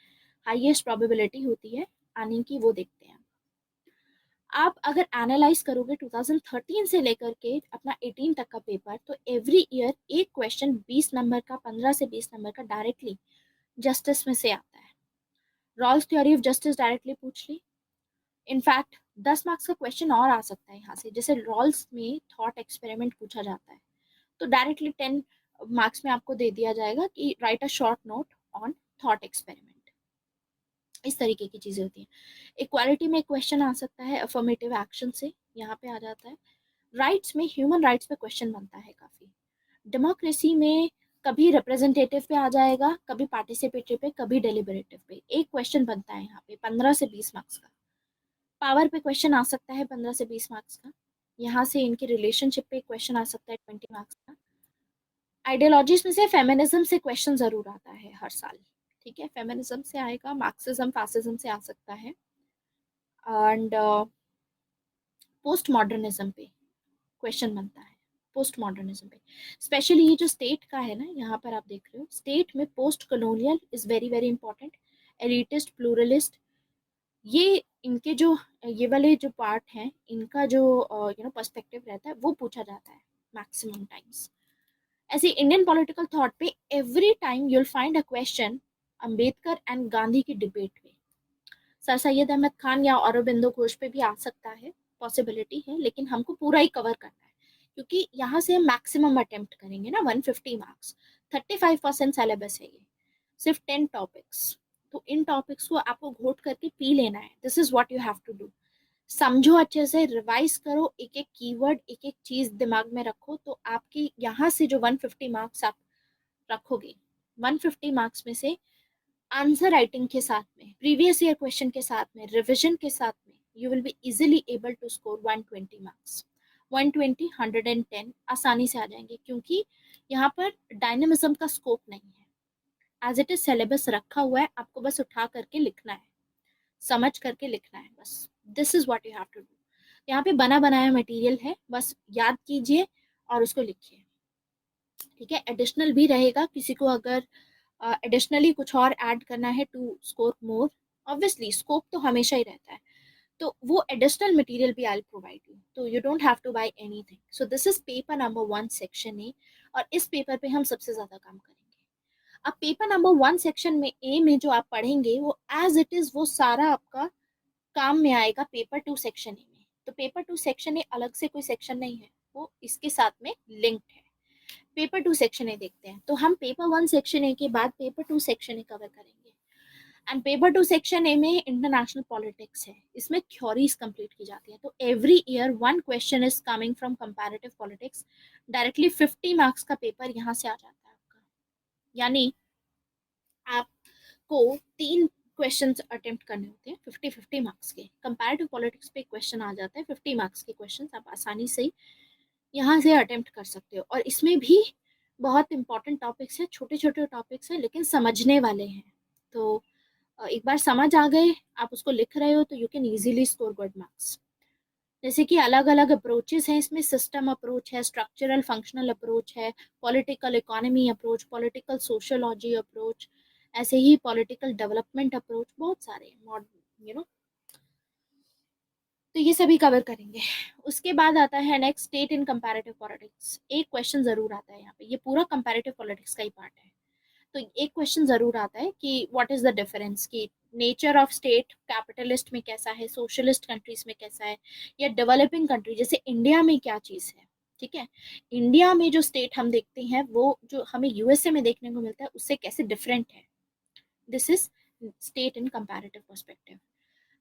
हाईएस्ट प्रोबेबिलिटी होती है आने की, वो देखते हैं। आप अगर एनालाइज करोगे 2013 से लेकर के अपना 18 तक का पेपर, तो एवरी ईयर एक क्वेश्चन 20 नंबर का, 15 से 20 नंबर का डायरेक्टली जस्टिस में से आता है। Rawls theory of justice directly पूछ ली। इनफैक्ट 10 मार्क्स का क्वेश्चन और आ सकता है यहाँ से, जैसे रॉल्स में थॉट एक्सपेरिमेंट पूछा जाता है, तो डायरेक्टली 10 मार्क्स में आपको दे दिया जाएगा कि right a short note on thought experiment. इस तरीके की चीजें होती हैं। इक्वालिटी में क्वेश्चन आ सकता है अफर्मेटिव एक्शन से, यहाँ पे आ जाता है। राइट्स में, ह्यूमन राइट्स पे क्वेश्चन बनता है काफी। डेमोक्रेसी में कभी रिप्रेजेंटेटिव पे आ जाएगा, कभी पार्टिसिपेटरी पे, कभी डेलिबरेटिव पे, एक क्वेश्चन बनता है यहाँ पे 15 से 20 मार्क्स का। पावर पे क्वेश्चन आ सकता है 15 से 20 मार्क्स का। यहाँ से इनके रिलेशनशिप पे क्वेश्चन आ सकता है 20 मार्क्स का। आइडियोलॉजीज में से फेमिनिज्म से क्वेश्चन जरूर आता है हर साल। ठीक है, फेमिनिज्म से आएगा, मार्क्सिज्म, फासिज्म से आ सकता है, एंड पोस्ट मॉडर्निज्म पे क्वेश्चन बनता है। पोस्ट मॉडर्निज्म पे। स्पेशली ये जो स्टेट का है ना, यहाँ पर आप देख रहे हो स्टेट में post colonial is very very important, elitist, pluralist, ये इनके जो ये वाले जो पार्ट हैं इनका जो पर्सपेक्टिव रहता है वो पूछा जाता है मैक्सिमम टाइम्स। ऐसे इंडियन पॉलिटिकल थॉट पे every time you'll find a question Ambedkar and Gandhi की डिबेट पे। सर सैयद अहमद खान या औरबिंदो घोष पे भी आ सकता है, पॉसिबिलिटी है, लेकिन हमको पूरा ही कवर करना है क्योंकि यहाँ से हम मैक्सिमम अटेम्प्ट करेंगे ना, 150 मार्क्स, 35% सिलेबस है ये, सिर्फ 10 टॉपिक्स। तो इन टॉपिक्स को आपको घोट करके पी लेना है। This is what you have to do. समझो अच्छे से, रिवाइज करो, एक एक कीवर्ड, एक एक चीज दिमाग में रखो, तो आपकी यहाँ से जो 150 मार्क्स आप रखोगे, 150 मार्क्स में से आंसर राइटिंग के साथ में, प्रीवियस ईयर क्वेश्चन के साथ में, रिविजन के साथ में, you will be easily able to score 120 marks. 120, 110 आसानी से आ जाएंगे क्योंकि यहाँ पर डायनेमिज्म का स्कोप नहीं है। एज इट इज सिलेबस रखा हुआ है, आपको बस उठा करके लिखना है, समझ करके लिखना है बस। This is what you have to do. यहाँ पे बना बनाया मटेरियल है, बस याद कीजिए और उसको लिखिए। ठीक है, एडिशनल भी रहेगा, किसी को अगर एडिशनली कुछ और ऐड करना है to score more, obviously scope तो हमेशा ही रहता है, तो वो एडिशनल मटेरियल भी आई प्रोवाइड यू, तो you don't have to buy anything. So this is paper number 1 section A, और इस पेपर पे हम सबसे ज्यादा काम करेंगे। अब पेपर नंबर 1 सेक्शन में ए में जो आप पढ़ेंगे वो एज इट इज वो सारा आपका काम में आएगा पेपर 2 सेक्शन ए में। तो पेपर 2 सेक्शन ए अलग से कोई सेक्शन नहीं है, वो इसके साथ में लिंक्ड है। पेपर 2 सेक्शन ए देखते हैं, तो हम पेपर 1 सेक्शन ए के बाद पेपर 2 सेक्शन ए कवर करेंगे। एंड पेपर 2 सेक्शन ए में इंटरनेशनल पॉलिटिक्स है, इसमें थ्योरीज कंप्लीट की जाती है। तो every year 1 question is coming from comparative politics, directly 50 marks का पेपर यहाँ से आ जाता है आपका। यानी आपको 3 क्वेश्चंस अटेम्प्ट करने होते हैं 50-50 मार्क्स के। कंपैरेटिव पॉलिटिक्स पे क्वेश्चन आ जाता है 50 मार्क्स के क्वेश्चंस, आप आसानी से यहाँ से अटेम्प्ट कर सकते हो। और इसमें भी बहुत इंपॉर्टेंट टॉपिक्स है, छोटे छोटे टॉपिक्स हैं लेकिन समझने वाले हैं। तो एक बार समझ आ गए, आप उसको लिख रहे हो, तो you can easily score good marks. जैसे कि अलग अलग अप्रोचेस हैं इसमें, सिस्टम अप्रोच है, स्ट्रक्चरल फंक्शनल अप्रोच है, political economy approach, political sociology approach, ऐसे ही पॉलिटिकल डेवलपमेंट अप्रोच, बहुत सारे मॉडर्न तो ये सभी कवर करेंगे। उसके बाद आता है next, state in comparative politics. एक क्वेश्चन जरूर आता है यहाँ पे, ये पूरा कंपैरेटिव पॉलिटिक्स का ही पार्ट है, तो एक क्वेश्चन जरूर आता है कि व्हाट इज द डिफरेंस, की नेचर ऑफ स्टेट कैपिटलिस्ट में कैसा है, सोशलिस्ट कंट्रीज में कैसा है, या डेवलपिंग कंट्री जैसे इंडिया में क्या चीज है। ठीक है, इंडिया में जो स्टेट हम देखते हैं वो जो हमें यूएसए में देखने को मिलता है उससे कैसे डिफरेंट है। This is state in comparative perspective.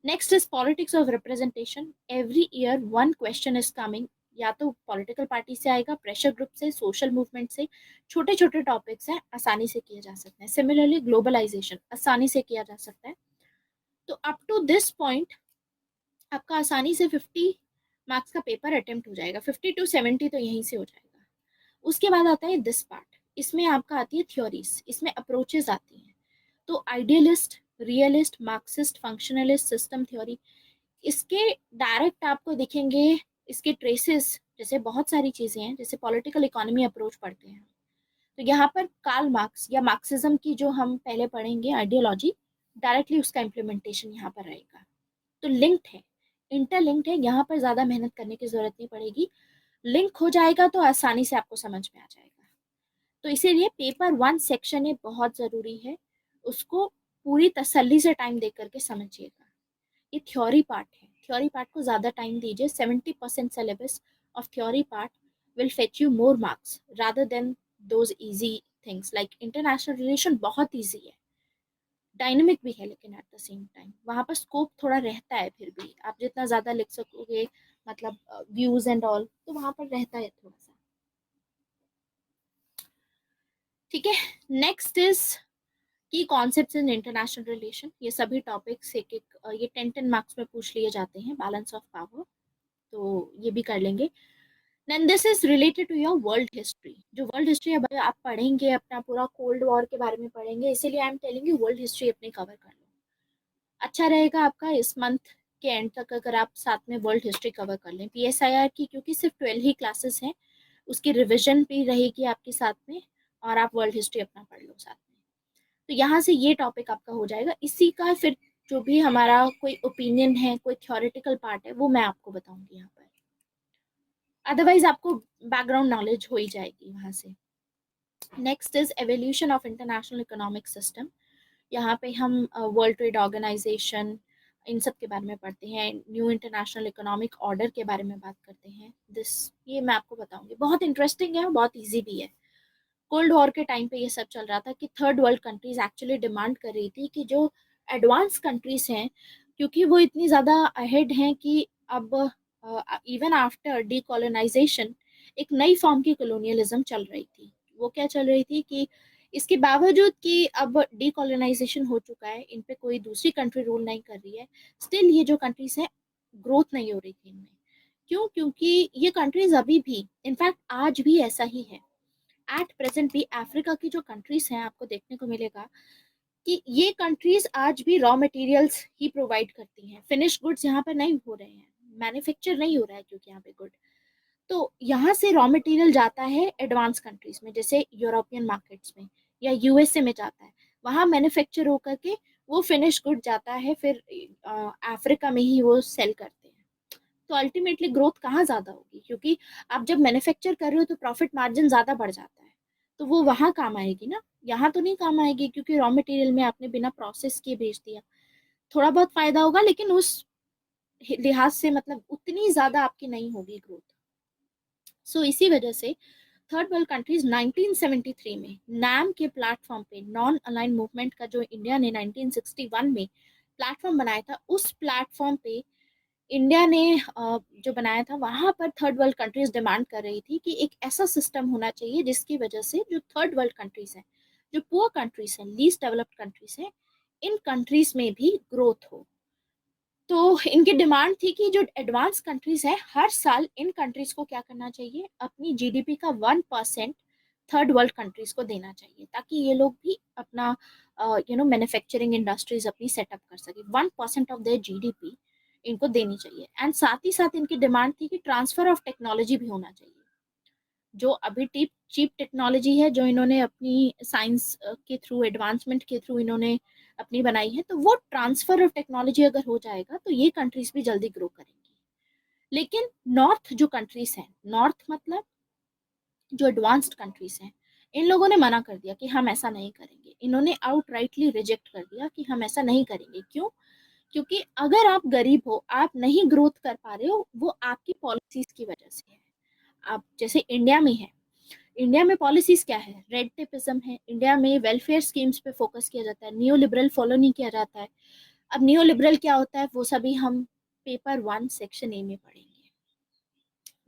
Next is politics of representation. Every year 1 question is coming, या तो पॉलिटिकल पार्टी से आएगा, प्रेशर ग्रुप से, सोशल मूवमेंट से, छोटे छोटे टॉपिक्स हैं, आसानी से किए जा सकते हैं। सिमिलरली ग्लोबलाइजेशन आसानी से किया जा सकता है। तो अप टू दिस पॉइंट आपका आसानी से 50 मार्क्स का पेपर अटेम्प्ट हो जाएगा, 50 to 70 तो यहीं से हो जाएगा। उसके बाद आता है दिस पार्ट, इसमें आपका आती है थ्योरीज, इसमें अप्रोचेज आती हैं। तो idealist, realist, Marxist, functionalist, system theory, इसके डायरेक्ट आपको दिखेंगे इसके ट्रेसेस। जैसे बहुत सारी चीजें हैं, जैसे पॉलिटिकल इकोनॉमी अप्रोच पढ़ते हैं, तो यहाँ पर कार्ल मार्क्स या मार्क्सिज्म की जो हम पहले पढ़ेंगे आइडियोलॉजी, डायरेक्टली उसका इम्प्लीमेंटेशन यहाँ पर रहेगा। तो लिंक्ड है, इंटरलिंक्ड है, यहाँ पर ज्यादा मेहनत करने की जरूरत नहीं पड़ेगी, लिंक हो जाएगा तो आसानी से आपको समझ में आ जाएगा। तो इसीलिए पेपर 1 सेक्शन ये बहुत जरूरी है, उसको पूरी तसल्ली से टाइम दे करके समझिएगा। ये थ्योरी पार्ट है, थ्योरी पार्ट को ज़्यादा टाइम दीजिए। 70% syllabus of theory part will fetch you more marks rather than those easy things like international relation. बहुत ईजी है, डायनेमिक भी है, लेकिन एट द सेम टाइम वहाँ पर स्कोप थोड़ा रहता है, फिर भी आप जितना ज़्यादा लिख सकोगे, मतलब व्यूज एंड ऑल, तो वहाँ पर रहता है थोड़ा सा। ठीक है, नेक्स्ट इज की कॉन्सेप्ट्स इन इंटरनेशनल रिलेशन। ये सभी टॉपिक्स एक एक ये 10-10 मार्क्स में पूछ लिए जाते हैं। बैलेंस ऑफ पावर, तो ये भी कर लेंगे। Then this is related to your world history. जो वर्ल्ड हिस्ट्री अब आप पढ़ेंगे, अपना पूरा कोल्ड वॉर के बारे में पढ़ेंगे, इसीलिए आई am telling you world history अपनी कवर कर लो। अच्छा रहेगा आपका इस मंथ के एंड तक अगर आप साथ में वर्ल्ड हिस्ट्री कवर कर लें पीएसआईआर की, क्योंकि सिर्फ 12 ही क्लासेस हैं, उसकी रिविजन भी रहेगी आपके साथ में, और आप वर्ल्ड हिस्ट्री अपना पढ़ लो साथ में। तो यहाँ से ये टॉपिक आपका हो जाएगा। इसी का फिर जो भी हमारा कोई ओपिनियन है, कोई थ्योरेटिकल पार्ट है, वो मैं आपको बताऊंगी यहाँ पर। अदरवाइज आपको बैकग्राउंड नॉलेज हो ही जाएगी वहाँ से। Next is evolution of international economic system. यहाँ पे हम वर्ल्ड ट्रेड ऑर्गेनाइजेशन, इन सब के बारे में पढ़ते हैं। न्यू इंटरनेशनल इकोनॉमिक ऑर्डर के बारे में बात करते हैं। ये मैं आपको बताऊंगी, बहुत इंटरेस्टिंग है, बहुत इजी भी है। कोल्ड वॉर के टाइम पे ये सब चल रहा था कि third world countries actually demand कर रही थी कि जो एडवांस कंट्रीज हैं, क्योंकि वो इतनी ज़्यादा अहेड हैं कि अब इवन आफ्टर डीकोलोनाइजेशन एक नई फॉर्म की कॉलोनियलिज्म चल रही थी। वो क्या चल रही थी कि इसके बावजूद कि अब डीकोलोनाइजेशन हो चुका है, इन पे कोई दूसरी कंट्री रूल नहीं कर रही है, स्टिल ये जो कंट्रीज हैं ग्रोथ नहीं हो रही थी इनमें। क्यों? क्योंकि ये कंट्रीज अभी भी, इनफैक्ट आज भी ऐसा ही है, एट प्रेजेंट भी अफ्रीका की जो कंट्रीज हैं, आपको देखने को मिलेगा कि ये कंट्रीज आज भी रॉ मटेरियल्स ही प्रोवाइड करती हैं। फिनिश गुड्स यहाँ पर नहीं हो रहे हैं, मैन्युफैक्चर नहीं हो रहा है क्योंकि यहाँ पे गुड। तो यहाँ से रॉ मटेरियल जाता है एडवांस कंट्रीज में, जैसे यूरोपियन मार्केट्स में या यूएसए में जाता है, वहाँ मैन्युफैक्चर होकर के वो फिनिश गुड जाता है, फिर अफ्रीका में ही वो सेल करते हैं। तो अल्टीमेटली ग्रोथ कहाँ ज़्यादा होगी? क्योंकि आप जब मैन्युफैक्चर कर रहे हो तो प्रॉफिट मार्जिन ज़्यादा बढ़ जाता है, तो वो वहाँ काम आएगी ना, यहाँ तो नहीं काम आएगी, क्योंकि रॉ मटेरियल में आपने बिना प्रोसेस किए बेच दिया। थोड़ा बहुत फायदा होगा, लेकिन उस लिहाज से मतलब उतनी ज़्यादा आपकी नहीं होगी ग्रोथ। सो इसी वजह से थर्ड वर्ल्ड कंट्रीज 1973 में नैम के प्लेटफॉर्म पे, नॉन अलाइन मूवमेंट का जो इंडिया ने 1961 में प्लेटफॉर्म बनाया था, उस प्लेटफॉर्म पे इंडिया ने जो बनाया था, वहां पर थर्ड वर्ल्ड कंट्रीज डिमांड कर रही थी कि एक ऐसा सिस्टम होना चाहिए जिसकी वजह से जो थर्ड वर्ल्ड कंट्रीज हैं, जो पुअर कंट्रीज हैं, लीस्ट डेवलप्ड कंट्रीज हैं, इन कंट्रीज में भी ग्रोथ हो। तो इनकी डिमांड थी कि जो एडवांस कंट्रीज हैं, हर साल इन कंट्रीज को क्या करना चाहिए, अपनी जीडीपी का 1% थर्ड वर्ल्ड कंट्रीज को देना चाहिए, ताकि ये लोग भी अपना मैन्युफैक्चरिंग इंडस्ट्रीज अपनी सेटअप कर सके। 1% ऑफ देयर जीडीपी इनको देनी चाहिए। एंड साथ ही साथ इनकी डिमांड थी कि ट्रांसफर ऑफ टेक्नोलॉजी भी होना चाहिए। जो अभी टीप चीप टेक्नोलॉजी है, जो इन्होंने अपनी साइंस के थ्रू, एडवांसमेंट के थ्रू इन्होंने अपनी बनाई है, तो वो ट्रांसफर ऑफ टेक्नोलॉजी अगर हो जाएगा तो ये कंट्रीज भी जल्दी ग्रो करेंगी। लेकिन नॉर्थ जो कंट्रीज हैं, नॉर्थ मतलब जो एडवांस्ड कंट्रीज हैं, इन लोगों ने मना कर दिया कि हम ऐसा नहीं करेंगे। इन्होंने आउटराइटली रिजेक्ट कर दिया कि हम ऐसा नहीं करेंगे। क्यों? क्योंकि अगर आप गरीब हो, आप नहीं ग्रोथ कर पा रहे हो, वो आपकी पॉलिसीज की वजह से है। आप जैसे इंडिया में है, इंडिया में पॉलिसीज क्या है, रेड टेपिज्म है। इंडिया में वेलफेयर स्कीम्स पे फोकस किया जाता है, नियो लिबरल फॉलो नहीं किया जाता है। अब नियो लिबरल क्या होता है, वो सभी हम पेपर 1 सेक्शन ए में पढ़ेंगे।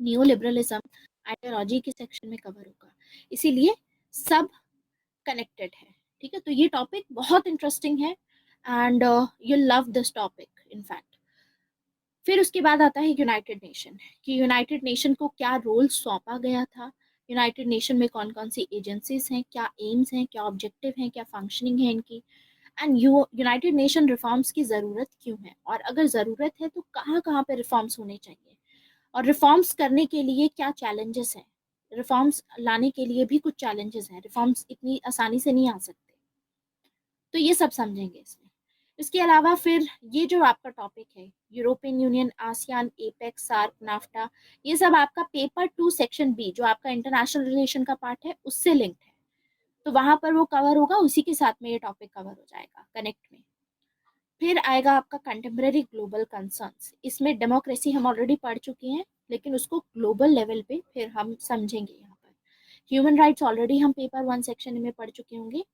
नियो लिबरलिज्म आइडियोलॉजी के सेक्शन में कवर होगा, इसीलिए सब कनेक्टेड है। ठीक है, तो ये टॉपिक बहुत इंटरेस्टिंग है, and you love this topic in fact. फिर उसके बाद आता है यूनाइटेड नेशन, कि यूनाइटेड नेशन को क्या रोल सौंपा गया था, यूनाइटेड नेशन में कौन कौन सी एजेंसीज हैं, क्या एम्स हैं, क्या ऑब्जेक्टिव हैं, क्या फंक्शनिंग है इनकी, एंड यूनाइटेड नेशन रिफॉर्म्स की ज़रूरत क्यों है, और अगर ज़रूरत है तो कहाँ कहाँ पे रिफॉर्म्स होने चाहिए, और रिफॉर्म्स करने के लिए क्या चैलेंजेस हैं। रिफॉर्म्स लाने के लिए भी कुछ चैलेंजेस हैं, रिफॉर्म्स इतनी आसानी से नहीं आ सकते। तो ये सब समझेंगे इसमें। इसके अलावा फिर ये जो आपका टॉपिक है, European Union, ASEAN, APEC, SAARC, NAFTA, ये सब आपका पेपर 2 सेक्शन बी, जो आपका इंटरनेशनल रिलेशन का पार्ट है, उससे लिंक्ड है। तो वहां पर वो कवर होगा, उसी के साथ में ये टॉपिक कवर हो जाएगा कनेक्ट में। फिर आएगा आपका कंटेम्प्रेरी ग्लोबल कंसर्न्स। इसमें डेमोक्रेसी हम ऑलरेडी पढ़ चुके हैं, लेकिन उसको ग्लोबल लेवल पे फिर हम समझेंगे। यहाँ पर ह्यूमन राइट्स ऑलरेडी हम पेपर 1 सेक्शन में पढ़ चुके होंगे,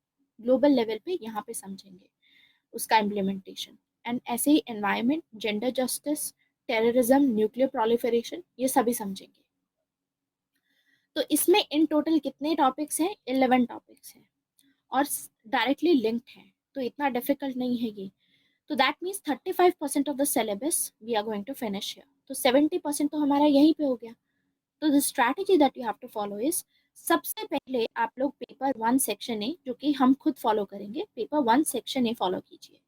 ग्लोबल लेवल पे यहाँ पे समझेंगे उसका इम्प्लीमेंटेशन। एंड ऐसे ही environment, gender justice, terrorism, nuclear proliferation, ये सभी समझेंगे। तो इसमें इन टोटल कितने टॉपिक्स हैं? 11 टॉपिक्स हैं, और डायरेक्टली लिंक्ड हैं, तो इतना डिफिकल्ट नहीं है ये। तो that means 35% of the syllabus we are going to finish here, तो 70% तो हमारा यहीं पे हो गया। तो the strategy that you have to follow is, सबसे पहले आप लोग पेपर 1 सेक्शन ए, जो कि हम खुद फॉलो करेंगे, पेपर 1 सेक्शन ए फॉलो कीजिए।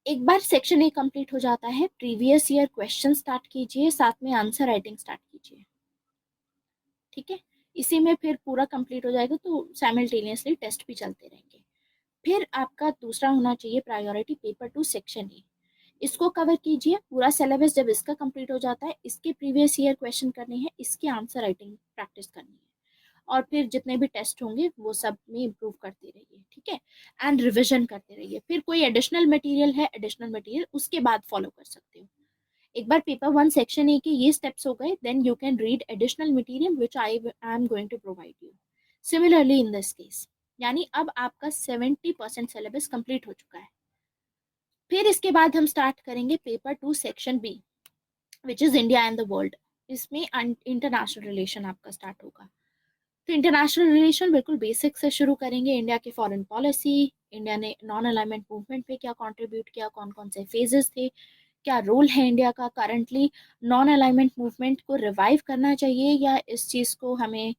एक बार सेक्शन ए कंप्लीट हो जाता है, प्रीवियस ईयर क्वेश्चन स्टार्ट कीजिए, साथ में आंसर राइटिंग स्टार्ट कीजिए। ठीक है, इसी में फिर पूरा कंप्लीट हो जाएगा, तो साइमल्टेनियसली टेस्ट भी चलते रहेंगे। फिर आपका दूसरा होना चाहिए प्रायोरिटी पेपर 2 सेक्शन ए। इसको कवर कीजिए पूरा सिलेबस। जब इसका कंप्लीट हो जाता है, इसके प्रीवियस ईयर क्वेश्चन करने हैं, इसकी आंसर राइटिंग प्रैक्टिस करनी है, और फिर जितने भी टेस्ट होंगे वो सब में इम्प्रूव करते रहिए, ठीक है, एंड रिविजन करते रहिए। फिर कोई एडिशनल मटेरियल है, एडिशनल मटेरियल उसके बाद फॉलो कर सकते हो। एक बार पेपर 1 सेक्शन ए के ये स्टेप्स हो गए, then you can read additional material which I am going to provide you. Similarly in this case, यानी अब आपका 70% सिलेबस कंप्लीट हो चुका है। फिर इसके बाद हम स्टार्ट करेंगे paper 2 section B, which is India and the world. इसमें इंटरनेशनल रिलेशन आपका स्टार्ट होगा। तो इंटरनेशनल रिलेशन बिल्कुल बेसिक से शुरू करेंगे। इंडिया की फॉरेन पॉलिसी, इंडिया ने नॉन अलाइनमेंट मूवमेंट पे क्या कंट्रीब्यूट किया, कौन कौन से फेजेस थे, क्या रोल है इंडिया का करंटली, नॉन अलाइनमेंट मूवमेंट को रिवाइव करना चाहिए या इस चीज़ को हमें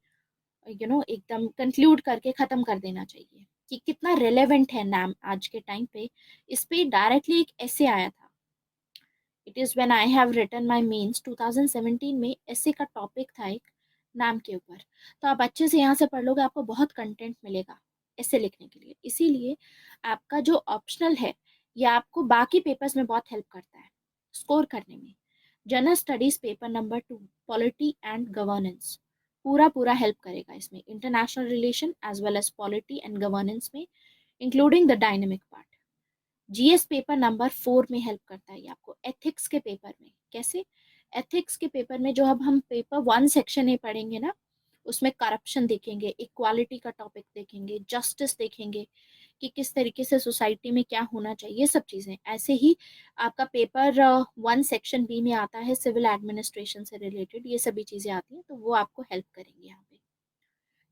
एकदम कंक्लूड करके ख़त्म कर देना चाहिए, कि कितना रेलेवेंट है नाम आज के टाइम पे। इस पे डायरेक्टली एक ऐसे आया था, it is when I have written my mains 2017 में, ऐसे का टॉपिक था एक नाम के ऊपर। तो आप अच्छे से यहाँ से पढ़ लोगे, आपको बहुत कंटेंट मिलेगा ऐसे लिखने के लिए। इसीलिए आपका जो ऑप्शनल है, ये आपको बाकी पेपर्स में बहुत हेल्प करता है स्कोर करने में। General studies paper number 2, polity and governance, पूरा पूरा हेल्प करेगा इसमें, international relation as well as polity and governance में, including the dynamic part. GS paper number 4 में हेल्प करता है ये आपको। एथिक्स के पेपर में कैसे, एथिक्स के पेपर में जो अब हम पेपर 1 सेक्शन ए पढ़ेंगे ना, उसमें करप्शन देखेंगे, इक्वालिटी का टॉपिक देखेंगे, जस्टिस देखेंगे, कि किस तरीके से सोसाइटी में क्या होना चाहिए, सब चीज़ें। ऐसे ही आपका पेपर 1 सेक्शन बी में आता है सिविल एडमिनिस्ट्रेशन से रिलेटेड, ये सभी चीज़ें आती हैं, तो वो आपको हेल्प करेंगे यहाँ पे।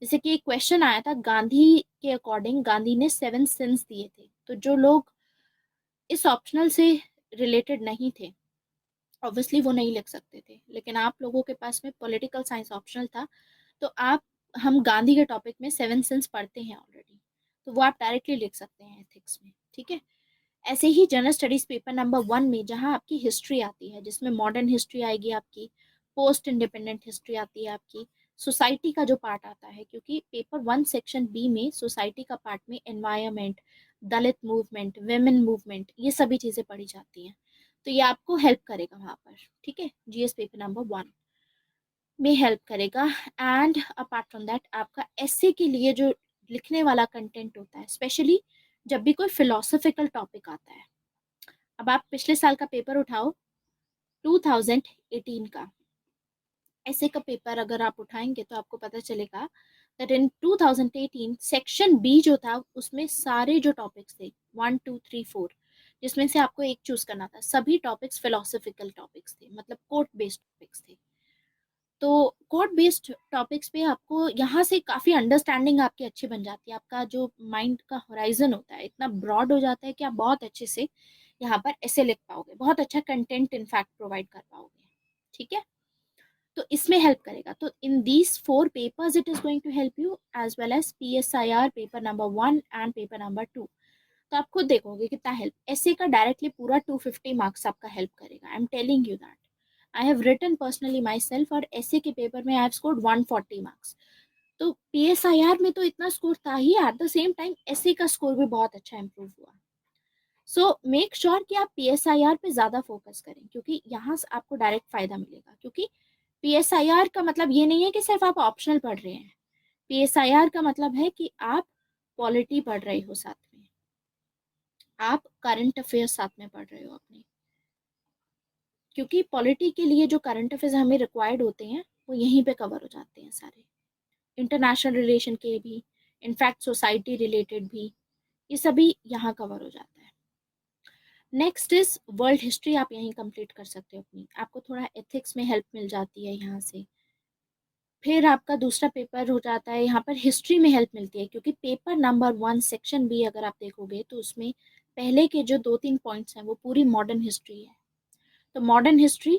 जैसे कि एक क्वेश्चन आया था, गांधी के अकॉर्डिंग गांधी ने 7 सिंस दिए थे, तो जो लोग इस ऑप्शनल से रिलेटेड नहीं थे, ऑब्वियसली वो नहीं लिख सकते थे, लेकिन आप लोगों के पास में पॉलिटिकल साइंस ऑप्शनल था, तो आप, हम गांधी के टॉपिक में 7 सिंस पढ़ते हैं ऑलरेडी, तो वो आप डायरेक्टली लिख सकते हैं एथिक्स में, ठीक है। ऐसे ही जनरल स्टडीज पेपर नंबर 1 में, जहाँ आपकी हिस्ट्री आती है, जिसमें मॉडर्न हिस्ट्री आएगी आपकी, पोस्ट इंडिपेंडेंट हिस्ट्री आती है आपकी, सोसाइटी का जो पार्ट आता है, क्योंकि पेपर 1 सेक्शन बी में सोसाइटी का पार्ट में एनवायरमेंट, दलित मूवमेंट, वेमेन मूवमेंट, ये सभी चीज़ें पढ़ी जाती हैं, तो ये आपको हेल्प करेगा वहाँ पर, ठीक है। जीएस पेपर नंबर 1 में हेल्प करेगा। एंड अपार्ट फ्रॉम दैट, आपका एसे के लिए जो लिखने वाला कंटेंट होता है, स्पेशली जब भी कोई फिलोसफिकल टॉपिक आता है, अब आप पिछले साल का पेपर उठाओ 2018 का, ऐसे का पेपर अगर आप उठाएंगे तो आपको पता चलेगा दैट इन 2018 सेक्शन बी जो था, उसमें सारे जो टॉपिक्स थे 1 2 3 4, जिसमें से आपको एक चूज करना था, सभी टॉपिक्स फिलोसफिकल टॉपिक्स थे, मतलब कोट बेस्ड टॉपिक्स थे। तो कोड बेस्ड टॉपिक्स पे आपको यहाँ से काफ़ी अंडरस्टैंडिंग आपकी अच्छी बन जाती है, आपका जो माइंड का होराइजन होता है इतना ब्रॉड हो जाता है कि आप बहुत अच्छे से यहाँ पर ऐसे लिख पाओगे, बहुत अच्छा कंटेंट इनफैक्ट प्रोवाइड कर पाओगे, ठीक है। तो इसमें हेल्प करेगा। तो in these 4 papers it is going to help you, as well as PSIR paper number 1 and paper number 2। तो आप खुद देखोगे कितना हेल्प, ऐसे का डायरेक्टली पूरा 250 मार्क्स आपका हेल्प करेगा, I am telling you that. I have written personally myself, और ऐसे के पेपर में आई हैव स्कोर्ड 140 मार्क्स। तो PSIR में तो इतना स्कोर था ही, at the same time essay का स्कोर भी बहुत अच्छा इंप्रूव हुआ। सो मेक श्योर कि आप PSIR पे ज़्यादा फोकस करें, क्योंकि यहाँ से आपको डायरेक्ट फायदा मिलेगा। क्योंकि PSIR का मतलब ये नहीं है कि सिर्फ आप ऑप्शनल पढ़ रहे हैं, PSIR का मतलब है कि आप पॉलिटी पढ़ रहे हो, साथ में आप करंट अफेयर्स साथ में पढ़ रहे हो अपने, क्योंकि पॉलिटी के लिए जो करंट अफेयर्स हमें रिक्वायर्ड होते हैं वो यहीं पे कवर हो जाते हैं सारे, इंटरनेशनल रिलेशन के भी, इनफैक्ट सोसाइटी रिलेटेड भी, ये सभी यहाँ कवर हो जाता है। नेक्स्ट इज वर्ल्ड हिस्ट्री, आप यहीं कंप्लीट कर सकते हो अपनी, आपको थोड़ा एथिक्स में हेल्प मिल जाती है यहाँ से। फिर आपका दूसरा पेपर हो जाता है, यहाँ पर हिस्ट्री में हेल्प मिलती है, क्योंकि पेपर नंबर 1 सेक्शन बी अगर आप देखोगे तो उसमें पहले के जो 2-3 पॉइंट्स हैं वो पूरी मॉडर्न हिस्ट्री है। तो modern history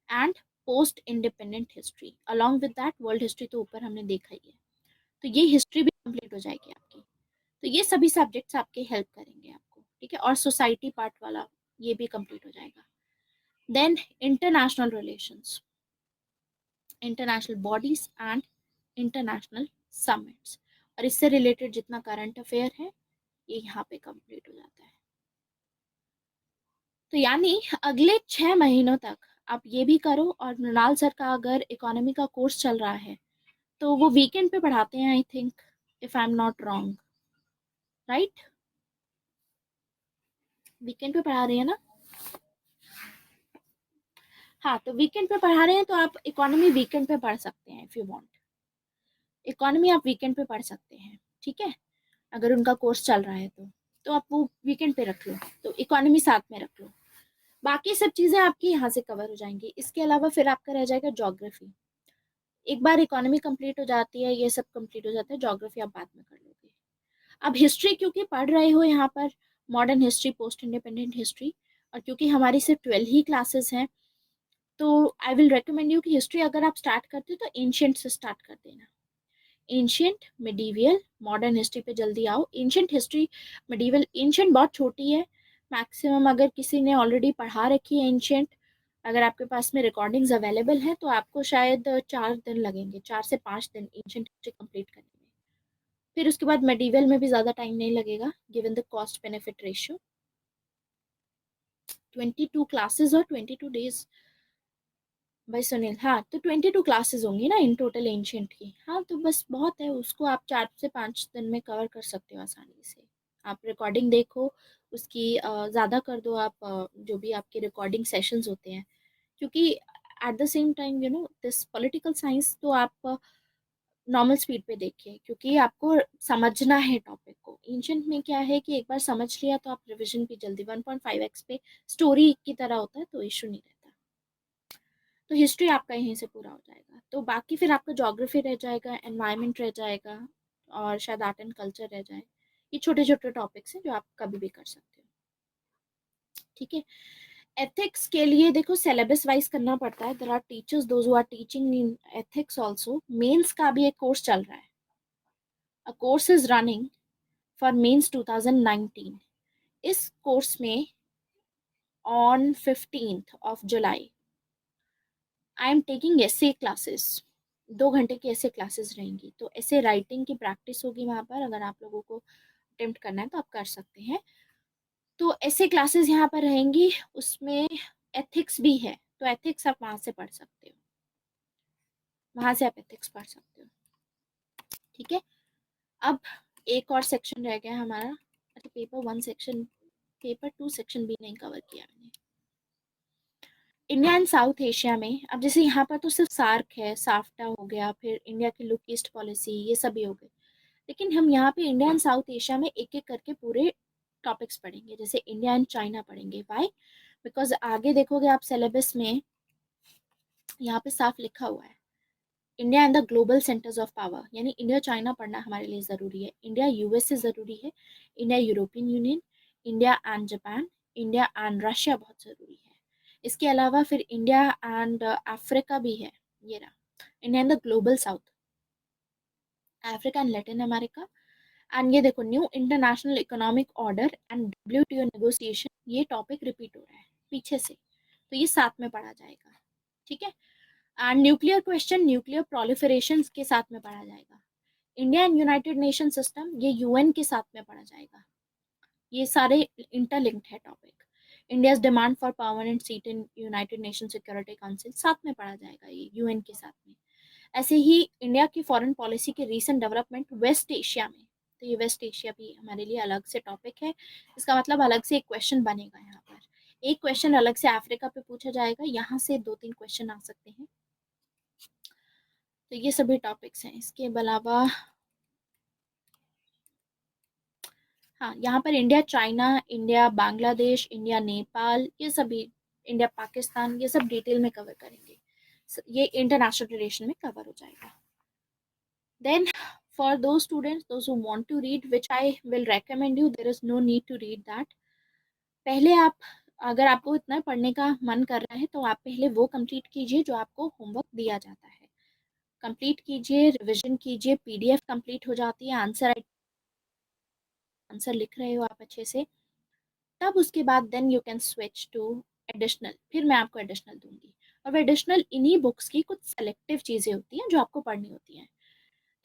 and post independent history, along with that world history तो ऊपर हमने देखा ही है, तो ये हिस्ट्री भी कंप्लीट हो जाएगी आपकी। तो ये सभी सब्जेक्ट्स आपके हेल्प करेंगे आपको, ठीक है, और सोसाइटी पार्ट वाला ये भी कंप्लीट हो जाएगा। Then international relations, international bodies and international summits, और इससे रिलेटेड जितना करंट अफेयर है ये यहाँ पे कंप्लीट हो जाता है। तो यानी अगले 6 महीनों तक आप ये भी करो, और मृणाल सर का अगर इकोनॉमी का कोर्स चल रहा है तो वो वीकेंड पे पढ़ाते हैं, I think, if I am not wrong, right? Weekend पे पढ़ा रहे हैं ना? हाँ, तो वीकेंड पे पढ़ा रहे हैं तो आप इकोनॉमी वीकेंड पे पढ़ सकते हैं इफ यू वांट। इकोनॉमी आप वीकेंड पे पढ़ सकते हैं, ठीक है, अगर उनका कोर्स चल रहा है तो आप वो वीकेंड पे रख लो, तो इकोनॉमी साथ में रख लो। बाकी सब चीज़ें आपकी यहाँ से कवर हो जाएंगी। इसके अलावा फिर आपका रह जाएगा ज्योग्राफी। एक बार इकोनॉमी कंप्लीट हो जाती है, ये सब कंप्लीट हो जाता है, ज्योग्राफी आप बाद में कर लोगे। अब हिस्ट्री क्योंकि पढ़ रहे हो यहाँ पर, modern history, post independent history, और क्योंकि हमारी सिर्फ 12 ही क्लासेस हैं, तो आई विल रिकमेंड यू कि हिस्ट्री अगर आप स्टार्ट करते हो तो एंशियंट से स्टार्ट कर देना। एंशियंट, मिडीवियल, मॉडर्न हिस्ट्री पे जल्दी आओ। एंशियंट हिस्ट्री, मिडीवियल, एंशियंट बहुत छोटी है, मैक्सिमम अगर किसी ने ऑलरेडी पढ़ा रखी है एंशियंट, अगर आपके पास में रिकॉर्डिंग्स अवेलेबल हैं तो आपको शायद 4 दिन लगेंगे, 4 से 5 दिन एंशियंट हिस्ट्री कंप्लीट करने में। फिर उसके बाद मेडिवल में भी ज़्यादा टाइम नहीं लगेगा, given the cost benefit ratio. 22 classes और 22 डेज, भाई सुनील, हाँ, तो 22 क्लासेस होंगी ना इन टोटल एंशियंट की। हाँ, तो बस बहुत है, उसको आप 4 से 5 दिन में कवर कर सकते हो आसानी से। आप रिकॉर्डिंग देखो उसकी, ज़्यादा कर दो आप, जो भी आपके रिकॉर्डिंग सेशंस होते हैं, क्योंकि eight the same time this political science तो आप नॉर्मल स्पीड पे देखिए, क्योंकि आपको समझना है टॉपिक को। एंशियंट में क्या है कि एक बार समझ लिया तो आप रिवीजन भी जल्दी, 1.5x पे स्टोरी की तरह होता है, तो इशू नहीं रहता। तो हिस्ट्री आपका यहीं से पूरा हो जाएगा। तो बाकी फिर आपका ज्योग्राफी रह जाएगा, एनवायरनमेंट रह जाएगा, और शायद आर्ट एंड कल्चर रह जाए। ये छोटे छोटे टॉपिक्स हैं जो आप कभी भी कर सकते हो, ठीक है। एथिक्स के लिए देखो सिलेबस वाइज करना पड़ता है। There are teachers those who are teaching in ethics also. Mains का भी एक कोर्स चल रहा है, a course is running for mains 2019। इस कोर्स में ऑन 15th of July I am taking essay classes. 2 घंटे की ऐसे क्लासेस रहेंगी, तो ऐसे राइटिंग की प्रैक्टिस होगी वहाँ पर। अगर आप लोगों को अटेम्प्ट करना है तो आप कर सकते हैं। तो ऐसे क्लासेस यहाँ पर रहेंगी, उसमें एथिक्स भी है, तो एथिक्स आप वहाँ से पढ़ सकते हो, वहाँ से आप एथिक्स पढ़ सकते हो, ठीक है। अब एक और सेक्शन रह गया हमारा। अच्छा, पेपर 1 सेक्शन, पेपर 2 सेक्शन भी नहीं कवर किया मैंने। इंडिया एंड साउथ एशिया में, अब जैसे यहाँ पर तो सिर्फ सार्क है, साफ्टा हो गया, फिर इंडिया की लुक ईस्ट पॉलिसी, ये सभी हो गए। लेकिन हम यहाँ पे इंडिया एंड साउथ एशिया में एक एक करके पूरे टॉपिक्स पढ़ेंगे। जैसे इंडिया एंड चाइना पढ़ेंगे, वाई? बिकॉज आगे देखोगे आप सिलेबस में यहाँ पे साफ लिखा हुआ है India and the global centres of power, यानी इंडिया चाइना पढ़ना हमारे लिए ज़रूरी है। इंडिया यूएसए ज़रूरी है, India European union, India and Japan, India and Russia बहुत ज़रूरी है। इसके अलावा फिर इंडिया एंड अफ्रीका भी है, ये रहा India and the global south, Africa and Latin America. And ये देखो, new international economic order and WTO negotiation, ये टॉपिक रिपीट हो रहा है पीछे से, तो ये साथ में पढ़ा जाएगा, ठीक है। And nuclear question, nuclear proliferation के साथ में पढ़ा जाएगा। India and United nation system, ये यूएन के साथ में पढ़ा जाएगा। ये सारे इंटरलिंक्ड है topic. India's demand for permanent seat in United nation security council, साथ में पढ़ा जाएगा ये यूएन के साथ में। ऐसे ही इंडिया की फॉरेन पॉलिसी के रीसेंट डेवलपमेंट वेस्ट एशिया में, तो ये वेस्ट एशिया भी हमारे लिए अलग से टॉपिक है। इसका मतलब अलग से एक क्वेश्चन बनेगा यहाँ पर। एक क्वेश्चन अलग से अफ्रीका पे पूछा जाएगा, यहाँ से 2-3 क्वेश्चन आ सकते हैं। तो ये सभी टॉपिक्स हैं। इसके अलावा हाँ, यहाँ पर India China, India Bangladesh, India Nepal, ये सभी, इंडिया पाकिस्तान, ये सब डिटेल में कवर करेंगे। ये इंटरनेशनल रिलेशन में कवर हो जाएगा। Then for those students, those who want to read, which I will recommend you, there is no need to read that. पहले आप, अगर आपको इतना पढ़ने का मन कर रहा है तो आप पहले वो कंप्लीट कीजिए जो आपको होमवर्क दिया जाता है, कंप्लीट कीजिए, रिवीजन कीजिए, पीडीएफ कंप्लीट हो जाती है, आंसर लिख रहे हो आप अच्छे से, तब उसके बाद then you can switch to additional. फिर मैं आपको एडिशनल दूंगी, और वो एडिशनल इन्हीं बुक्स की कुछ सेलेक्टिव चीज़ें होती हैं जो आपको पढ़नी होती हैं।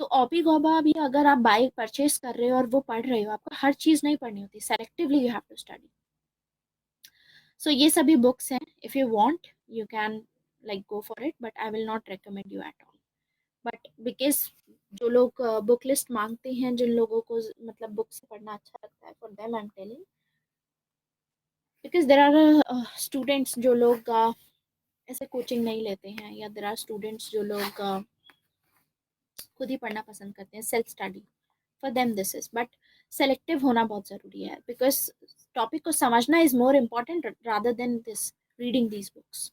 तो ओपी गौबा भी अगर आप बाय परचेज कर रहे हो और वो पढ़ रहे हो, आपको हर चीज़ नहीं पढ़नी होती, selectively you have to study. So ये सभी बुक्स हैं. If you want you can like go for it, but I will not recommend you at all. But because जो लोग बुक लिस्ट मांगते हैं, जिन लोगों को मतलब बुक से पढ़ना अच्छा लगता है, for them I am telling. Because there are students जो लोग ऐसे कोचिंग नहीं लेते हैं, या देर आर स्टूडेंट्स जो लोग खुद ही पढ़ना पसंद करते हैं, self study. For them this is, but selective होना बहुत ज़रूरी है, बिकॉज टॉपिक को समझना is more important rather than this reading these books.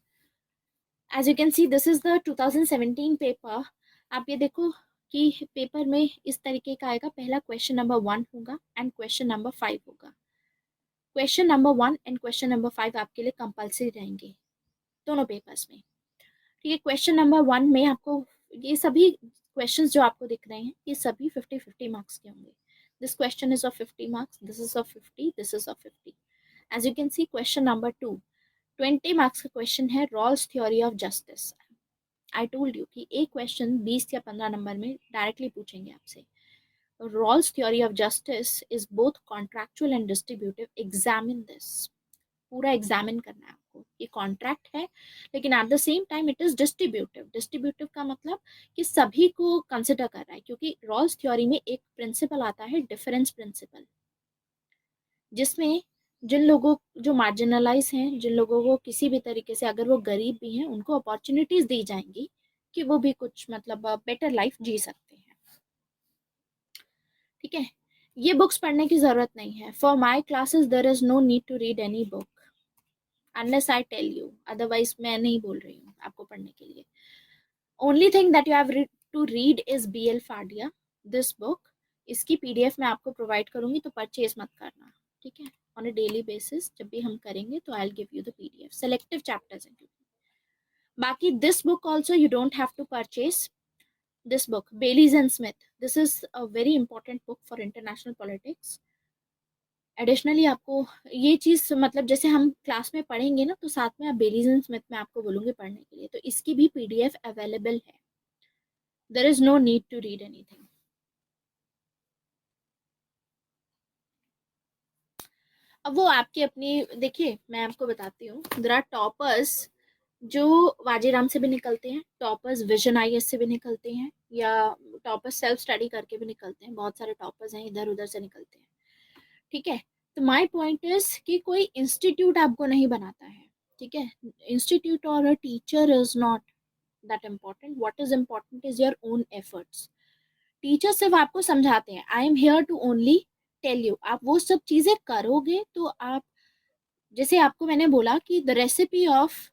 As you can see, this is the 2017 paper. आप ये देखो कि पेपर में इस तरीके का आएगा. पहला क्वेश्चन नंबर 1 होगा एंड क्वेश्चन नंबर 5 होगा. Question number 1 and question number 5 आपके लिए कंपल्सरी रहेंगे दोनों पेपर्स में. ठीक है. क्वेश्चन नंबर 1 में आपको ये सभी क्वेश्चंस जो आपको दिख रहे हैं, ये सभी 50-50 मार्क्स के होंगे. This question is of 50 marks, this is of 50, this is of 50. As you can see, question number 2 20 marks का क्वेश्चन है, Rawls theory of justice. I told you कि एक क्वेश्चन 20 या 15 नंबर में डायरेक्टली पूछेंगे आपसे. Rawls theory of justice is both contractual and distributive. Examine this. पूरा examine करना है आपको. ये कॉन्ट्रैक्ट है, लेकिन at the same time it is distributive. Distributive का मतलब कि सभी को कंसिडर कर रहा है, क्योंकि रॉल्स थ्योरी में एक प्रिंसिपल आता है, डिफरेंस प्रिंसिपल, जिसमें जिन लोगों जो मार्जिनलाइज हैं, जिन लोगों को किसी भी तरीके से, अगर वो गरीब भी हैं, उनको अपॉर्चुनिटीज दी जाएंगी कि वो भी कुछ मतलब बेटर लाइफ जी सकते हैं. ठीक है. ये बुक्स पढ़ने की जरूरत नहीं है. For my classes there is no need to read any book unless I tell you. Otherwise मैं नहीं बोल रही हूँ आपको पढ़ने के लिए. Only thing that you have to read is BL Fadia, this book. इसकी PDF मैं आपको प्रोवाइड करूंगी, तो परचेज मत करना. ठीक है. ऑन अ डेली बेसिस जब भी हम करेंगे तो I will give you the PDF. Selective chapters हैं. बाकी this book also you don't have to purchase. This book Baylis and Smith, this is a very important book for international politics. Additionally आपको ये चीज़ मतलब जैसे हम class में पढ़ेंगे ना, तो साथ में आप बेलीज एंड स्मिथ में आपको बोलूँगी पढ़ने के लिए, तो इसकी भी PDF अवेलेबल है. There is no need to read anything. अब वो आपकी अपनी, देखिए मैं आपको बताती हूँ. देयर आर टॉपर्स जो वाजीराम से भी निकलते हैं, टॉपर्स विजन IAS से भी निकलते हैं, या टॉपर्स सेल्फ स्टडी करके भी निकलते हैं. बहुत सारे टॉपर्स हैं, इधर उधर से निकलते हैं. ठीक है. तो माय पॉइंट इज कि कोई इंस्टीट्यूट आपको नहीं बनाता है. ठीक है. इंस्टीट्यूट और a teacher is not that important. What is important is your own efforts. Teacher सिर्फ आपको समझाते हैं. I am here to only tell you. आप वो सब चीजें करोगे तो आप, जैसे आपको मैंने बोला कि the recipe of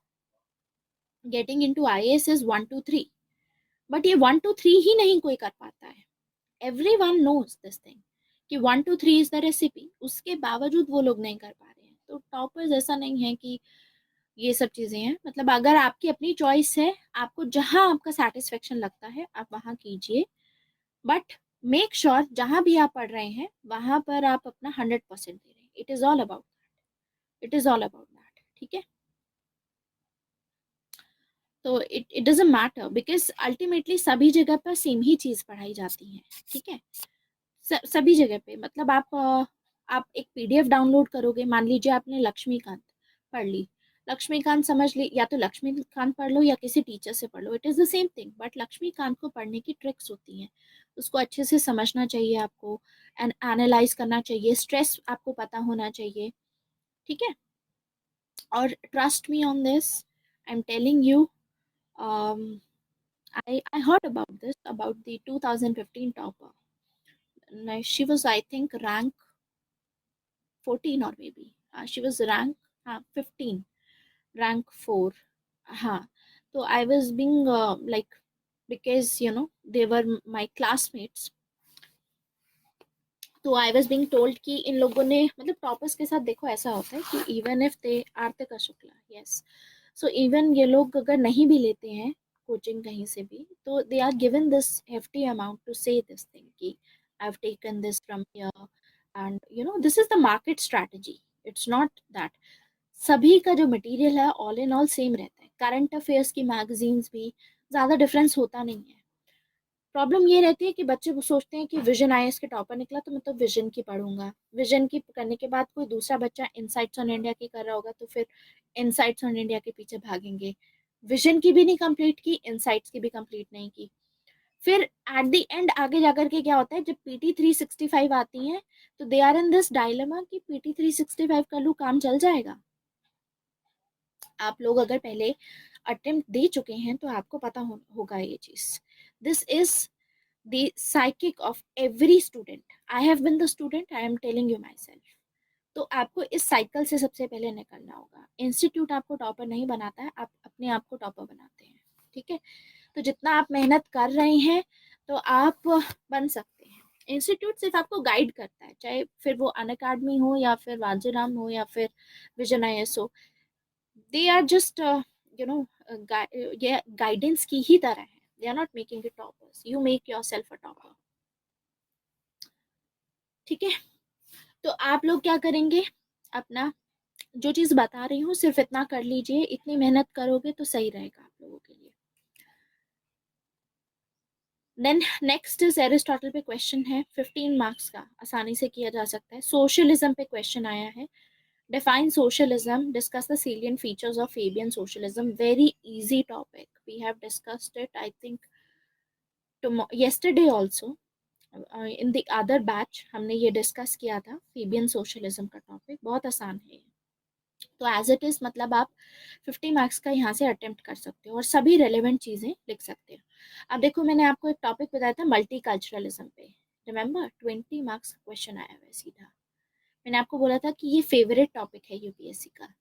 getting into IAS is 1 2 3, but ये 1 2 3 ही नहीं कोई कर पाता है. everyone knows this thing कि 1 2 3 is the recipe. उसके बावजूद वो लोग नहीं कर पा रहे हैं. तो टॉपर्स ऐसा नहीं है कि ये सब चीज़ें हैं. मतलब अगर आपकी अपनी चॉइस है, आपको जहां आपका सेटिस्फेक्शन लगता है आप वहां कीजिए, बट मेक श्योर जहां भी आप पढ़ रहे हैं वहां पर आप अपना 100% दे रहे हैं. It is all about that. It is all about that. ठीक है. तो it doesn't matter, because ultimately सभी जगह पर सेम ही चीज़ पढ़ाई जाती है. ठीक है. सभी जगह पे मतलब आप एक PDF डाउनलोड करोगे. मान लीजिए आपने लक्ष्मीकांत पढ़ ली, लक्ष्मीकांत समझ ली, या तो लक्ष्मीकांत पढ़ लो या किसी टीचर से पढ़ लो. It is the same thing. But Laxmikanth को पढ़ने की ट्रिक्स होती हैं. उसको अच्छे से समझना चाहिए आपको, एंड एनालाइज करना चाहिए. स्ट्रेस आपको पता होना चाहिए. ठीक है. और trust me on this, I am telling you. I heard about this, about the 2015 topper. She was, I think, rank 14, or maybe she was rank 15, rank 4. हाँ. तो I was being like, because they were my classmates, तो I was being told कि इन लोगों ने, मतलब toppers के साथ देखो ऐसा होता है कि even if they, Artika Shukla, yes, so even ये लोग अगर नहीं भी लेते हैं कोचिंग कहीं से भी, तो they are given this hefty amount to say this thing कि I have taken this from here, and this is the market strategy. It's not that. सभी का जो मटेरियल है ऑल इन ऑल सेम रहता है. करंट अफेयर्स की magazines भी ज़्यादा डिफरेंस होता नहीं है. प्रॉब्लम ये रहती है कि बच्चे वो सोचते हैं कि विजन आईएएस के टॉपर निकला तो मैं तो विजन की पढ़ूंगा, विजन की करने के बाद कोई दूसरा बच्चा इनसाइट्स ऑन इंडिया की कर रहा होगा तो फिर इनसाइट्स ऑन इंडिया के पीछे भागेंगे। विजन की भी नहीं कंप्लीट की, इनसाइट्स की भी कंप्लीट नहीं की। फिर एट द एंड आगे जाकर के क्या होता है, जब PT 365 आती है तो they are in this dilemma कि PT 365 का लू काम चल जाएगा। आप लोग अगर पहले अटेम्प्ट दे चुके हैं तो आपको पता होगा ये चीज। This is the psychic of every student. I have been the student, I am telling you my self. तो आपको इस साइकिल से सबसे पहले निकलना होगा। इंस्टीट्यूट आपको टॉपर नहीं बनाता है, आप अपने आप को टॉपर बनाते हैं। ठीक है, तो जितना आप मेहनत कर रहे हैं तो आप बन सकते हैं। इंस्टीट्यूट सिर्फ आपको गाइड करता है, चाहे फिर वो अनअकैडमी हो या फिर वाजीराम हो या फिर विजन आईएएस हो। दे आर जस्ट ये गाइडेंस की ही तरह है। They are not making it toppers, you make yourself a topper. ठीक है, तो आप लोग क्या करेंगे, अपना जो चीज बता रही हूँ सिर्फ इतना कर लीजिए, इतनी मेहनत करोगे तो सही रहेगा आप लोगों के लिए। देन नेक्स्ट इज एरिस्टोटल पे क्वेश्चन है, 15 मार्क्स का, आसानी से किया जा सकता है। सोशलिज्म पे क्वेश्चन आया है, define socialism, discuss the salient features of Fabian socialism. Very easy topic, we have discussed it I think yesterday also, in the other batch हमने ये डिस्कस किया था। फेबियन सोशलिज्म का टॉपिक बहुत आसान है, तो एज इट इज मतलब आप 50 मार्क्स का यहाँ से अटेम्प्ट कर सकते हो और सभी रेलेवेंट चीज़ें लिख सकते हो। अब देखो, मैंने आपको एक टॉपिक बताया था मल्टी कल्चरलिज्म पे, रिमेंबर 20 मार्क्स का क्वेश्चन आया हुआ है सीधा। मैंने आपको बोला था कि ये फेवरेट टॉपिक है यूपीएससी का।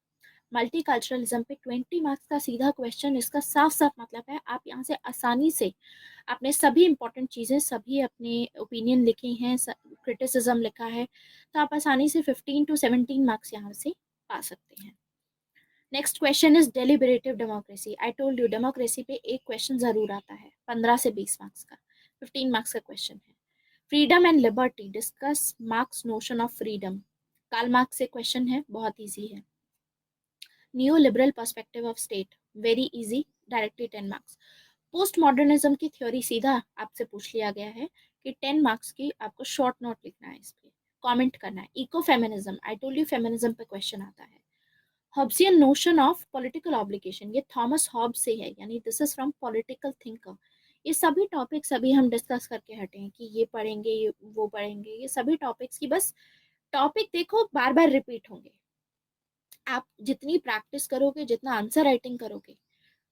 मल्टी कल्चरलिज्म पे 20 मार्क्स का सीधा क्वेश्चन, इसका साफ साफ मतलब है आप यहाँ से आसानी से आपने सभी इंपॉर्टेंट चीज़ें, सभी अपने ओपिनियन लिखे हैं, क्रिटिसिज्म लिखा है, तो आप आसानी से 15 to 17 मार्क्स यहाँ से पा सकते हैं। Next question is deliberative democracy. I told you democracy पे एक क्वेश्चन जरूर आता है, 15 से 20 मार्क्स का, 15 मार्क्स का क्वेश्चन है। Freedom and liberty, discuss Marx's notion of freedom, Karl Marx से क्वेश्चन है, बहुत ईजी है। New liberal perspective of state, very easy, directly 10 marks. Post modernism की थ्योरी सीधा आपसे पूछ लिया गया है कि 10 मार्क्स की आपको शॉर्ट नोट लिखना है, इस पे कमेंट करना है। Eco feminism, I told you feminism पे क्वेश्चन आता है। Hobbesian notion of political obligation, ये थॉमस हॉब से है, यानी this is from political thinker. ये सभी टॉपिक्स अभी हम डिस्कस करके हटे हैं कि ये पढ़ेंगे, ये वो पढ़ेंगे, ये सभी टॉपिक्स की बस टॉपिक देखो बार बार रिपीट होंगे। आप जितनी प्रैक्टिस करोगे, जितना आंसर राइटिंग करोगे,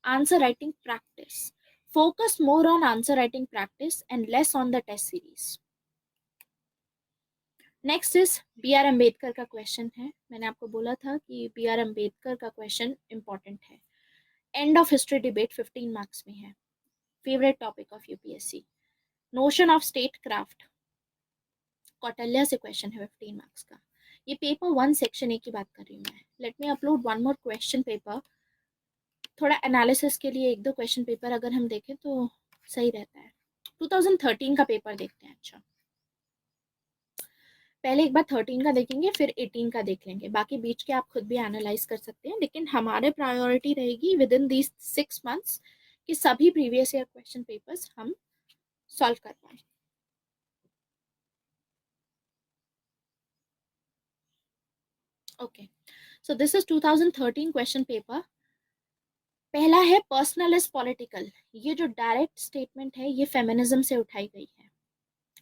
answer writing practice, focus more on answer writing practice and less on the test series. Next is B.R. Ambedkar का क्वेश्चन है। मैंने आपको बोला था कि B.R. अम्बेडकर का क्वेश्चन इंपॉर्टेंट है। End of history debate 15 marks में है, favourite topic of UPSC. Notion of state craft, Kautilya से क्वेश्चन है 15 मार्क्स का। ये पेपर 1 सेक्शन 1 की बात कर रही हूँ मैं। Let me upload one more question paper, थोड़ा एनालिसिस के लिए एक दो क्वेश्चन पेपर अगर हम देखें तो सही रहता है। 2013 का पेपर देखते हैं। अच्छा, पहले एक बार 13 का देखेंगे, फिर 18 का देख लेंगे, बाकी बीच के आप खुद भी एनालाइज कर सकते हैं। लेकिन हमारे प्रायोरिटी रहेगी विद इन दीज 6 मंथ्स कि सभी प्रीवियस ईयर क्वेश्चन पेपर्स हम सॉल्व कर पाए। Okay, so this is 2013 question paper. पहला है पर्सनल इज पॉलिटिकल। ये जो डायरेक्ट स्टेटमेंट है ये फेमिनिज्म से उठाई गई है,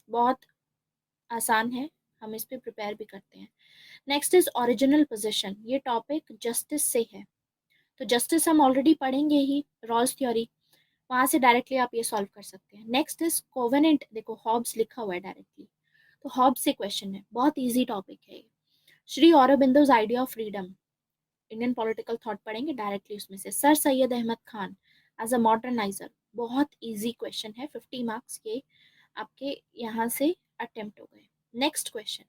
बहुत आसान है, हम इस पे प्रिपेयर भी करते हैं। नेक्स्ट इज ओरिजिनल पोजीशन, ये टॉपिक जस्टिस से है, तो जस्टिस हम ऑलरेडी पढ़ेंगे ही, रॉल्स थ्योरी, वहां से डायरेक्टली आप ये सॉल्व कर सकते हैं। नेक्स्ट इज कोवेनेंट, देखो हॉब्स लिखा हुआ है डायरेक्टली, तो हॉब्स से क्वेश्चन है, बहुत इजी टॉपिक है। Shri Aurobindo's idea of freedom, Indian political thought पढ़ेंगे डायरेक्टली उसमें से। Sir Syed Ahmad Khan as a moderniser, बहुत इजी क्वेश्चन है, 50 मार्क्स के आपके यहाँ से अटेम्प्ट हो गए। Next question,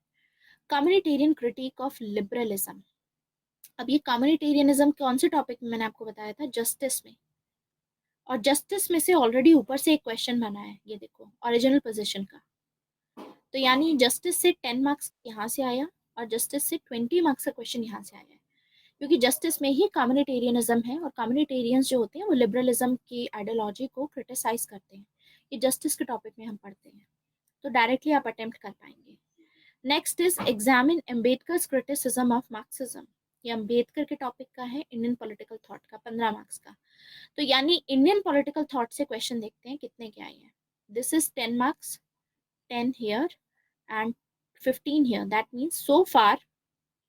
communitarian critic of liberalism. अब ये कम्युनिटेरियनिज्म कौन से टॉपिक में मैंने आपको बताया था, जस्टिस में, और जस्टिस में से ऑलरेडी ऊपर से एक क्वेश्चन बना है, ये देखो ओरिजिनल पोजीशन का, तो यानी जस्टिस से 10 मार्क्स यहाँ से आया और जस्टिस से 20 मार्क्स का क्वेश्चन यहाँ से आया है, क्योंकि जस्टिस में ही कम्युनिटेरियनिज्म है और कम्युनिटेरियंस जो होते हैं वो लिबरलिज्म की आइडियोलॉजी को क्रिटिसाइज करते हैं। ये जस्टिस के टॉपिक में हम पढ़ते हैं, तो डायरेक्टली आप अटेम्प्ट कर पाएंगे। Next is examine Ambedkar's criticism of Marxism. ये अम्बेडकर के टॉपिक का है, इंडियन पॉलिटिकल थॉट का, 15 मार्क्स का। तो यानी इंडियन पॉलिटिकल थॉट से क्वेश्चन देखते हैं कितने के आए हैं। This is 10 marks, 10 here and 15 here, that means so far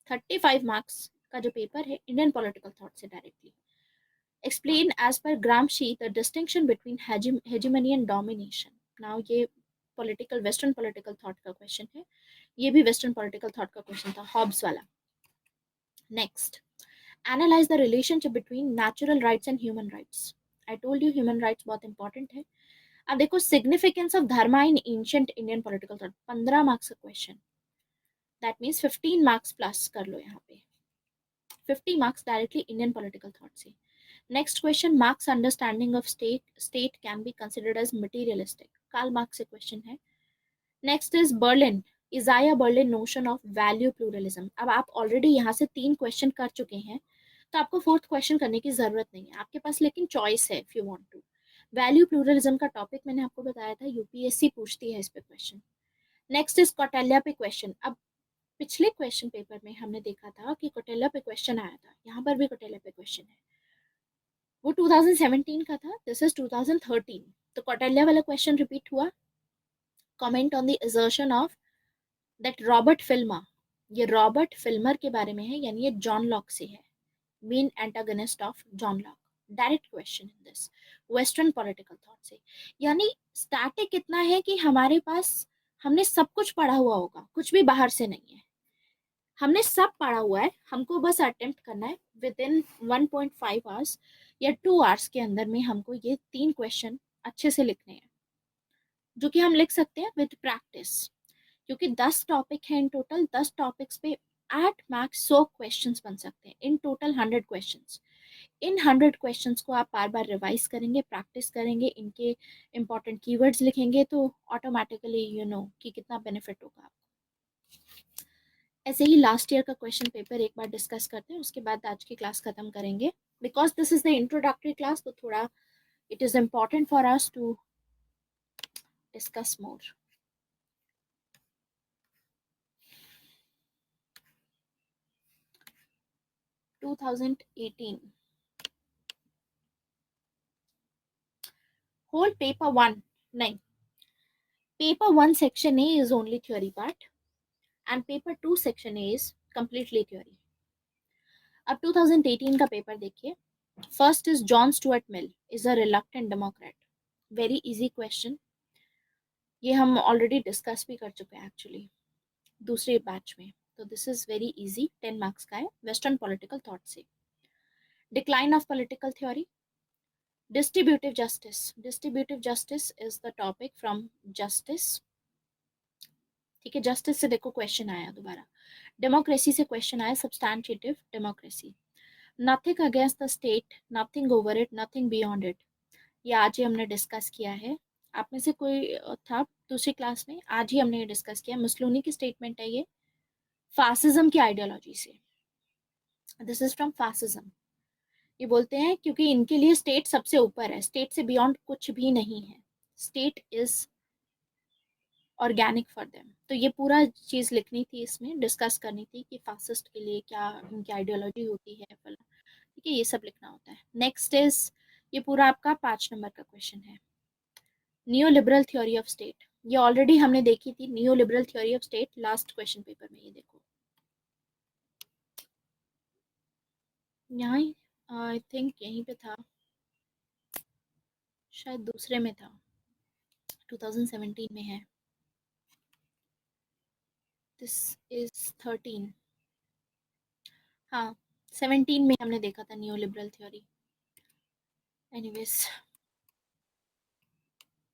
35 marks का जो पेपर है इंडियन पॉलिटिकल थॉट से directly. Explain as per Gramsci the distinction between hegemony and domination. Now ये पॉलिटिकल, वेस्टर्न पॉलिटिकल थॉट का question है, ये भी western political thought का क्वेश्चन था, हॉब्स वाला। Next, analyse the relationship between natural rights and human rights. I told you human rights बहुत important है। अब देखो, significance of dharma in ancient Indian political thought, 15 marks का question, that means 15 marks plus कर लो यहाँ पे, 50 marks directly Indian political thought से। Next question, Marx understanding of state can be considered as materialistic, Karl Marx से question है। Next is Berlin, Isaiah Berlin notion of value pluralism. अब आप already यहाँ से 3 क्वेश्चन कर चुके हैं, तो आपको 4th क्वेश्चन करने की जरूरत नहीं है आपके पास, लेकिन चॉइस है if you want to. Value pluralism का टॉपिक मैंने आपको बताया था, यूपीएससी पूछती है इस पे क्वेश्चन। नेक्स्ट इज कौटिल्य पे क्वेश्चन। अब पिछले क्वेश्चन पेपर में हमने देखा था कि कौटिल्य पे क्वेश्चन आया था, यहाँ पर भी कौटिल्य पे क्वेश्चन है, वो 2017 का था, दिस इज 2013। तो कौटिल्य वाला क्वेश्चन रिपीट हुआ। Comment on the assertion of that Robert Filmer, ये रॉबर्ट फिल्मर के बारे में है, यानी ये जॉन लॉक से है, main antagonist of John Locke. Direct question in this, western political thought से। यानी स्टैटिक इतना है कि हमारे पास, हमने सब कुछ पढ़ा हुआ होगा, कुछ भी बाहर से नहीं है, हमने सब पढ़ा हुआ है, हमको बस अटेम्प्ट करना है विद इन 1.5 आवर्स या 2 आवर्स के अंदर में हमको ये 3 क्वेश्चन अच्छे से लिखने हैं, जो कि हम लिख सकते हैं विद प्रैक्टिस, क्योंकि 10 टॉपिक है इन टोटल, 10 टॉपिक्स पे एट मैक्स 100 क्वेश्चंस बन सकते हैं, in total 100 questions. In 100 questions को आप बार बार रिवाइज करेंगे, प्रैक्टिस करेंगे, इनके इंपॉर्टेंट कीवर्ड्स लिखेंगे, तो ऑटोमेटिकली यू नो कि कितना बेनिफिट होगा आपको। ऐसे ही लास्ट ईयर का क्वेश्चन पेपर एक बार डिस्कस करते हैं, उसके बाद आज की क्लास खत्म करेंगे। Because this is the introductory class, तो थोड़ा it is important for us to discuss more. Whole paper 1 नहीं, paper 1 section A is only theory part and paper 2 section A is completely theory. अब 2018 का paper देखिए। First is John Stuart Mill is a reluctant democrat, very easy question, ये हम already discuss भी कर चुके हैं एक्चुअली दूसरे बैच में, तो this is very easy, 10 marks का है, वेस्टर्न पॉलिटिकल थॉट से। Decline of political theory, distributive justice, distributive justice is the topic from justice, ठीक है, जस्टिस से देखो क्वेश्चन आया दोबारा। डेमोक्रेसी से क्वेश्चन आया, substantive democracy. Nothing against the state, nothing over it, nothing beyond it, ये आज ही हमने डिस्कस किया है। आप में से कोई था दूसरी क्लास में, आज ही हमने ये डिस्कस किया, मुसोलिनी की स्टेटमेंट है ये, फासिज्म की आइडियोलॉजी से, दिस इज फ्रॉम फासिज्म। ये बोलते हैं क्योंकि इनके लिए स्टेट सबसे ऊपर है, स्टेट से बियॉन्ड कुछ भी नहीं है, state is organic for them. तो ये पूरा चीज लिखनी थी, इसमें डिस्कस करनी थी कि फासिस्ट के लिए क्या इनकी आइडियोलॉजी होती है, ठीक है, ये सब लिखना होता है। नेक्स्ट इज, ये पूरा आपका 5 नंबर का क्वेश्चन है, neo liberal theory of state, ये ऑलरेडी हमने देखी थी, neo liberal theory of state last question paper में, ये देखो यहाँ, आई थिंक यहीं पे था, शायद दूसरे में था, 2017 में है, दिस इज 13, हाँ 17 में हमने देखा था neo liberal theory. Anyways,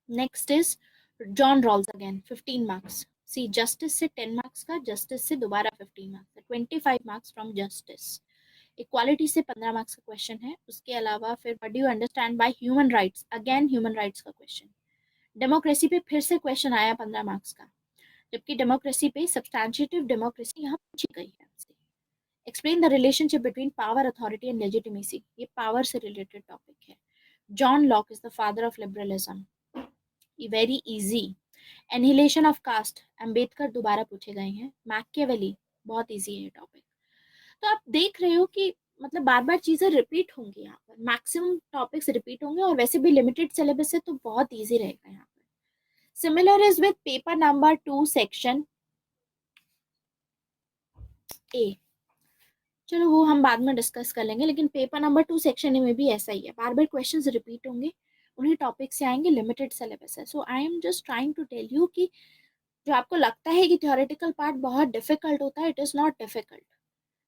next is John Rawls again, 15 marks. See justice से 10 मार्क्स का, जस्टिस से दोबारा 15 marks, 25 marks from justice. Equality से 15 मार्क्स का क्वेश्चन है, उसके अलावा फिर what do you understand by human rights, again human rights का क्वेश्चन। डेमोक्रेसी पे फिर से क्वेश्चन आया 15 मार्क्स का, जबकि डेमोक्रेसी पे सब्सटैंटिएटिव डेमोक्रेसी यहाँ पूछी गई है आपसे। Explain the relationship between power, authority and legitimacy, ये पावर से रिलेटेड टॉपिक है। John Locke is the father of liberalism, very easy. Annihilation of caste, Ambedkar दोबारा पूछे गए हैं। मैकियावेली, बहुत इजी है टॉपिक। तो आप देख रहे हो कि मतलब बार बार चीजें रिपीट होंगी, यहाँ पर मैक्सिमम टॉपिक्स रिपीट होंगे, और वैसे भी लिमिटेड सिलेबस है तो बहुत इजी रहेगा यहाँ पर। Similar is with paper number 2 section ए। चलो वो हम बाद में डिस्कस कर लेंगे, लेकिन पेपर नंबर 2 सेक्शन ए में भी ऐसा ही है, बार बार क्वेश्चंस रिपीट होंगे, उन्हीं टॉपिक से आएंगे, लिमिटेड सिलेबस है। So I am just trying to tell you कि जो आपको लगता है कि थ्योरेटिकल पार्ट बहुत डिफिकल्ट होता है, इट इज नॉट डिफिकल्ट।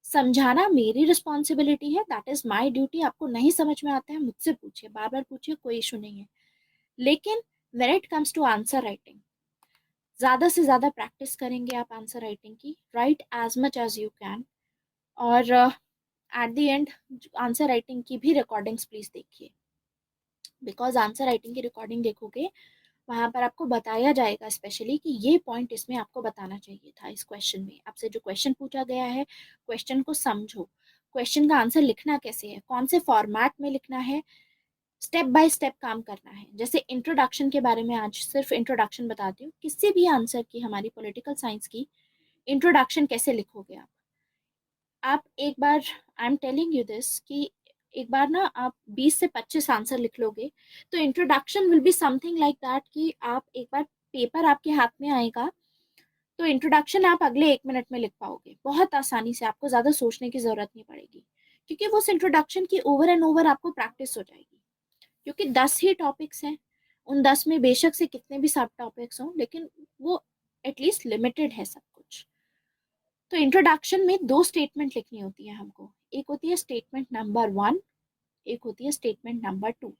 समझाना मेरी रिस्पॉन्सिबिलिटी है, दैट इज माई ड्यूटी। आपको नहीं समझ में आता है मुझसे पूछिए, बार बार पूछिए, कोई इशू नहीं है। लेकिन when it comes to answer writing, ज्यादा से ज्यादा प्रैक्टिस करेंगे आप आंसर राइटिंग की, write as much as you can. और at the end answer writing की भी रिकॉर्डिंग्स प्लीज देखिए, बिकॉज आंसर राइटिंग की रिकॉर्डिंग देखोगे, वहां पर आपको बताया जाएगा स्पेशली कि ये पॉइंट इसमें आपको बताना चाहिए था। इस क्वेश्चन में आपसे जो क्वेश्चन पूछा गया है, क्वेश्चन को समझो, क्वेश्चन का आंसर लिखना कैसे है, कौन से फॉर्मेट में लिखना है, स्टेप बाय स्टेप काम करना है। जैसे इंट्रोडक्शन के बारे में आज सिर्फ इंट्रोडक्शन बताती हूँ, किसी भी आंसर की, हमारी पॉलिटिकल साइंस की इंट्रोडक्शन कैसे लिखोगे आप एक बार, I am telling you this कि एक बार ना आप 20 से 25 आंसर लिख लोगे, तो introduction will be something like that कि आप एक बार पेपर आपके हाथ में आएगा तो इंट्रोडक्शन आप अगले 1 मिनट में लिख पाओगे बहुत आसानी से, आपको ज्यादा सोचने की जरूरत नहीं पड़ेगी, क्योंकि वो इंट्रोडक्शन की ओवर एंड ओवर आपको प्रैक्टिस हो जाएगी। क्योंकि 10 ही टॉपिक्स हैं, उन 10 में बेशक से कितने भी सब टॉपिक्स हों, लेकिन वो एटलीस्ट लिमिटेड है सब कुछ। तो इंट्रोडक्शन में 2 स्टेटमेंट लिखनी होती है हमको, एक होती है स्टेटमेंट नंबर 1, एक होती है स्टेटमेंट नंबर 2।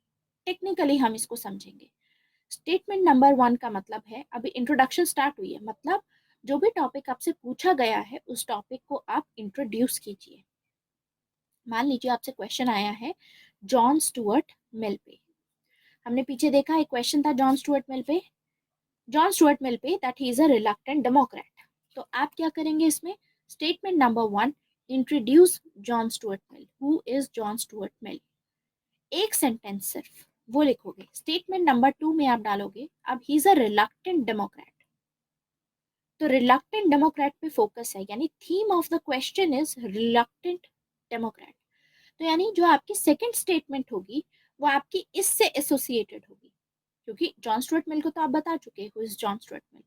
टेक्निकली हम इसको समझेंगे। स्टेटमेंट नंबर 1 का मतलब है, अभी इंट्रोडक्शन स्टार्ट हुई है, मतलब जो भी टॉपिक आपसे पूछा गया है उस टॉपिक को आप इंट्रोड्यूस कीजिए। मान लीजिए आपसे क्वेश्चन आया है जॉन स्टुअर्ट मिल पे, हमने पीछे देखा एक क्वेश्चन था जॉन स्टुअर्ट मिल पे, जॉन स्टुअर्ट मिल पे that he is a reluctant Democrat. तो आप क्या करेंगे इसमें, statement number 1, introduce John Stuart mill, who is John Stuart मिल, एक सेंटेंस सिर्फ वो लिखोगे। स्टेटमेंट नंबर 2 में आप डालोगे अब he is a reluctant Democrat, तो रिलक्टेंट डेमोक्रेट पे फोकस है, यानी theme of the question is reluctant Democrat. तो यानी जो आपकी सेकंड स्टेटमेंट होगी वो आपकी इससे एसोसिएटेड होगी, क्योंकि जॉन स्टुअर्ट मिल को तो आप बता चुके who is John Stuart mill.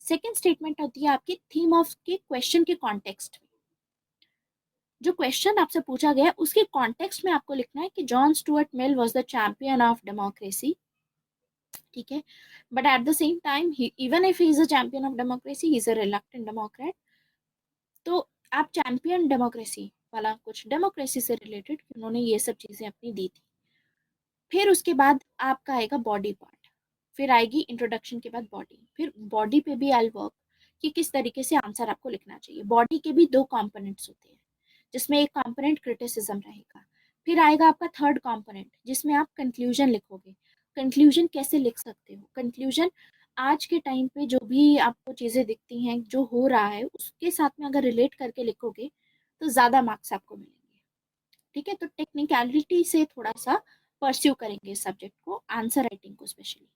Second statement होती है आपकी थीम ऑफ के क्वेश्चन के कॉन्टेक्स्ट में, जो क्वेश्चन आपसे पूछा गया उसके कॉन्टेक्स्ट में आपको लिखना है कि John Stuart mill was the champion of democracy, ठीक है, but at the same time even if he is a champion of democracy he is a reluctant Democrat. तो आप चैंपियन डेमोक्रेसी वाला कुछ डेमोक्रेसी से रिलेटेड उन्होंने ये सब चीजें अपनी दी थी। फिर उसके बाद आपका आएगा बॉडी पार्ट, फिर आएगी इंट्रोडक्शन के बाद बॉडी, फिर बॉडी पे भी आई वर्क कि किस तरीके से आंसर आपको लिखना चाहिए। बॉडी के भी 2 कंपोनेंट्स होते हैं, जिसमें एक कंपोनेंट क्रिटिसिज्म रहेगा, फिर आएगा आपका थर्ड कंपोनेंट जिसमें आप कंक्लूजन लिखोगे। कंक्लूजन कैसे लिख सकते हो, कंक्लूजन आज के टाइम पे जो भी आपको चीजें दिखती हैं, जो हो रहा है उसके साथ में अगर रिलेट करके लिखोगे तो ज्यादा मार्क्स आपको मिलेंगे, ठीक है। तो टेक्निकलिटी से थोड़ा सा परस्यू करेंगे इस सब्जेक्ट को, आंसर राइटिंग को स्पेशली,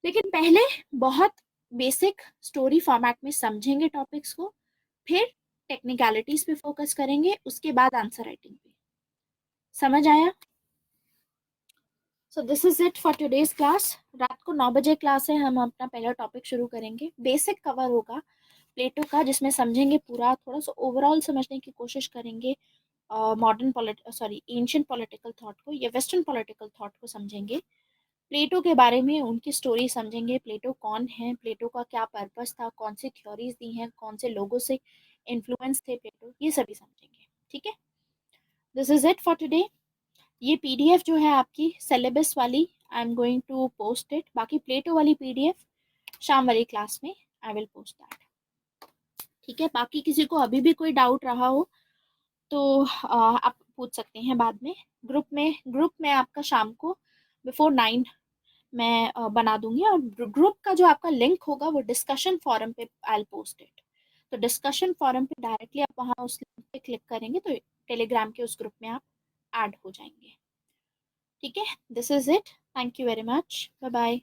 लेकिन पहले बहुत बेसिक स्टोरी फॉर्मेट में समझेंगे टॉपिक्स को, फिर टेक्निकलिटीज पे फोकस करेंगे, उसके बाद आंसर राइटिंग पे। समझ आया? सो this is it for today's class. रात को 9 बजे क्लास है, हम अपना पहला टॉपिक शुरू करेंगे, बेसिक कवर होगा प्लेटो का, जिसमें समझेंगे पूरा, थोड़ा सा ओवरऑल समझने की कोशिश करेंगे मॉडर्न एंशिएंट पॉलिटिकल थॉट को या वेस्टर्न पॉलिटिकल थॉट को समझेंगे, प्लेटो के बारे में उनकी स्टोरी समझेंगे, प्लेटो कौन है, प्लेटो का क्या पर्पस था, कौन सी थ्योरीज दी हैं, कौन से लोगों से इन्फ्लुएंस थे प्लेटो, ये सभी समझेंगे, ठीक है। This is it for today. ये पीडीएफ जो है आपकी सिलेबस वाली, I am going to post it, बाकी प्लेटो वाली पीडीएफ शाम वाली क्लास में आई विल पोस्ट दैट, ठीक है। बाकी किसी को अभी भी कोई डाउट रहा हो तो आप पूछ सकते हैं बाद में, ग्रुप में आपका शाम को बिफोर 9 मैं बना दूंगी, और ग्रुप का जो आपका लिंक होगा वो डिस्कशन फोरम पे आई पोस्ट इट। तो डिस्कशन फोरम पे डायरेक्टली आप वहाँ उस लिंक पे क्लिक करेंगे तो टेलीग्राम के उस ग्रुप में आप ऐड हो जाएंगे, ठीक है। This is it, thank you very much, bye bye.